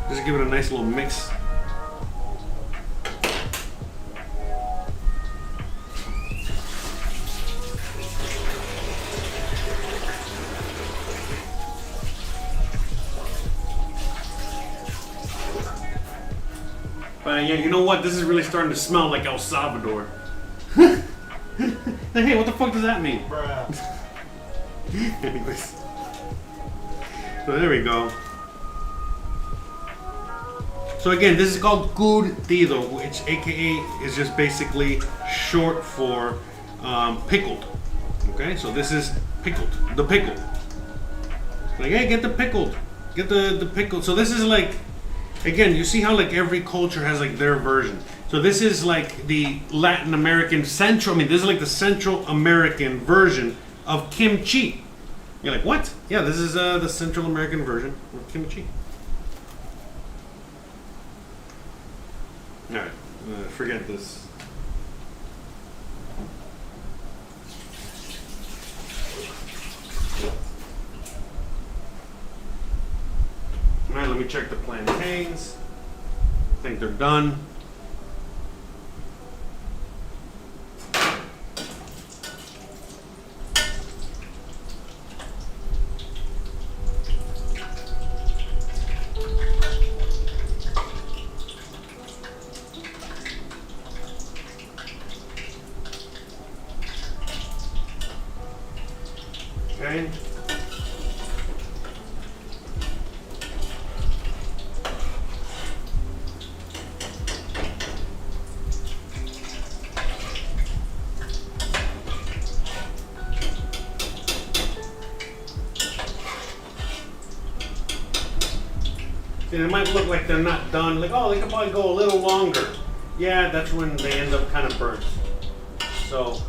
Just give it a nice little mix. But yeah, you know what? This is really starting to smell like El Salvador. Hey, what the fuck does that mean? Anyways. So there we go. So again, this is called curtido, which AKA is just basically short for pickled. Okay, so this is pickled, the pickle. Like, hey, get the pickled, get the pickled. So this is like, again, you see how like every culture has like their version. So this is like the Latin American this is like the Central American version of kimchi. You're like, what? Yeah, this is the Central American version of kimchi. Alright, forget this. Alright, let me check the plantains. I think they're done. Okay. See, it might look like they're not done. Like, oh, they could probably go a little longer. Yeah, that's when they end up kind of burnt. So.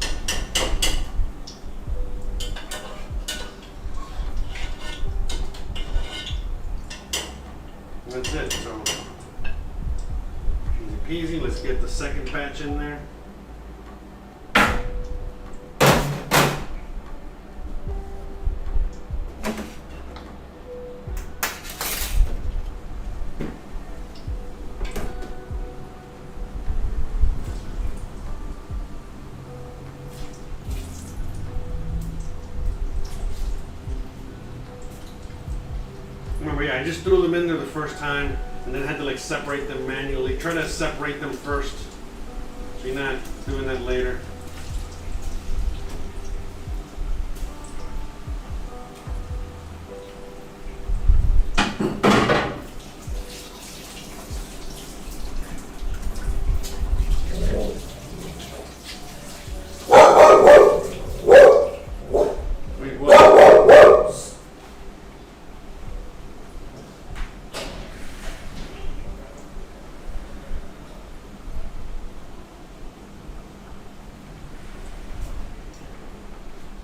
That's it. So easy peasy. Let's get the second batch in there. Remember, yeah, I just threw them in there the first time and then had to like separate them manually. Try to separate them first so you're not doing that later.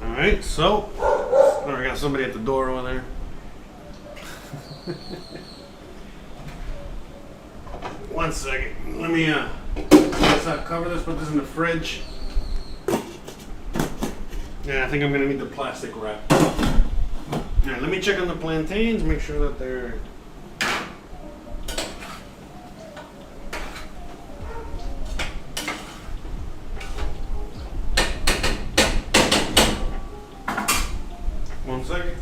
Alright, so oh, I got somebody at the door over there. One second. Let me let's cover this, put this in the fridge. Yeah, I think I'm gonna need the plastic wrap. Alright, let me check on the plantains, make sure that they're one second.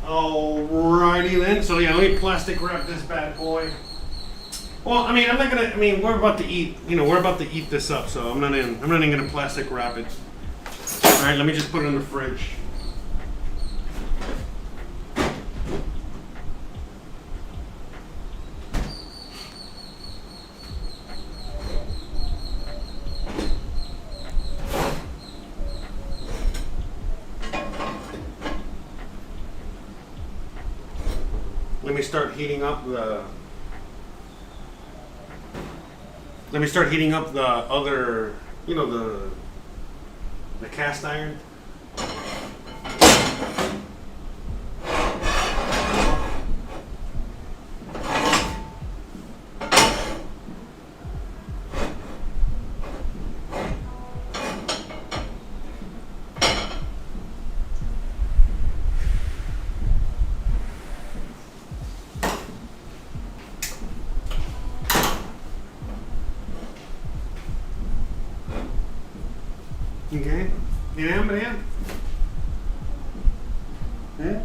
Alrighty then. So yeah, let me plastic wrap this bad boy. Well, I mean, I'm not gonna. I mean, we're about to eat. You know, we're about to eat this up, so I'm not even gonna plastic wrap it. All right, let me just put it in the fridge. let me start heating up the other, you know, the cast iron. Okay. ¿Tiene hambre ya? ¿Eh?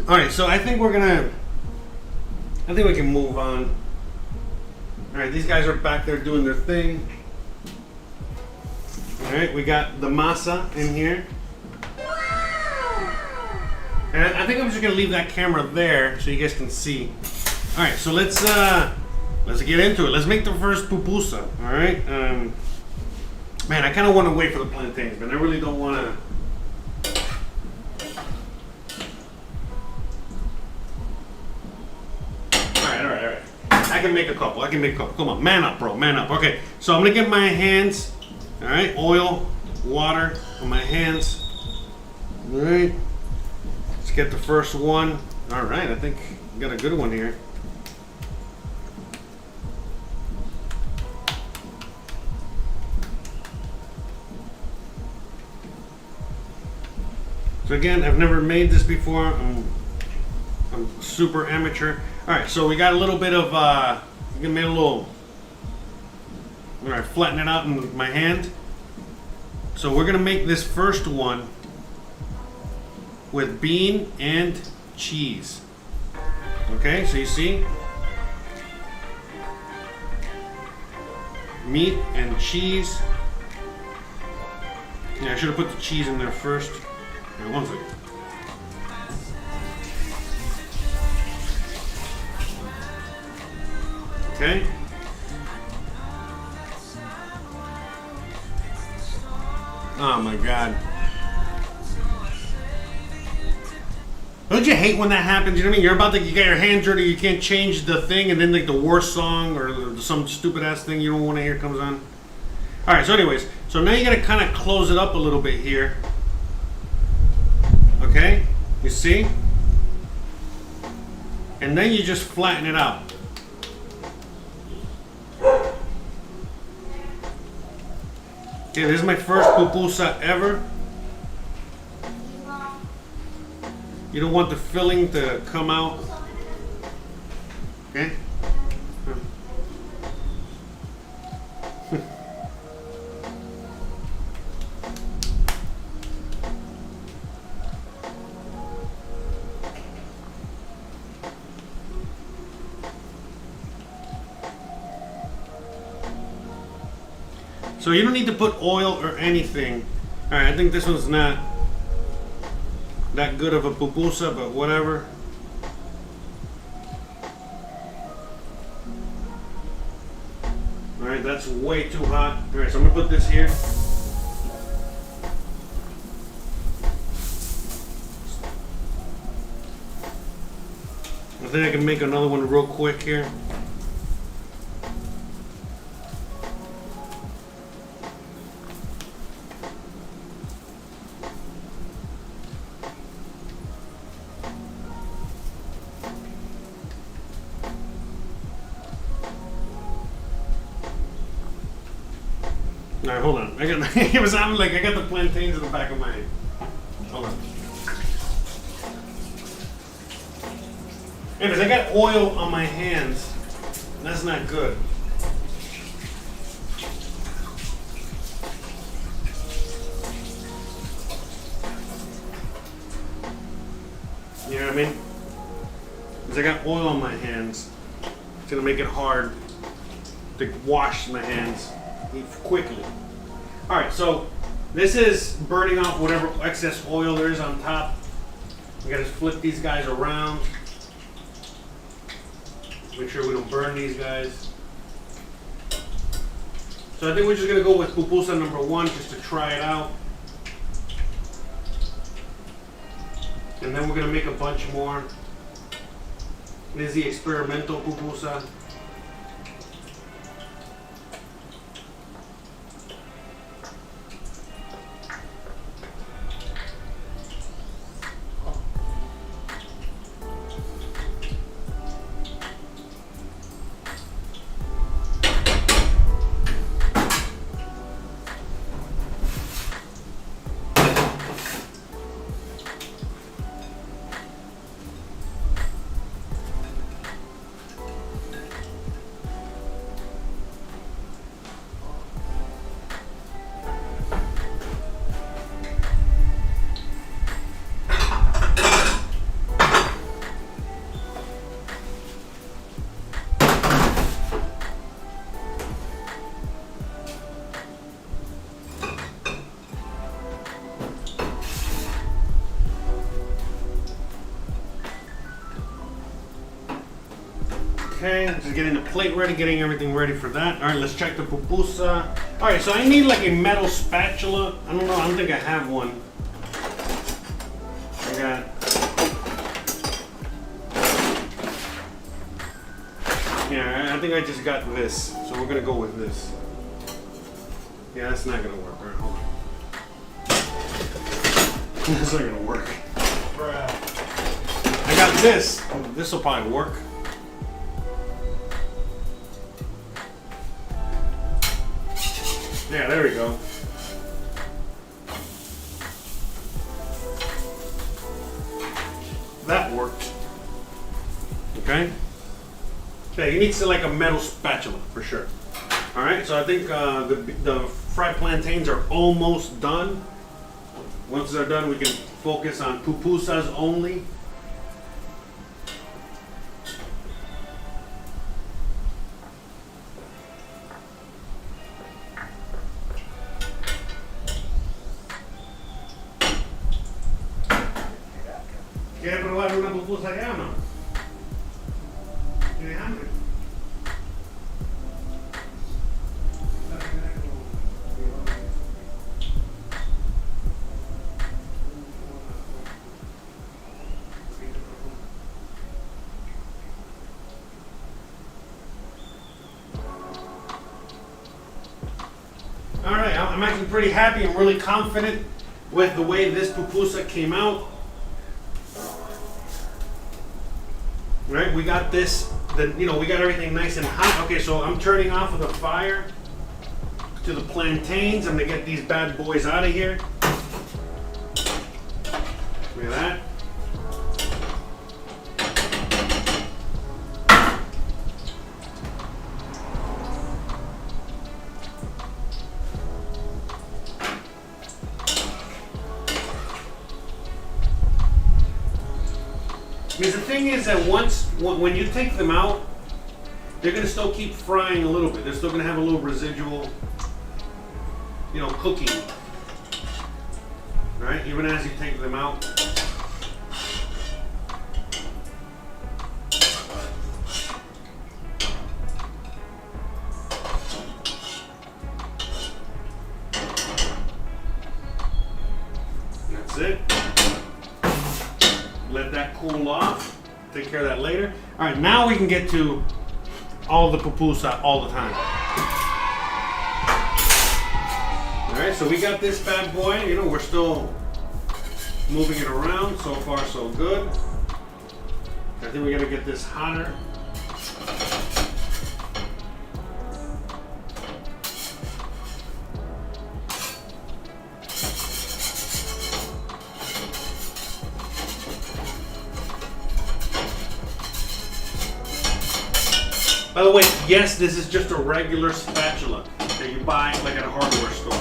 All right, so I think we can move on. All right, these guys are back there doing their thing. All right, we got the masa in here. And I think I'm just gonna leave that camera there so you guys can see. All right, so let's get into it. Let's make the first pupusa. All right. Man, I kind of want to wait for the plantains, but I really don't want to. I can make a couple. Come on, man up, bro. Man up. Okay, so I'm gonna get my hands. All right, oil, water on my hands. All right, let's get the first one. All right, I think we got a good one here. So again, I've never made this before. I'm super amateur. All right, so we got a little bit of, you can make a little, all right, flatten it out in my hand. So we're gonna make this first one with bean and cheese. Okay, so you see, meat and cheese. Yeah, I should have put the cheese in there first. Wait, one second. Okay. Oh my God. Don't you hate when that happens? You know what I mean? You're about to get your hands dirty, you can't change the thing, and then like the worst song or some stupid ass thing you don't want to hear comes on. Alright, so anyways, so now you gotta kind of close it up a little bit here. Okay? You see? And then you just flatten it out. Okay, this is my first pupusa ever. You don't want the filling to come out. Okay? So you don't need to put oil or anything. Alright, I think this one's not that good of a pupusa, but whatever. Alright, that's way too hot. Alright, so I'm gonna put this here. I think I can make another one real quick here. Alright, hold on. I got the plantains in the back of my head. Hold on. Anyways, I got oil on my hands. That's not good. You know what I mean? Because I got oil on my hands. It's gonna make it hard to wash my hands. quickly. All right, so this is burning off whatever excess oil there is on top. We gotta flip these guys around. Make sure we don't burn these guys. So I think we're just gonna go with pupusa number 1 just to try it out. And then we're gonna make a bunch more. This is the experimental pupusa. Okay, just getting the plate ready, getting everything ready for that. All right, let's check the pupusa. All right, so I need like a metal spatula. I don't know, I don't think I have one. I got... Yeah, I think I just got this. So we're gonna go with this. Yeah, that's not gonna work. All right, hold on. That's not gonna work. I got this. This will probably work. Yeah, there we go. That worked. Okay. Okay, you need to like a metal spatula for sure. All right, so I think the fried plantains are almost done. Once they're done, we can focus on pupusas only. ¿Quiere probar una pupusa ya o no? ¿Tiene hambre? All right, I'm actually pretty happy. I'm really confident with the way this pupusa came out. Right, we got this, we got everything nice and hot. Okay, so I'm turning off of the fire to the plantains. I'm gonna get these bad boys out of here. Look at that. Because the thing is that when you take them out, they're gonna still keep frying a little bit. They're still gonna have a little residual, cooking. Right? Even as you take them out. That's it. Let that cool off. Take care of that later. All right, now we can get to all the pupusa all the time. All right, so we got this bad boy. We're still moving it around. So far, so good. I think we got to get this hotter. By the way, yes, this is just a regular spatula that you buy like at a hardware store.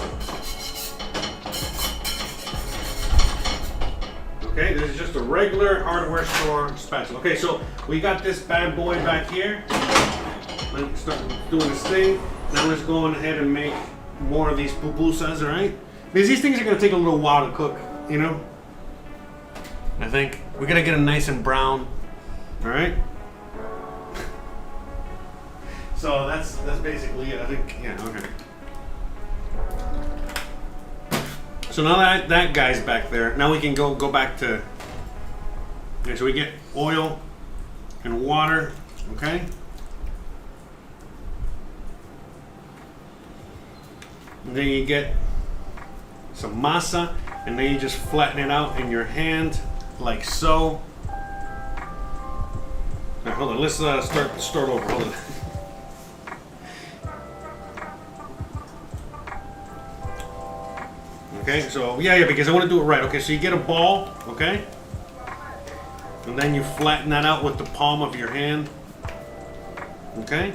Okay, this is just a regular hardware store spatula. Okay, so we got this bad boy back here. Let's start doing this thing. Now let's go on ahead and make more of these pupusas, alright? Because these things are gonna take a little while to cook, you know? I think we gotta get them nice and brown, alright? So that's basically it. I think, yeah, okay. So now that guy's back there, now we can go back to. Okay, so we get oil and water, okay? And then you get some masa, and then you just flatten it out in your hand, like so. Now, hold on, let's start over. Hold on. Okay, so yeah, because I want to do it right. Okay, so you get a ball, okay? And then you flatten that out with the palm of your hand. Okay?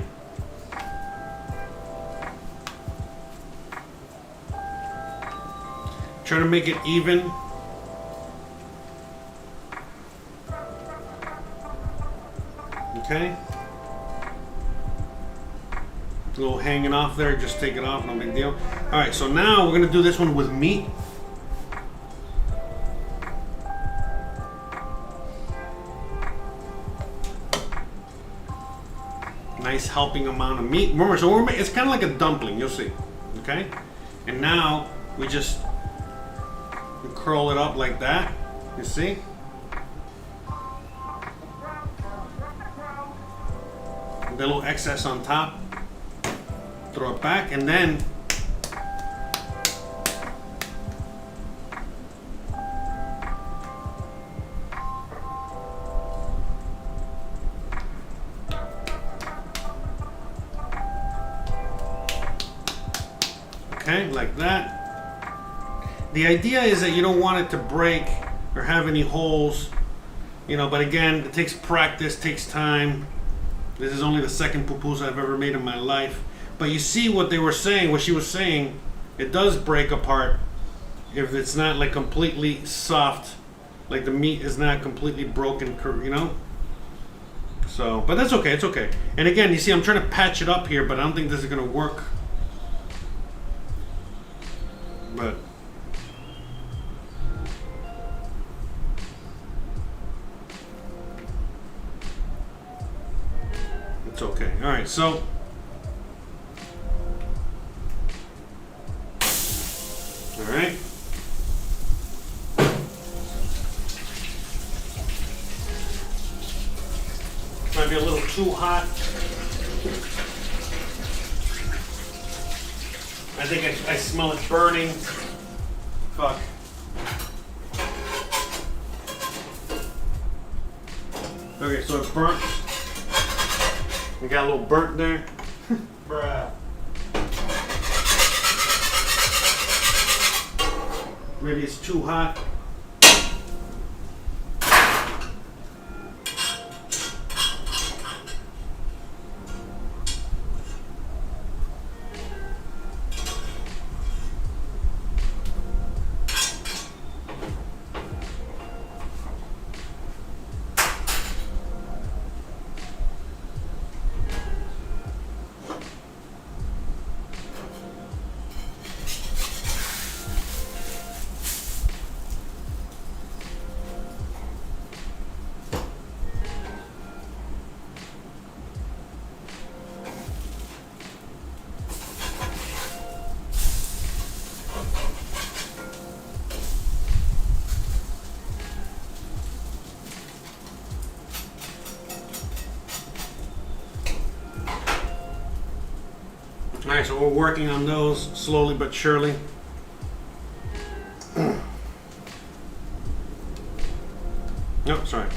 Try to make it even. Okay? A little hanging off there, just take it off, no big deal. Alright, so now we're going to do this one with meat. Nice helping amount of meat. Remember, so it's kind of like a dumpling, you'll see. Okay? And now we just curl it up like that. You see? A little excess on top. Throw it back, and then okay, like that. The idea is that you don't want it to break or have any holes, you know, but again, it takes practice, takes time. This is only the second pupusa I've ever made in my life. But you see what they were saying, what she was saying, it does break apart if it's not like completely soft, like the meat is not completely broken, you know? So, but that's okay, it's okay. And again, you see I'm trying to patch it up here, but I don't think this is gonna work. But it's okay. All right, so all right. Might be a little too hot. I think I smell it burning. Fuck. Okay, so it's burnt. We got a little burnt there. Bruh. Maybe it's too hot. Alright, so we're working on those slowly but surely. Nope, sorry.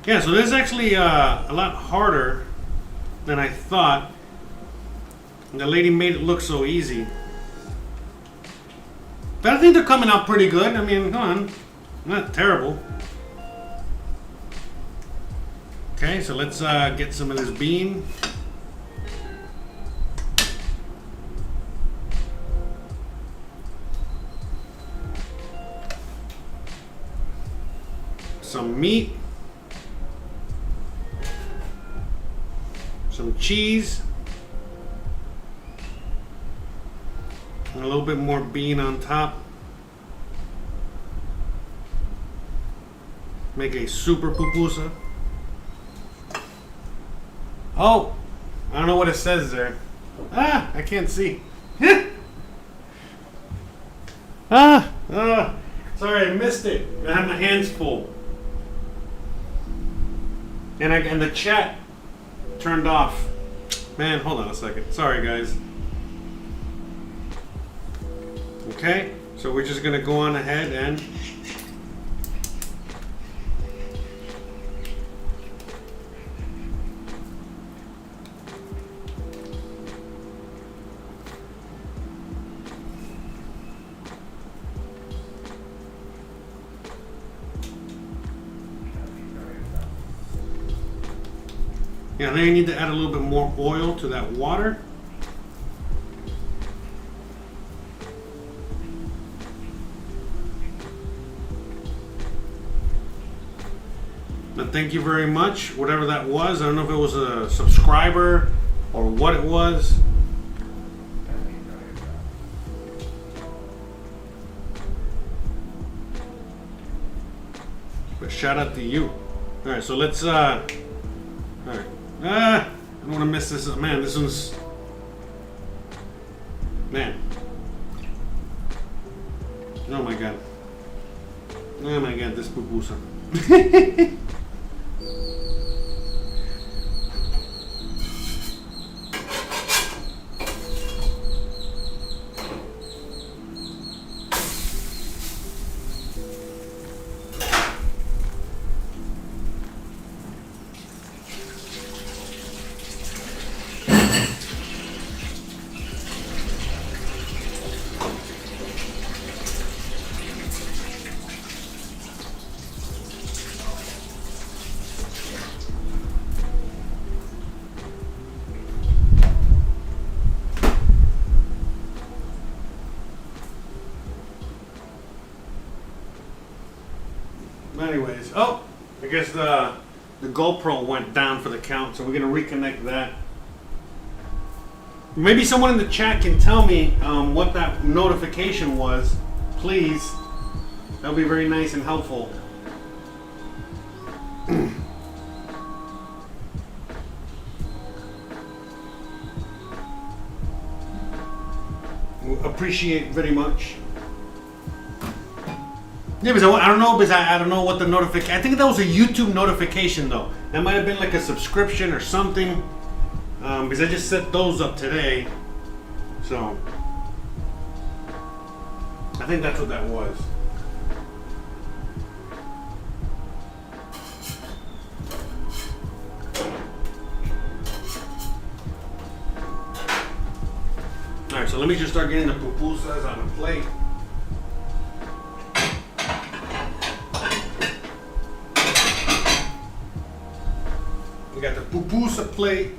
Yeah, so this is actually a lot harder than I thought. The lady made it look so easy. But I think they're coming out pretty good. I mean, come on. Not terrible. Okay, so let's get some of this bean. some meat, some cheese, and a little bit more bean on top. Make a super pupusa. Oh, I don't know what it says there. Ah, I can't see. Sorry, I missed it. I had my hands full. And the chat turned off. Man, hold on a second. Sorry, guys. Okay, so we're just gonna go on ahead and yeah, now you need to add a little bit more oil to that water. But thank you very much, whatever that was. I don't know if it was a subscriber or what it was. But shout out to you. All right, so let's all right. I don't want to miss this. Man, this one's... Man. Oh my god. Oh my god, this pupusa. Anyways, oh, I guess the GoPro went down for the count, so we're gonna reconnect that. Maybe someone in the chat can tell me what that notification was, please. That would be very nice and helpful. Appreciate very much. Yeah, because I don't know, because I don't know what the notification. I think that was a YouTube notification though. That might have been like a subscription or something. Because I just set those up today, so I think that's what that was. All right, so let me just start getting the pupusas on the plate. We got the pupusa plate.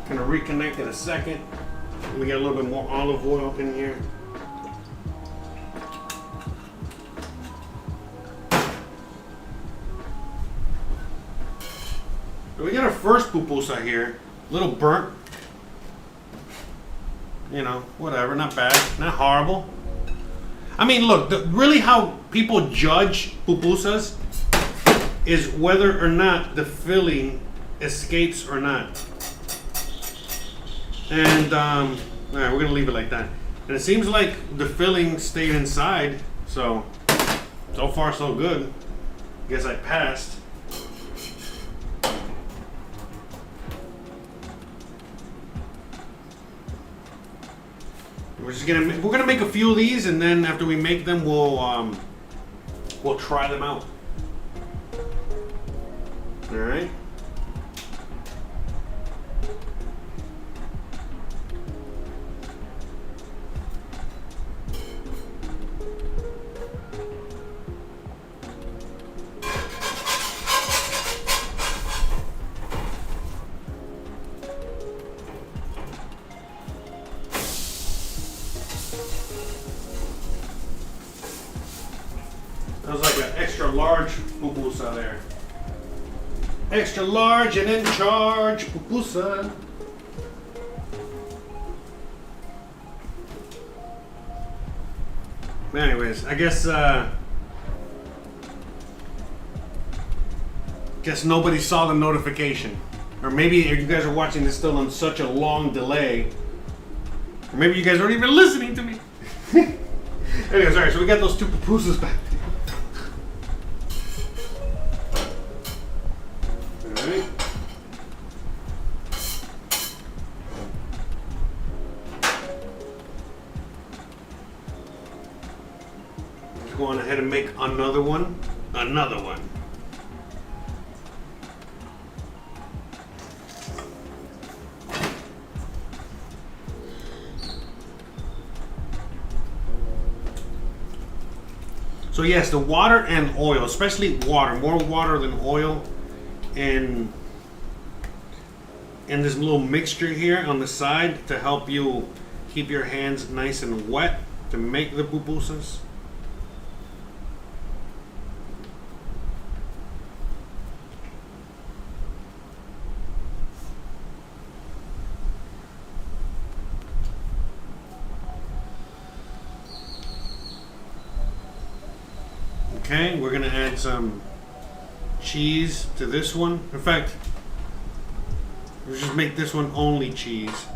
Gonna reconnect in a second. Let me get a little bit more olive oil up in here. We got our first pupusa here. A little burnt. You know, whatever, not bad, not horrible. I mean, look, really how people judge pupusas is whether or not the filling escapes or not. And, all right, we're gonna leave it like that. And it seems like the filling stayed inside, so far so good. Guess I passed. We're gonna make a few of these, and then after we make them, we'll try them out. All right. That was like an extra large pupusa there. Extra large and in charge pupusa. Anyways, I guess nobody saw the notification. Or maybe you guys are watching this still on such a long delay. Or maybe you guys aren't even listening to me. Anyways, alright, so we got those two pupusas back. Alright. Let's go on ahead and make another one. Another one. So yes, the water and oil, especially water, more water than oil, and this little mixture here on the side to help you keep your hands nice and wet to make the pupusas. Okay, we're gonna add some cheese to this one. In fact, we'll just make this one only cheese.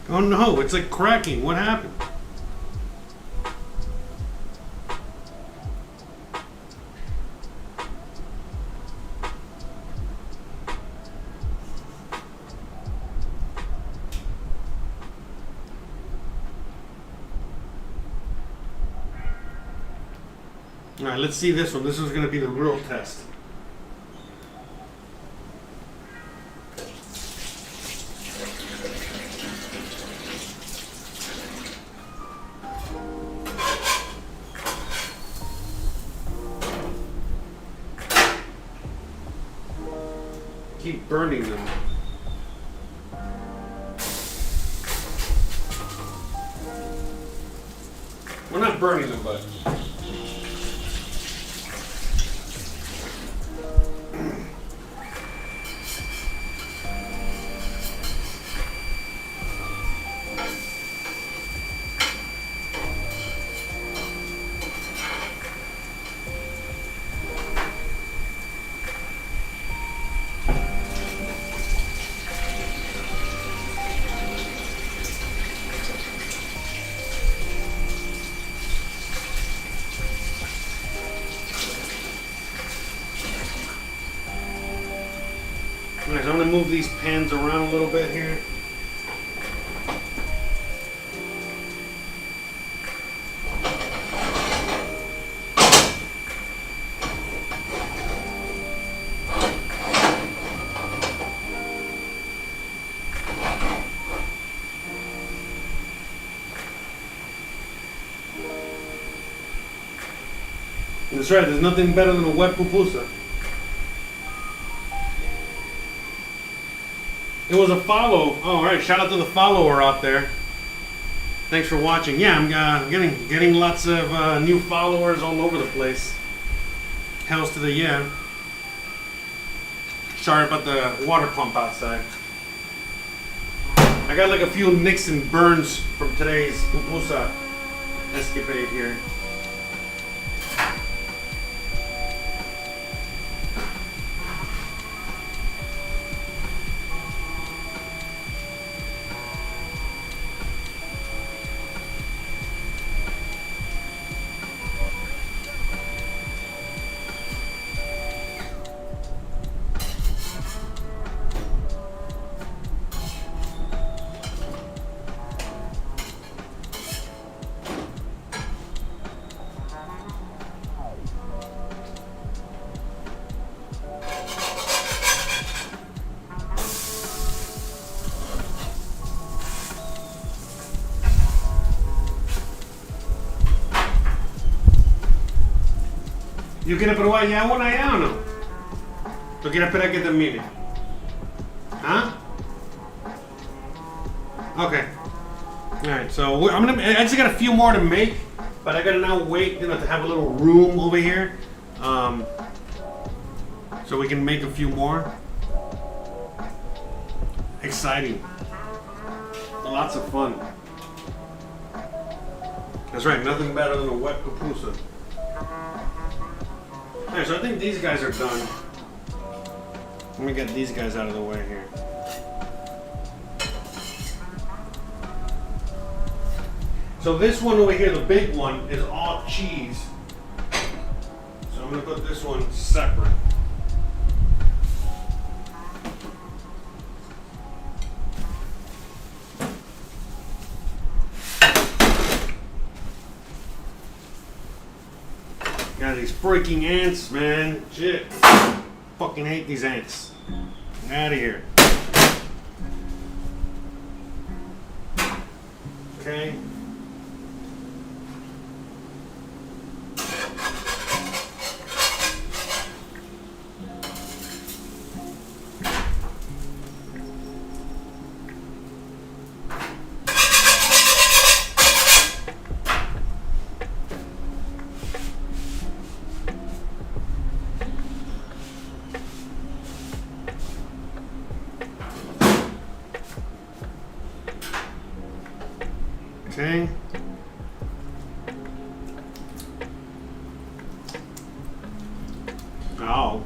Oh no, it's like cracking. What happened? Alright, let's see this one. This is going to be the real test. Keep burning them. We're not burning them, but alright, so I'm going to move these pans around a little bit here. That's right, there's nothing better than a wet pupusa. It was a follow. Oh, all right. Shout out to the follower out there. Thanks for watching. Yeah, I'm getting lots of new followers all over the place. Hells to the yeah. Sorry about the water pump outside. I got like a few nicks and burns from today's pupusa escapade here. ¿Yo quiero probar ya una ya o no? ¿Tú quieres esperar que termine? Huh? Okay. Alright, so I just got a few more to make, but I gotta now wait, to have a little room over here, so we can make a few more. Exciting. Lots of fun. That's right, nothing better than a wet pupusa. Alright, so I think these guys are done. Let me get these guys out of the way here. So this one over here, the big one, is all cheese. So I'm gonna put this one separate. Got these freaking ants, man. Shit. Fucking hate these ants. Get out of here. Okay. Okay. Oh.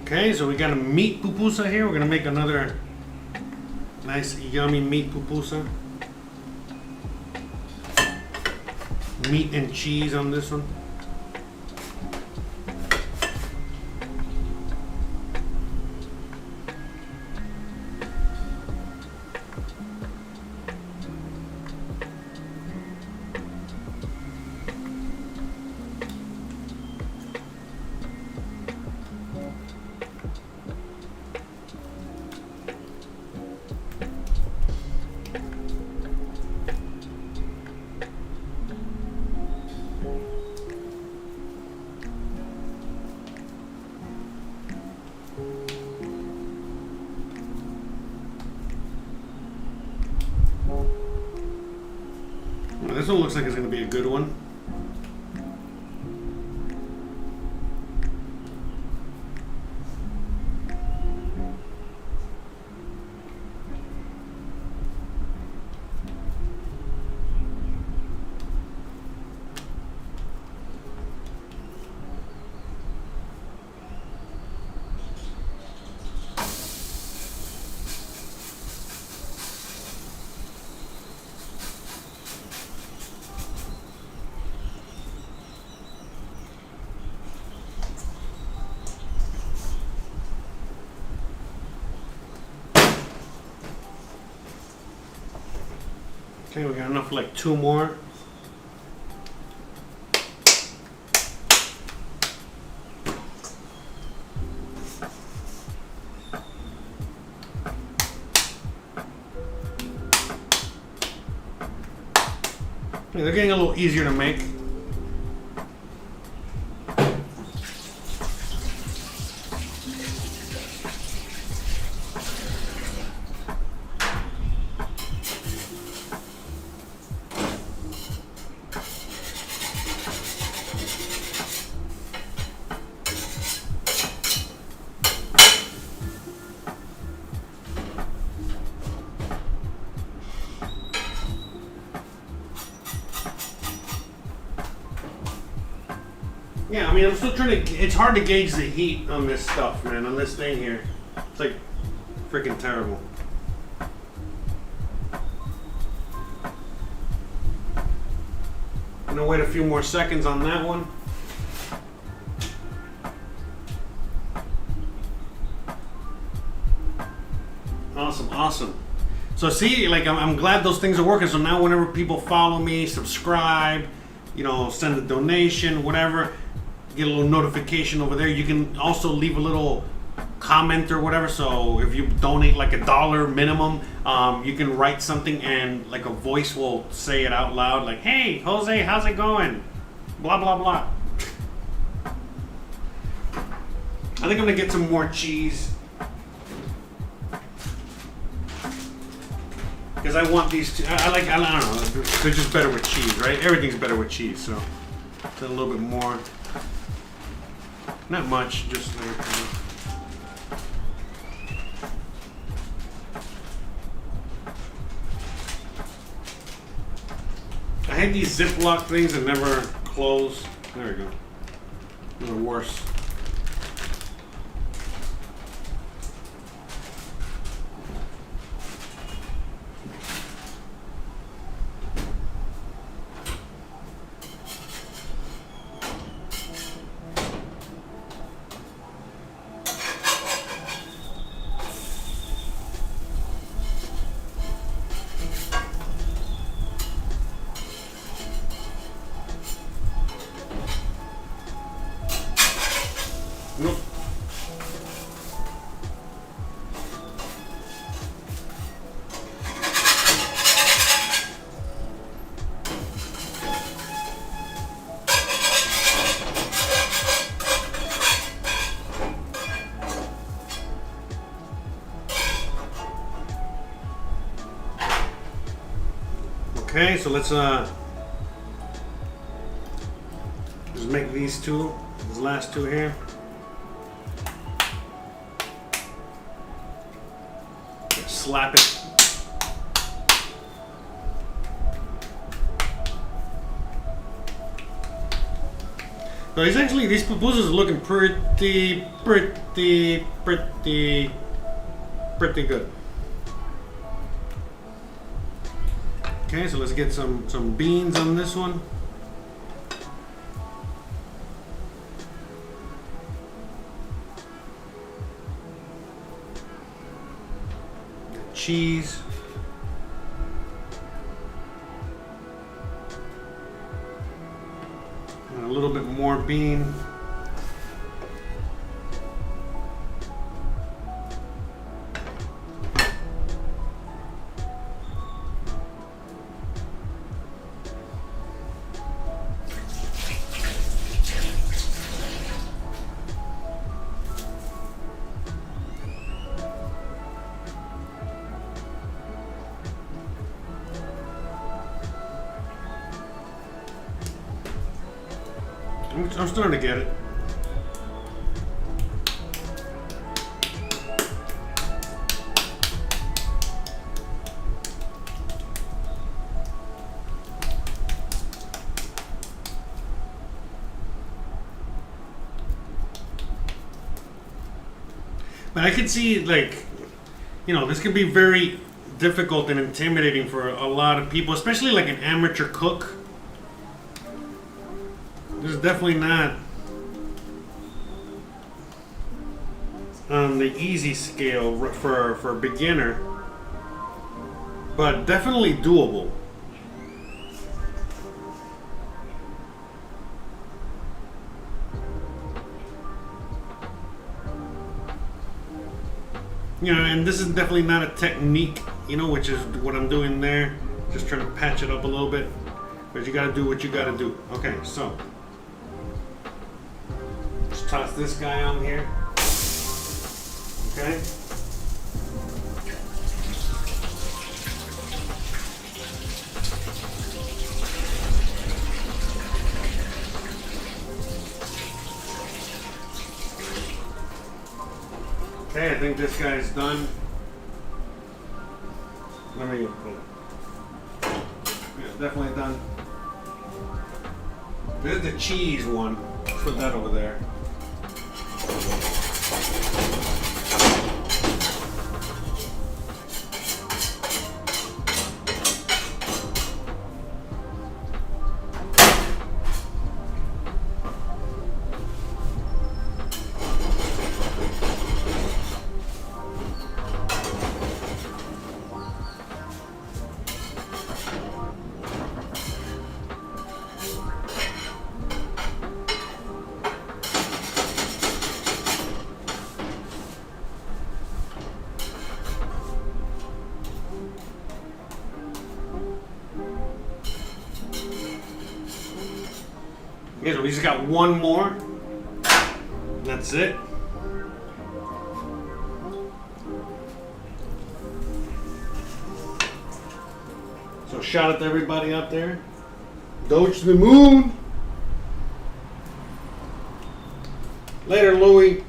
Okay, so we got a meat pupusa here. We're gonna make another nice yummy meat pupusa. Meat and cheese on this one. Well, this one looks like it's going to be a good one. Okay, we got enough for like two more. Okay, they're getting a little easier to make. Yeah, I mean, I'm still trying to. It's hard to gauge the heat on this stuff, man. On this thing here, it's like freaking terrible. I'm gonna wait a few more seconds on that one. Awesome, awesome. So see, like I'm glad those things are working. So now whenever people follow me, subscribe, you know, send a donation, whatever, get a little notification over there. You can also leave a little comment or whatever. So if you donate like $1 minimum, you can write something and like a voice will say it out loud, like, "Hey, Jose, how's it going? Blah blah blah." I think I'm gonna get some more cheese because I want these two. I don't know. They're just better with cheese, right? Everything's better with cheese, so a little bit more. Not much, just. I hate these Ziploc things that never close. There we go. They're worse. Nope. Okay, so let's just make these last two here. Slap it. So these pupusas are looking pretty good. Okay, so let's get some beans on this one. Cheese. And a little bit more bean. I'm starting to get it. But I could see, like, you know, this can be very difficult and intimidating for a lot of people, especially like an amateur cook. This is definitely not on the easy scale for a beginner, but definitely doable. You know, and this is definitely not a technique, you know, which is what I'm doing there. Just trying to patch it up a little bit. But you gotta do what you gotta do. Okay, so. Just toss this guy on here. Okay. Okay, I think this guy's done. Yeah, definitely done. There's the cheese one. Put that over there. Okay, so we just got one more. That's it. So shout out to everybody out there. Doge to the moon. Later, Louie.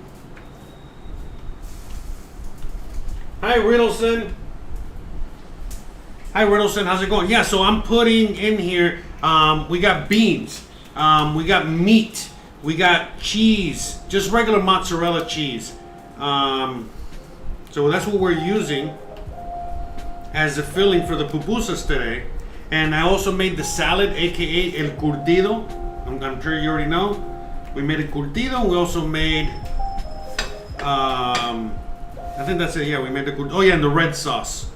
Hi, Riddleson. Hi, Riddleson. How's it going? Yeah, so I'm putting in here, we got beans. We got meat. We got cheese. Just regular mozzarella cheese. So that's what we're using as the filling for the pupusas today. And I also made the salad, aka el curtido. I'm sure you already know. We made a curtido. We also made, I think that's it. Yeah, we made the curtido. Oh yeah, and the red sauce.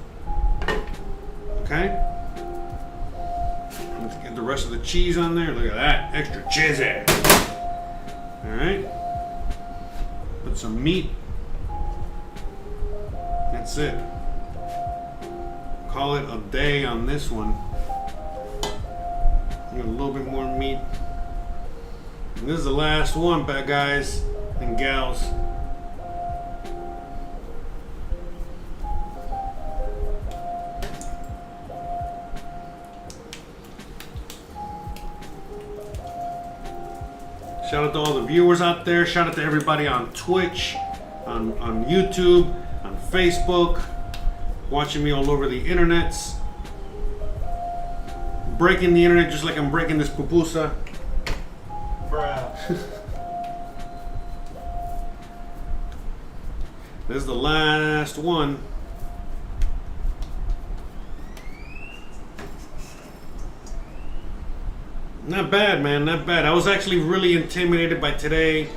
Okay. Let's get the rest of the cheese on there. Look at that, extra cheesy. All right. Put some meat. That's it. Call it a day on this one. A little bit more meat. And this is the last one, guys and gals. Shout out to all the viewers out there. Shout out to everybody on Twitch, on YouTube, on Facebook, watching me all over the internets. Breaking the internet just like I'm breaking this pupusa. Bruh. This is the last one. Not bad, man, not bad. I was actually really intimidated by today.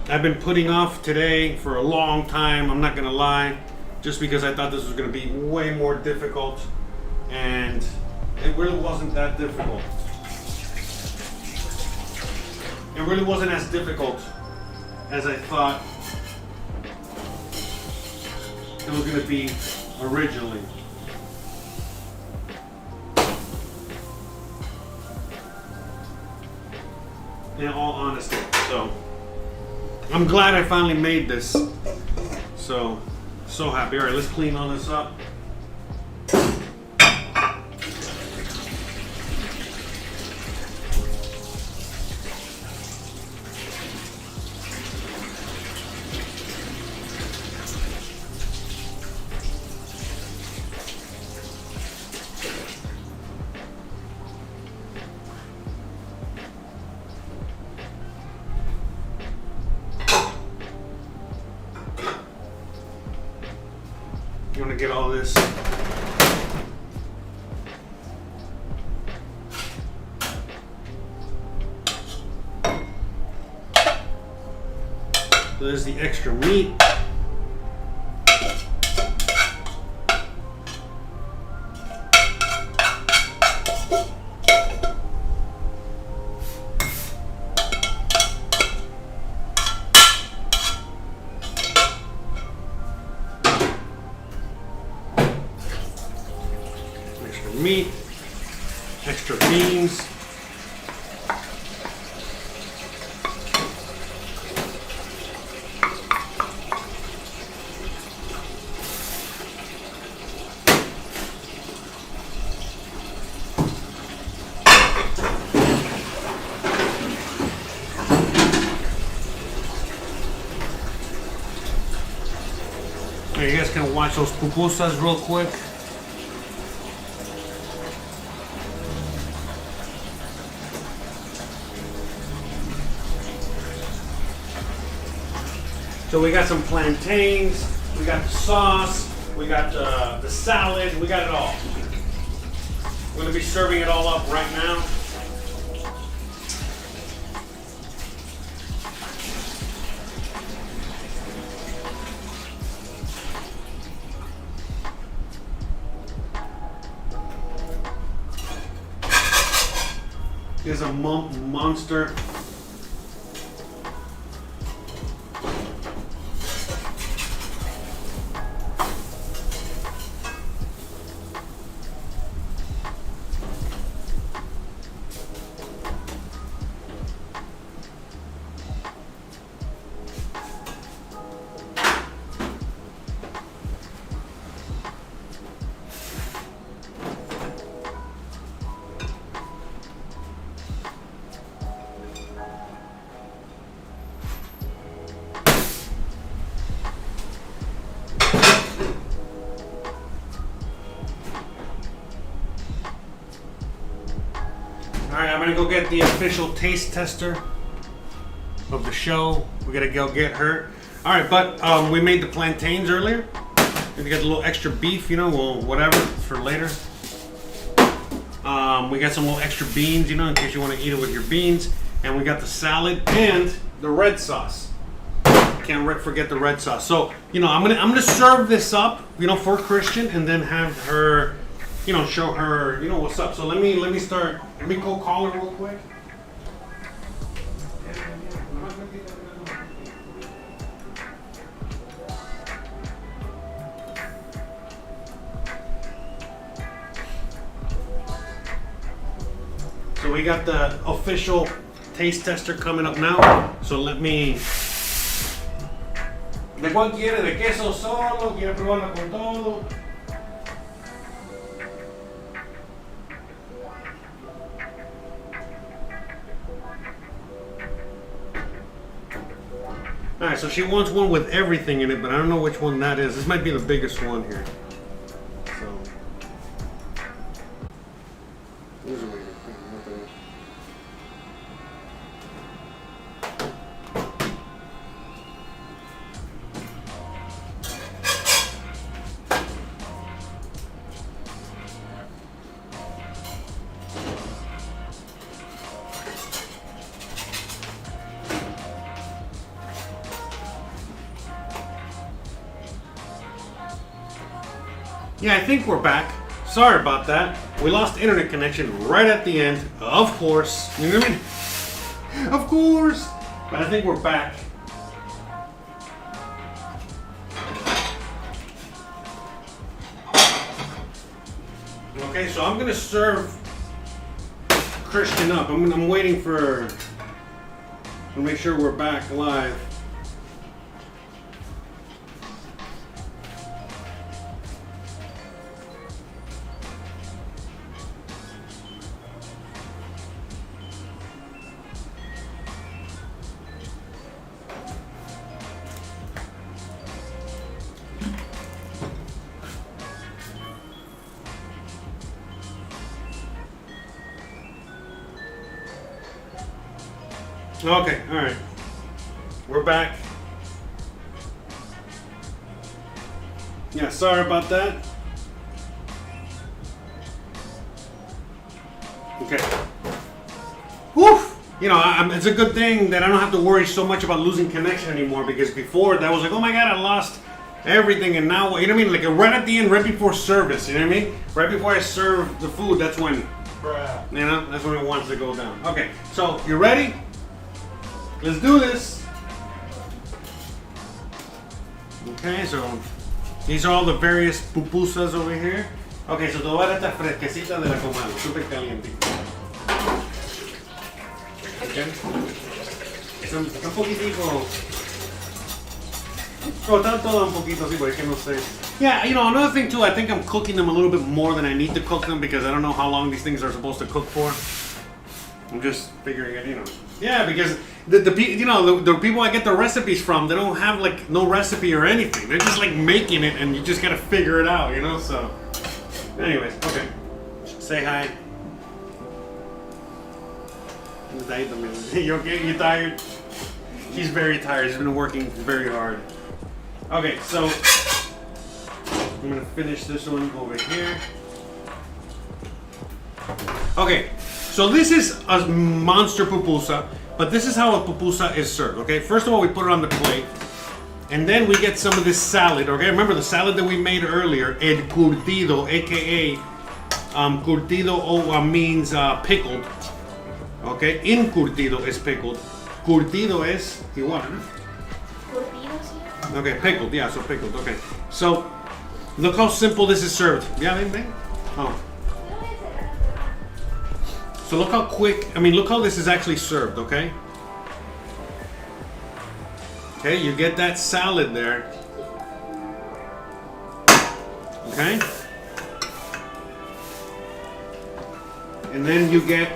I've been putting off today for a long time, I'm not gonna lie, just because I thought this was gonna be way more difficult, and it really wasn't that difficult. It really wasn't as difficult as I thought it was gonna be originally. In all honesty. So I'm glad I finally made this. So happy. All right, let's clean all this up. You want to get all this. So there's the extra meat. Meat, extra beans. Hey, you guys can watch those pupusas real quick. So we got some plantains, we got the sauce, we got the salad, we got it all. We're gonna be serving it all up right now. Here's a monster. gonna go get the official taste tester of the show. We gotta go get her. All right, but we made the plantains earlier. We got a little extra beef, you know, well, whatever, for later. We got some little extra beans, you know, in case you want to eat it with your beans. And we got the salad and the red sauce. Can't forget the red sauce. So, you know, I'm gonna serve this up, you know, for Christian, and then have her, you know, show her, you know, what's up. So let me go call her real quick. So we got the official taste tester coming up now. So let me. ¿De cuál quiere? ¿De queso solo? ¿Quiere probarla con todo? Alright, so she wants one with everything in it, but I don't know which one that is. This might be the biggest one here. So. Yeah, I think we're back. Sorry about that. We lost internet connection right at the end. Of course. You know what I mean? Of course. But I think we're back. Okay, so I'm gonna serve Christian up. I'm waiting for to make sure we're back live. Okay, all right. We're back. Yeah, sorry about that. Okay. Woof! You know, it's a good thing that I don't have to worry so much about losing connection anymore, because before that was like, oh my god, I lost everything, and now, you know what I mean? Like right at the end, right before service, you know what I mean? Right before I serve the food, that's when, you know, that's when it wants to go down. Okay, so you ready? Let's do this. Okay, so these are all the various pupusas over here. Okay, so te voy a dar esta fresquecita de la comadre, súper caliente. Okay. Está un poquitico. Oh, está todo un poquito así, porque no sé. Yeah, you know, another thing too, I think I'm cooking them a little bit more than I need to cook them, because I don't know how long these things are supposed to cook for. I'm just figuring it, you know. Yeah, because the people I get the recipes from, they don't have like no recipe or anything. They're just like making it, and you just gotta figure it out, you know. So, anyways, okay. Say hi. You okay? You tired? She's very tired. She's been working very hard. Okay, so I'm gonna finish this one over here. Okay. So this is a monster pupusa, but this is how a pupusa is served, okay? First of all, we put it on the plate, and then we get some of this salad, okay? Remember the salad that we made earlier, el curtido, aka curtido means pickled, okay? Encurtido is pickled. Curtido es igual, ¿no? Curtido, sí. Okay, pickled, yeah, so pickled, okay. So, look how simple this is served. Yeah, ven? Oh. So look how quick, look how this is actually served, okay? Okay, you get that salad there. Okay? And then you get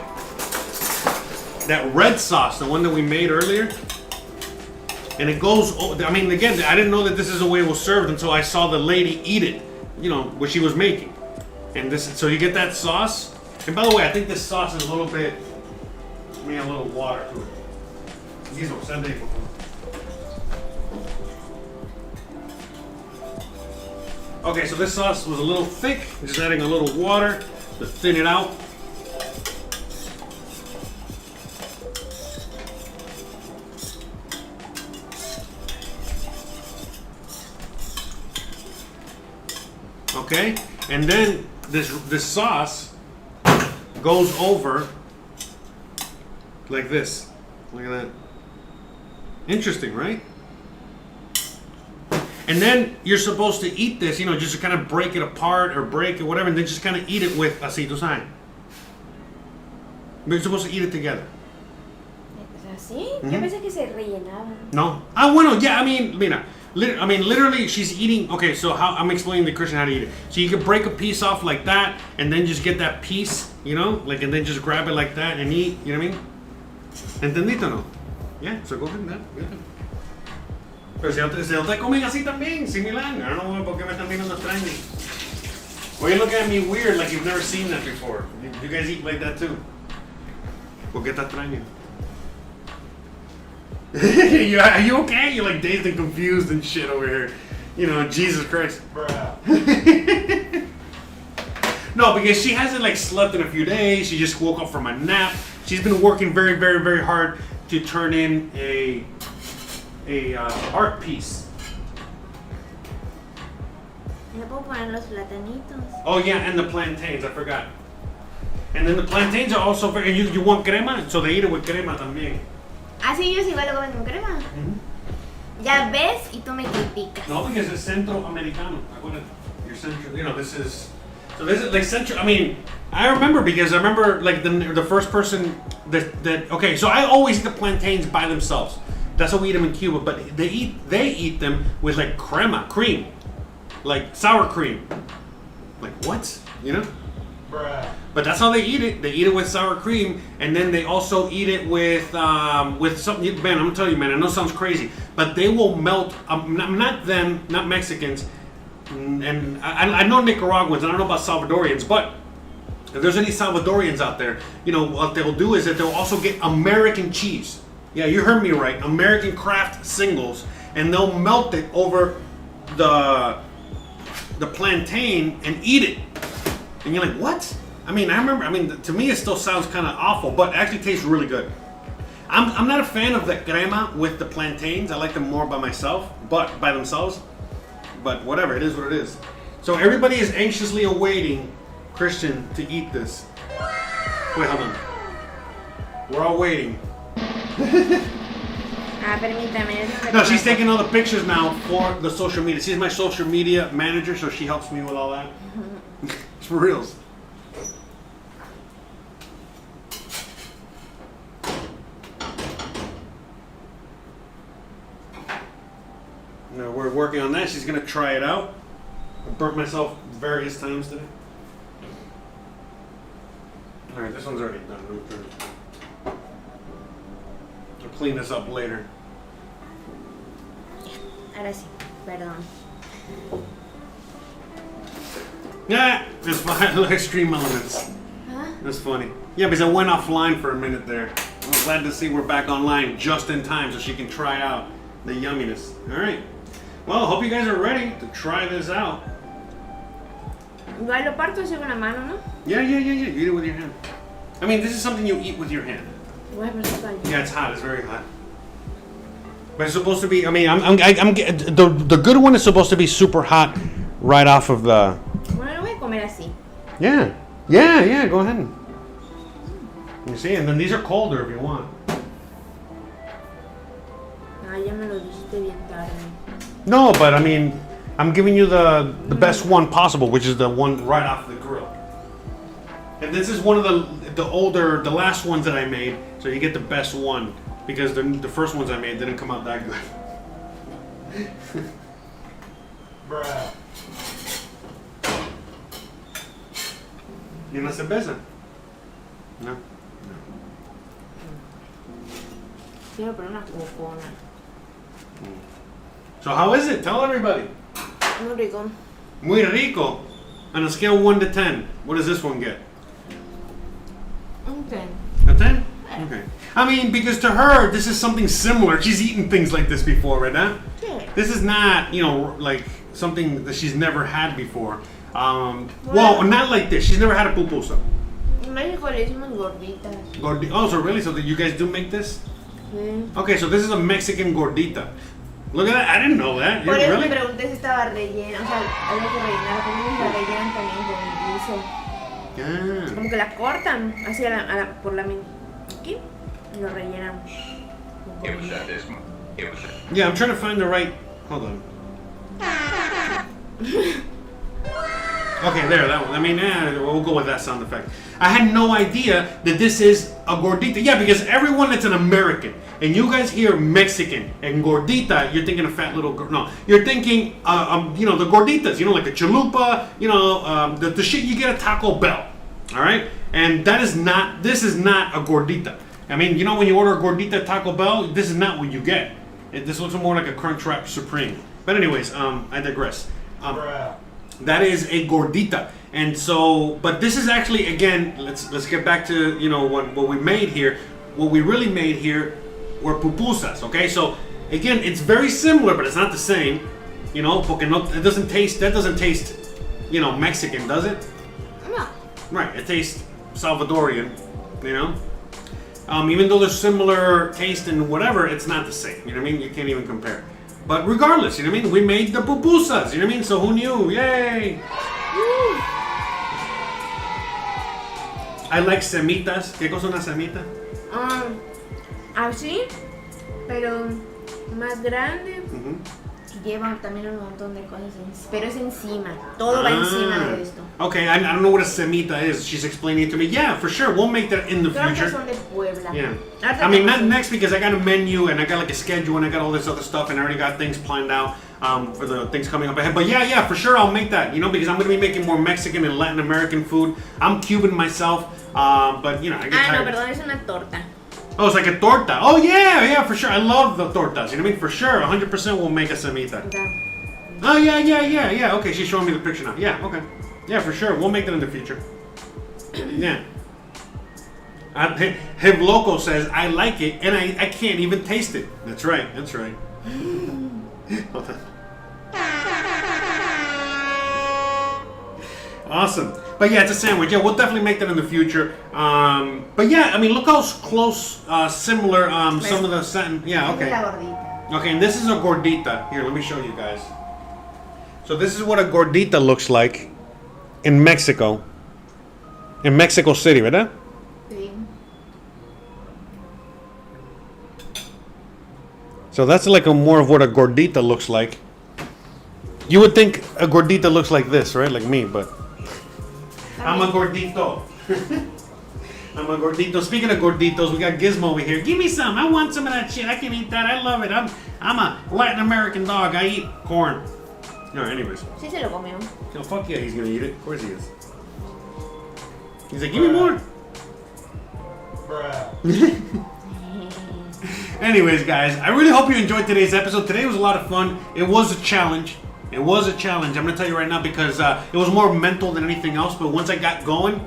that red sauce, the one that we made earlier. And it goes, again, I didn't know that this is the way it was served until I saw the lady eat it, you know, what she was making. And so you get that sauce. And by the way, I think this sauce is a little bit me a little water to it. Listo, sal de ahí, por favor. Okay, so this sauce was a little thick. Just adding a little water to thin it out. Okay, and then this sauce goes over like this. Look at that. Interesting, right? And then you're supposed to eat this, you know, just to kind of break it apart or break it, whatever, and then just kind of eat it with así, tú sabes. But you're supposed to eat it together. ¿Así? Yo pensé que se rellenaban. No. Ah, bueno, yeah, I mean, mira. Literally, she's eating. Okay, so how I'm explaining to Christian how to eat it. So you can break a piece off like that, and then just get that piece, you know, like, and then just grab it like that and eat. You know what I mean? ¿Entendiste o no? Yeah. So go ahead and that. Yeah. Pero si no te comen así también, similar. I don't know por qué me están mirando extraño. Why you looking at me weird like you've never seen that before? You guys eat like that too? ¿Por qué está extraño? Are you okay? You're like dazed and confused and shit over here. You know, Jesus Christ. No, because she hasn't like slept in a few days. She just woke up from a nap. She's been working very, very, very hard to turn in a art piece. Le puedo poner los platanitos. Oh yeah, and the plantains. I forgot. And then the plantains are also very. And you want crema, so they eat it with crema también. Así ellos igual lo comen con crema. Ya ves y tú me criticas. No, because it's Centroamericano. You're Central. You know, this is like Central. I mean, I remember like the first person that. Okay, so I always eat the plantains by themselves. That's how we eat them in Cuba. But they eat them with like cream, like sour cream. Like what? You know? But that's how they eat it. They eat it with sour cream, and then they also eat it with something. Man, I'm gonna tell you, man. I know it sounds crazy, but they will melt. Not them, not Mexicans, and I know Nicaraguans. I don't know about Salvadorians, but if there's any Salvadorians out there, you know what they'll do is that they'll also get American cheese. Yeah, you heard me right. American craft singles, and they'll melt it over the plantain and eat it. And you're like, what? I mean, to me it still sounds kind of awful, but it actually tastes really good. I'm not a fan of the crema with the plantains. I like them more by themselves. But whatever, it is what it is. So everybody is anxiously awaiting Christian to eat this. Wait, hold on. We're all waiting. Permítame. No, she's taking all the pictures now for the social media. She's my social media manager, so she helps me with all that. It's for reals. No, we're working on that. She's gonna try it out. I burnt myself various times today. All right, this one's already done. I'll clean this up later. Ahora sí, perdón. Yeah, it's fine. Extreme elements. Huh? That's funny. Yeah, because I went offline for a minute there. I'm glad to see we're back online just in time so she can try out the yumminess. All right. Well, I hope you guys are ready to try this out. Igual lo parto así con la mano, ¿no? Yeah. You eat it with your hand. I mean, this is something you eat with your hand. Voy a poner caliente. Yeah, it's hot. It's very hot. But it's supposed to be. I mean, the good one is supposed to be super hot right off of the. Bueno, lo voy a comer así. Yeah. Go ahead. You see, and then these are colder if you want. Ah, ya me lo dijiste bien tarde. No, but I mean, I'm giving you the best one possible, which is the one right off the grill. And this is one of the last ones that I made, so you get the best one because the first ones I made didn't come out that good. Bruh. ¿Y una cerveza? No. Quiero poner una cocona. So how is it? Tell everybody. Muy rico. Muy rico. On a scale of 1 to 10, what does this one get? Un 10. A 10? Okay. I mean, because to her, this is something similar. She's eaten things like this before, right now? Sí. This is not, like something that she's never had before. Well, not like this. She's never had a pupusa. En México le decimos gorditas. Oh, so really? So that you guys do make this? Sí. Okay, so this is a Mexican gordita. Look at that. I didn't know that. Por Yeah, eso really? me pregunté si estaba rellena. O sea, había que rellenar. Como la rellenan también con guiso. Ah. Como que la cortan así por la aquí y lo rellenan. Yeah, I'm trying to find the right. Hold on. Okay, there, that one. I mean, we'll go with that sound effect. I had no idea that this is a gordita. Yeah, because everyone that's an American, and you guys hear Mexican and gordita, you're thinking a fat little girl. No, you're thinking, the gorditas, like a chalupa, the shit you get at Taco Bell. All right? And this is not a gordita. I mean, when you order a gordita at Taco Bell, this is not what you get. This looks more like a Crunchwrap Supreme. But anyways, I digress. That is a gordita, and so, but this is actually, again, let's get back to what we made here. What we really made here were pupusas. Okay, so again, it's very similar, but it's not the same. Porque it doesn't taste. That doesn't taste, Mexican, does it? No. Right, it tastes Salvadorian. Even though there's similar taste and whatever, it's not the same. You know what I mean? You can't even compare. But regardless, we made the pupusas, So who knew? Yay! Woo. I like semitas. ¿Qué cosa una semita? Así, pero más grande. Mm-hmm. Y lleva también un montón de cosas, pero es encima. Todo va encima de esto. Okay, I don't know what a semita is. She's explaining it to me. Yeah, for sure. We'll make that in the Creo que future. son de Puebla. Yeah. I mean, not next because I got a menu and I got like a schedule and I got all this other stuff and I already got things planned out for the things coming up ahead. But yeah, for sure I'll make that, because I'm going to be making more Mexican and Latin American food. I'm Cuban myself, but I get tired. No, perdón, es una torta. Oh, it's like a torta. Oh, yeah, for sure. I love the tortas. You know what I mean? For sure, 100% we'll make a semita. Okay. Oh, yeah. Okay, she's showing me the picture now. Yeah, okay. Yeah, for sure. We'll make that in the future. Yeah. Hib Loco says, I like it, and I can't even taste it. That's right. Hold on. Awesome. But yeah, it's a sandwich. Yeah, we'll definitely make that in the future. But yeah, I mean, look how close, similar, some of the sentence. Yeah, okay. Okay, and this is a gordita. Here, let me show you guys. So this is what a gordita looks like in Mexico. In Mexico City, ¿verdad? Sí. So that's like more of what a gordita looks like. You would think a gordita looks like this, right? Like me, but I'm a gordito. I'm a gordito. Speaking of gorditos, we got Gizmo over here. Give me some. I want some of that shit. I can eat that. I love it. I'm a Latin American dog. I eat corn. Alright, anyways. Sí se lo comió. Oh, fuck yeah, he's gonna eat it. Of course he is. He's like, give me more. Anyways, guys, I really hope you enjoyed today's episode. Today was a lot of fun. It was a challenge. I'm gonna tell you right now because it was more mental than anything else. But once I got going,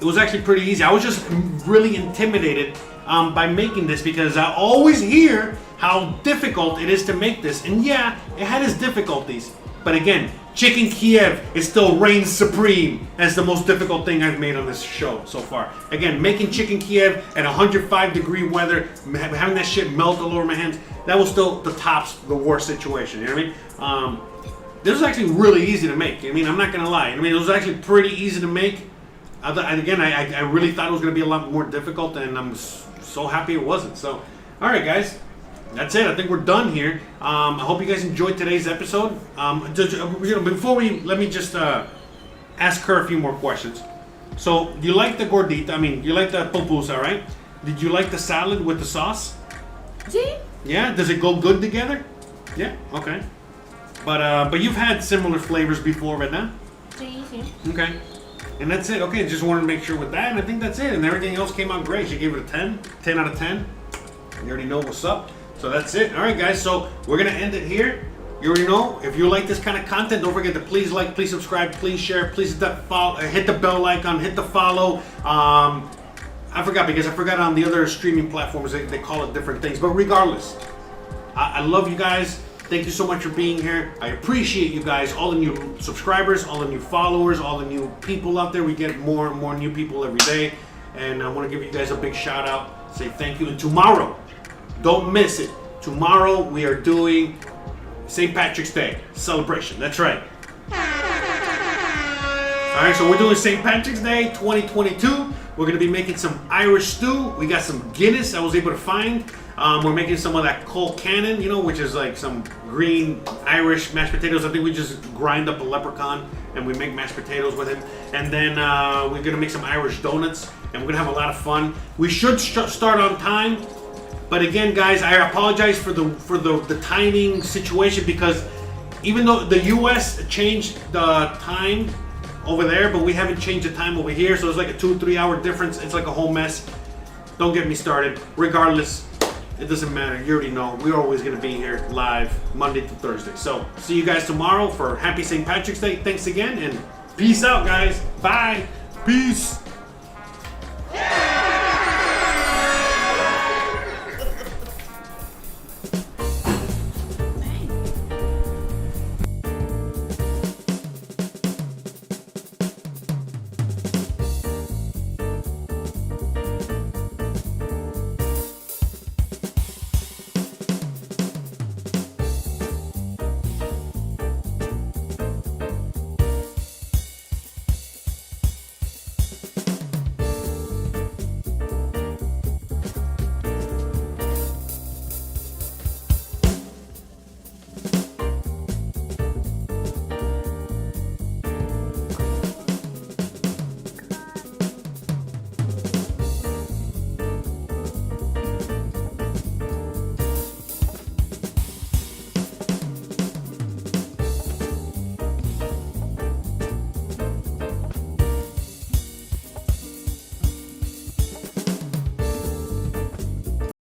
it was actually pretty easy. I was just really intimidated by making this because I always hear how difficult it is to make this. And yeah, it had its difficulties. But again, Chicken Kiev is still reigns supreme as the most difficult thing I've made on this show so far. Again, making Chicken Kiev at 105-degree weather, having that shit melt all over my hands, that was still the worst situation. You know what I mean? This was actually really easy to make. I mean, I'm not gonna lie. I mean, it was actually pretty easy to make. Again, I really thought it was gonna be a lot more difficult, and I'm so happy it wasn't. So, all right, guys. That's it. I think we're done here. I hope you guys enjoyed today's episode. Before let me just ask her a few more questions. So, you like the gordita? I mean, you like the pupusa, right? Did you like the salad with the sauce? Sí. Yeah. Does it go good together? Yeah. Okay. But you've had similar flavors before, right now? Sí. Okay. And that's it. Okay. Just wanted to make sure with that, and I think that's it. And everything else came out great. She gave it a 10 out of 10. You already know what's up. So that's it. All right, guys. So we're going to end it here. You already know, if you like this kind of content, don't forget to please like, please subscribe, please share, please hit the bell icon, hit the follow. I forgot because I forgot on the other streaming platforms they call it different things. But regardless, I love you guys. Thank you so much for being here. I appreciate you guys, all the new subscribers, all the new followers, all the new people out there. We get more and more new people every day. And I want to give you guys a big shout out. Say thank you. And tomorrow, don't miss it. Tomorrow we are doing St. Patrick's Day celebration. That's right. Alright, so we're doing St. Patrick's Day 2022. We're going to be making some Irish stew. We got some Guinness I was able to find. We're making some of that Cole Cannon, which is like some green Irish mashed potatoes. I think we just grind up a leprechaun and we make mashed potatoes with him. And then we're going to make some Irish donuts and we're going to have a lot of fun. We should start on time. But again, guys, I apologize for the timing situation because even though the US changed the time over there, but we haven't changed the time over here, so it's like a 2-3 hour difference. It's like a whole mess. Don't get me started. Regardless, it doesn't matter. You already know we're always going to be here live Monday to Thursday. So see you guys tomorrow for Happy St. Patrick's Day. Thanks again and peace out, guys. Bye. Peace.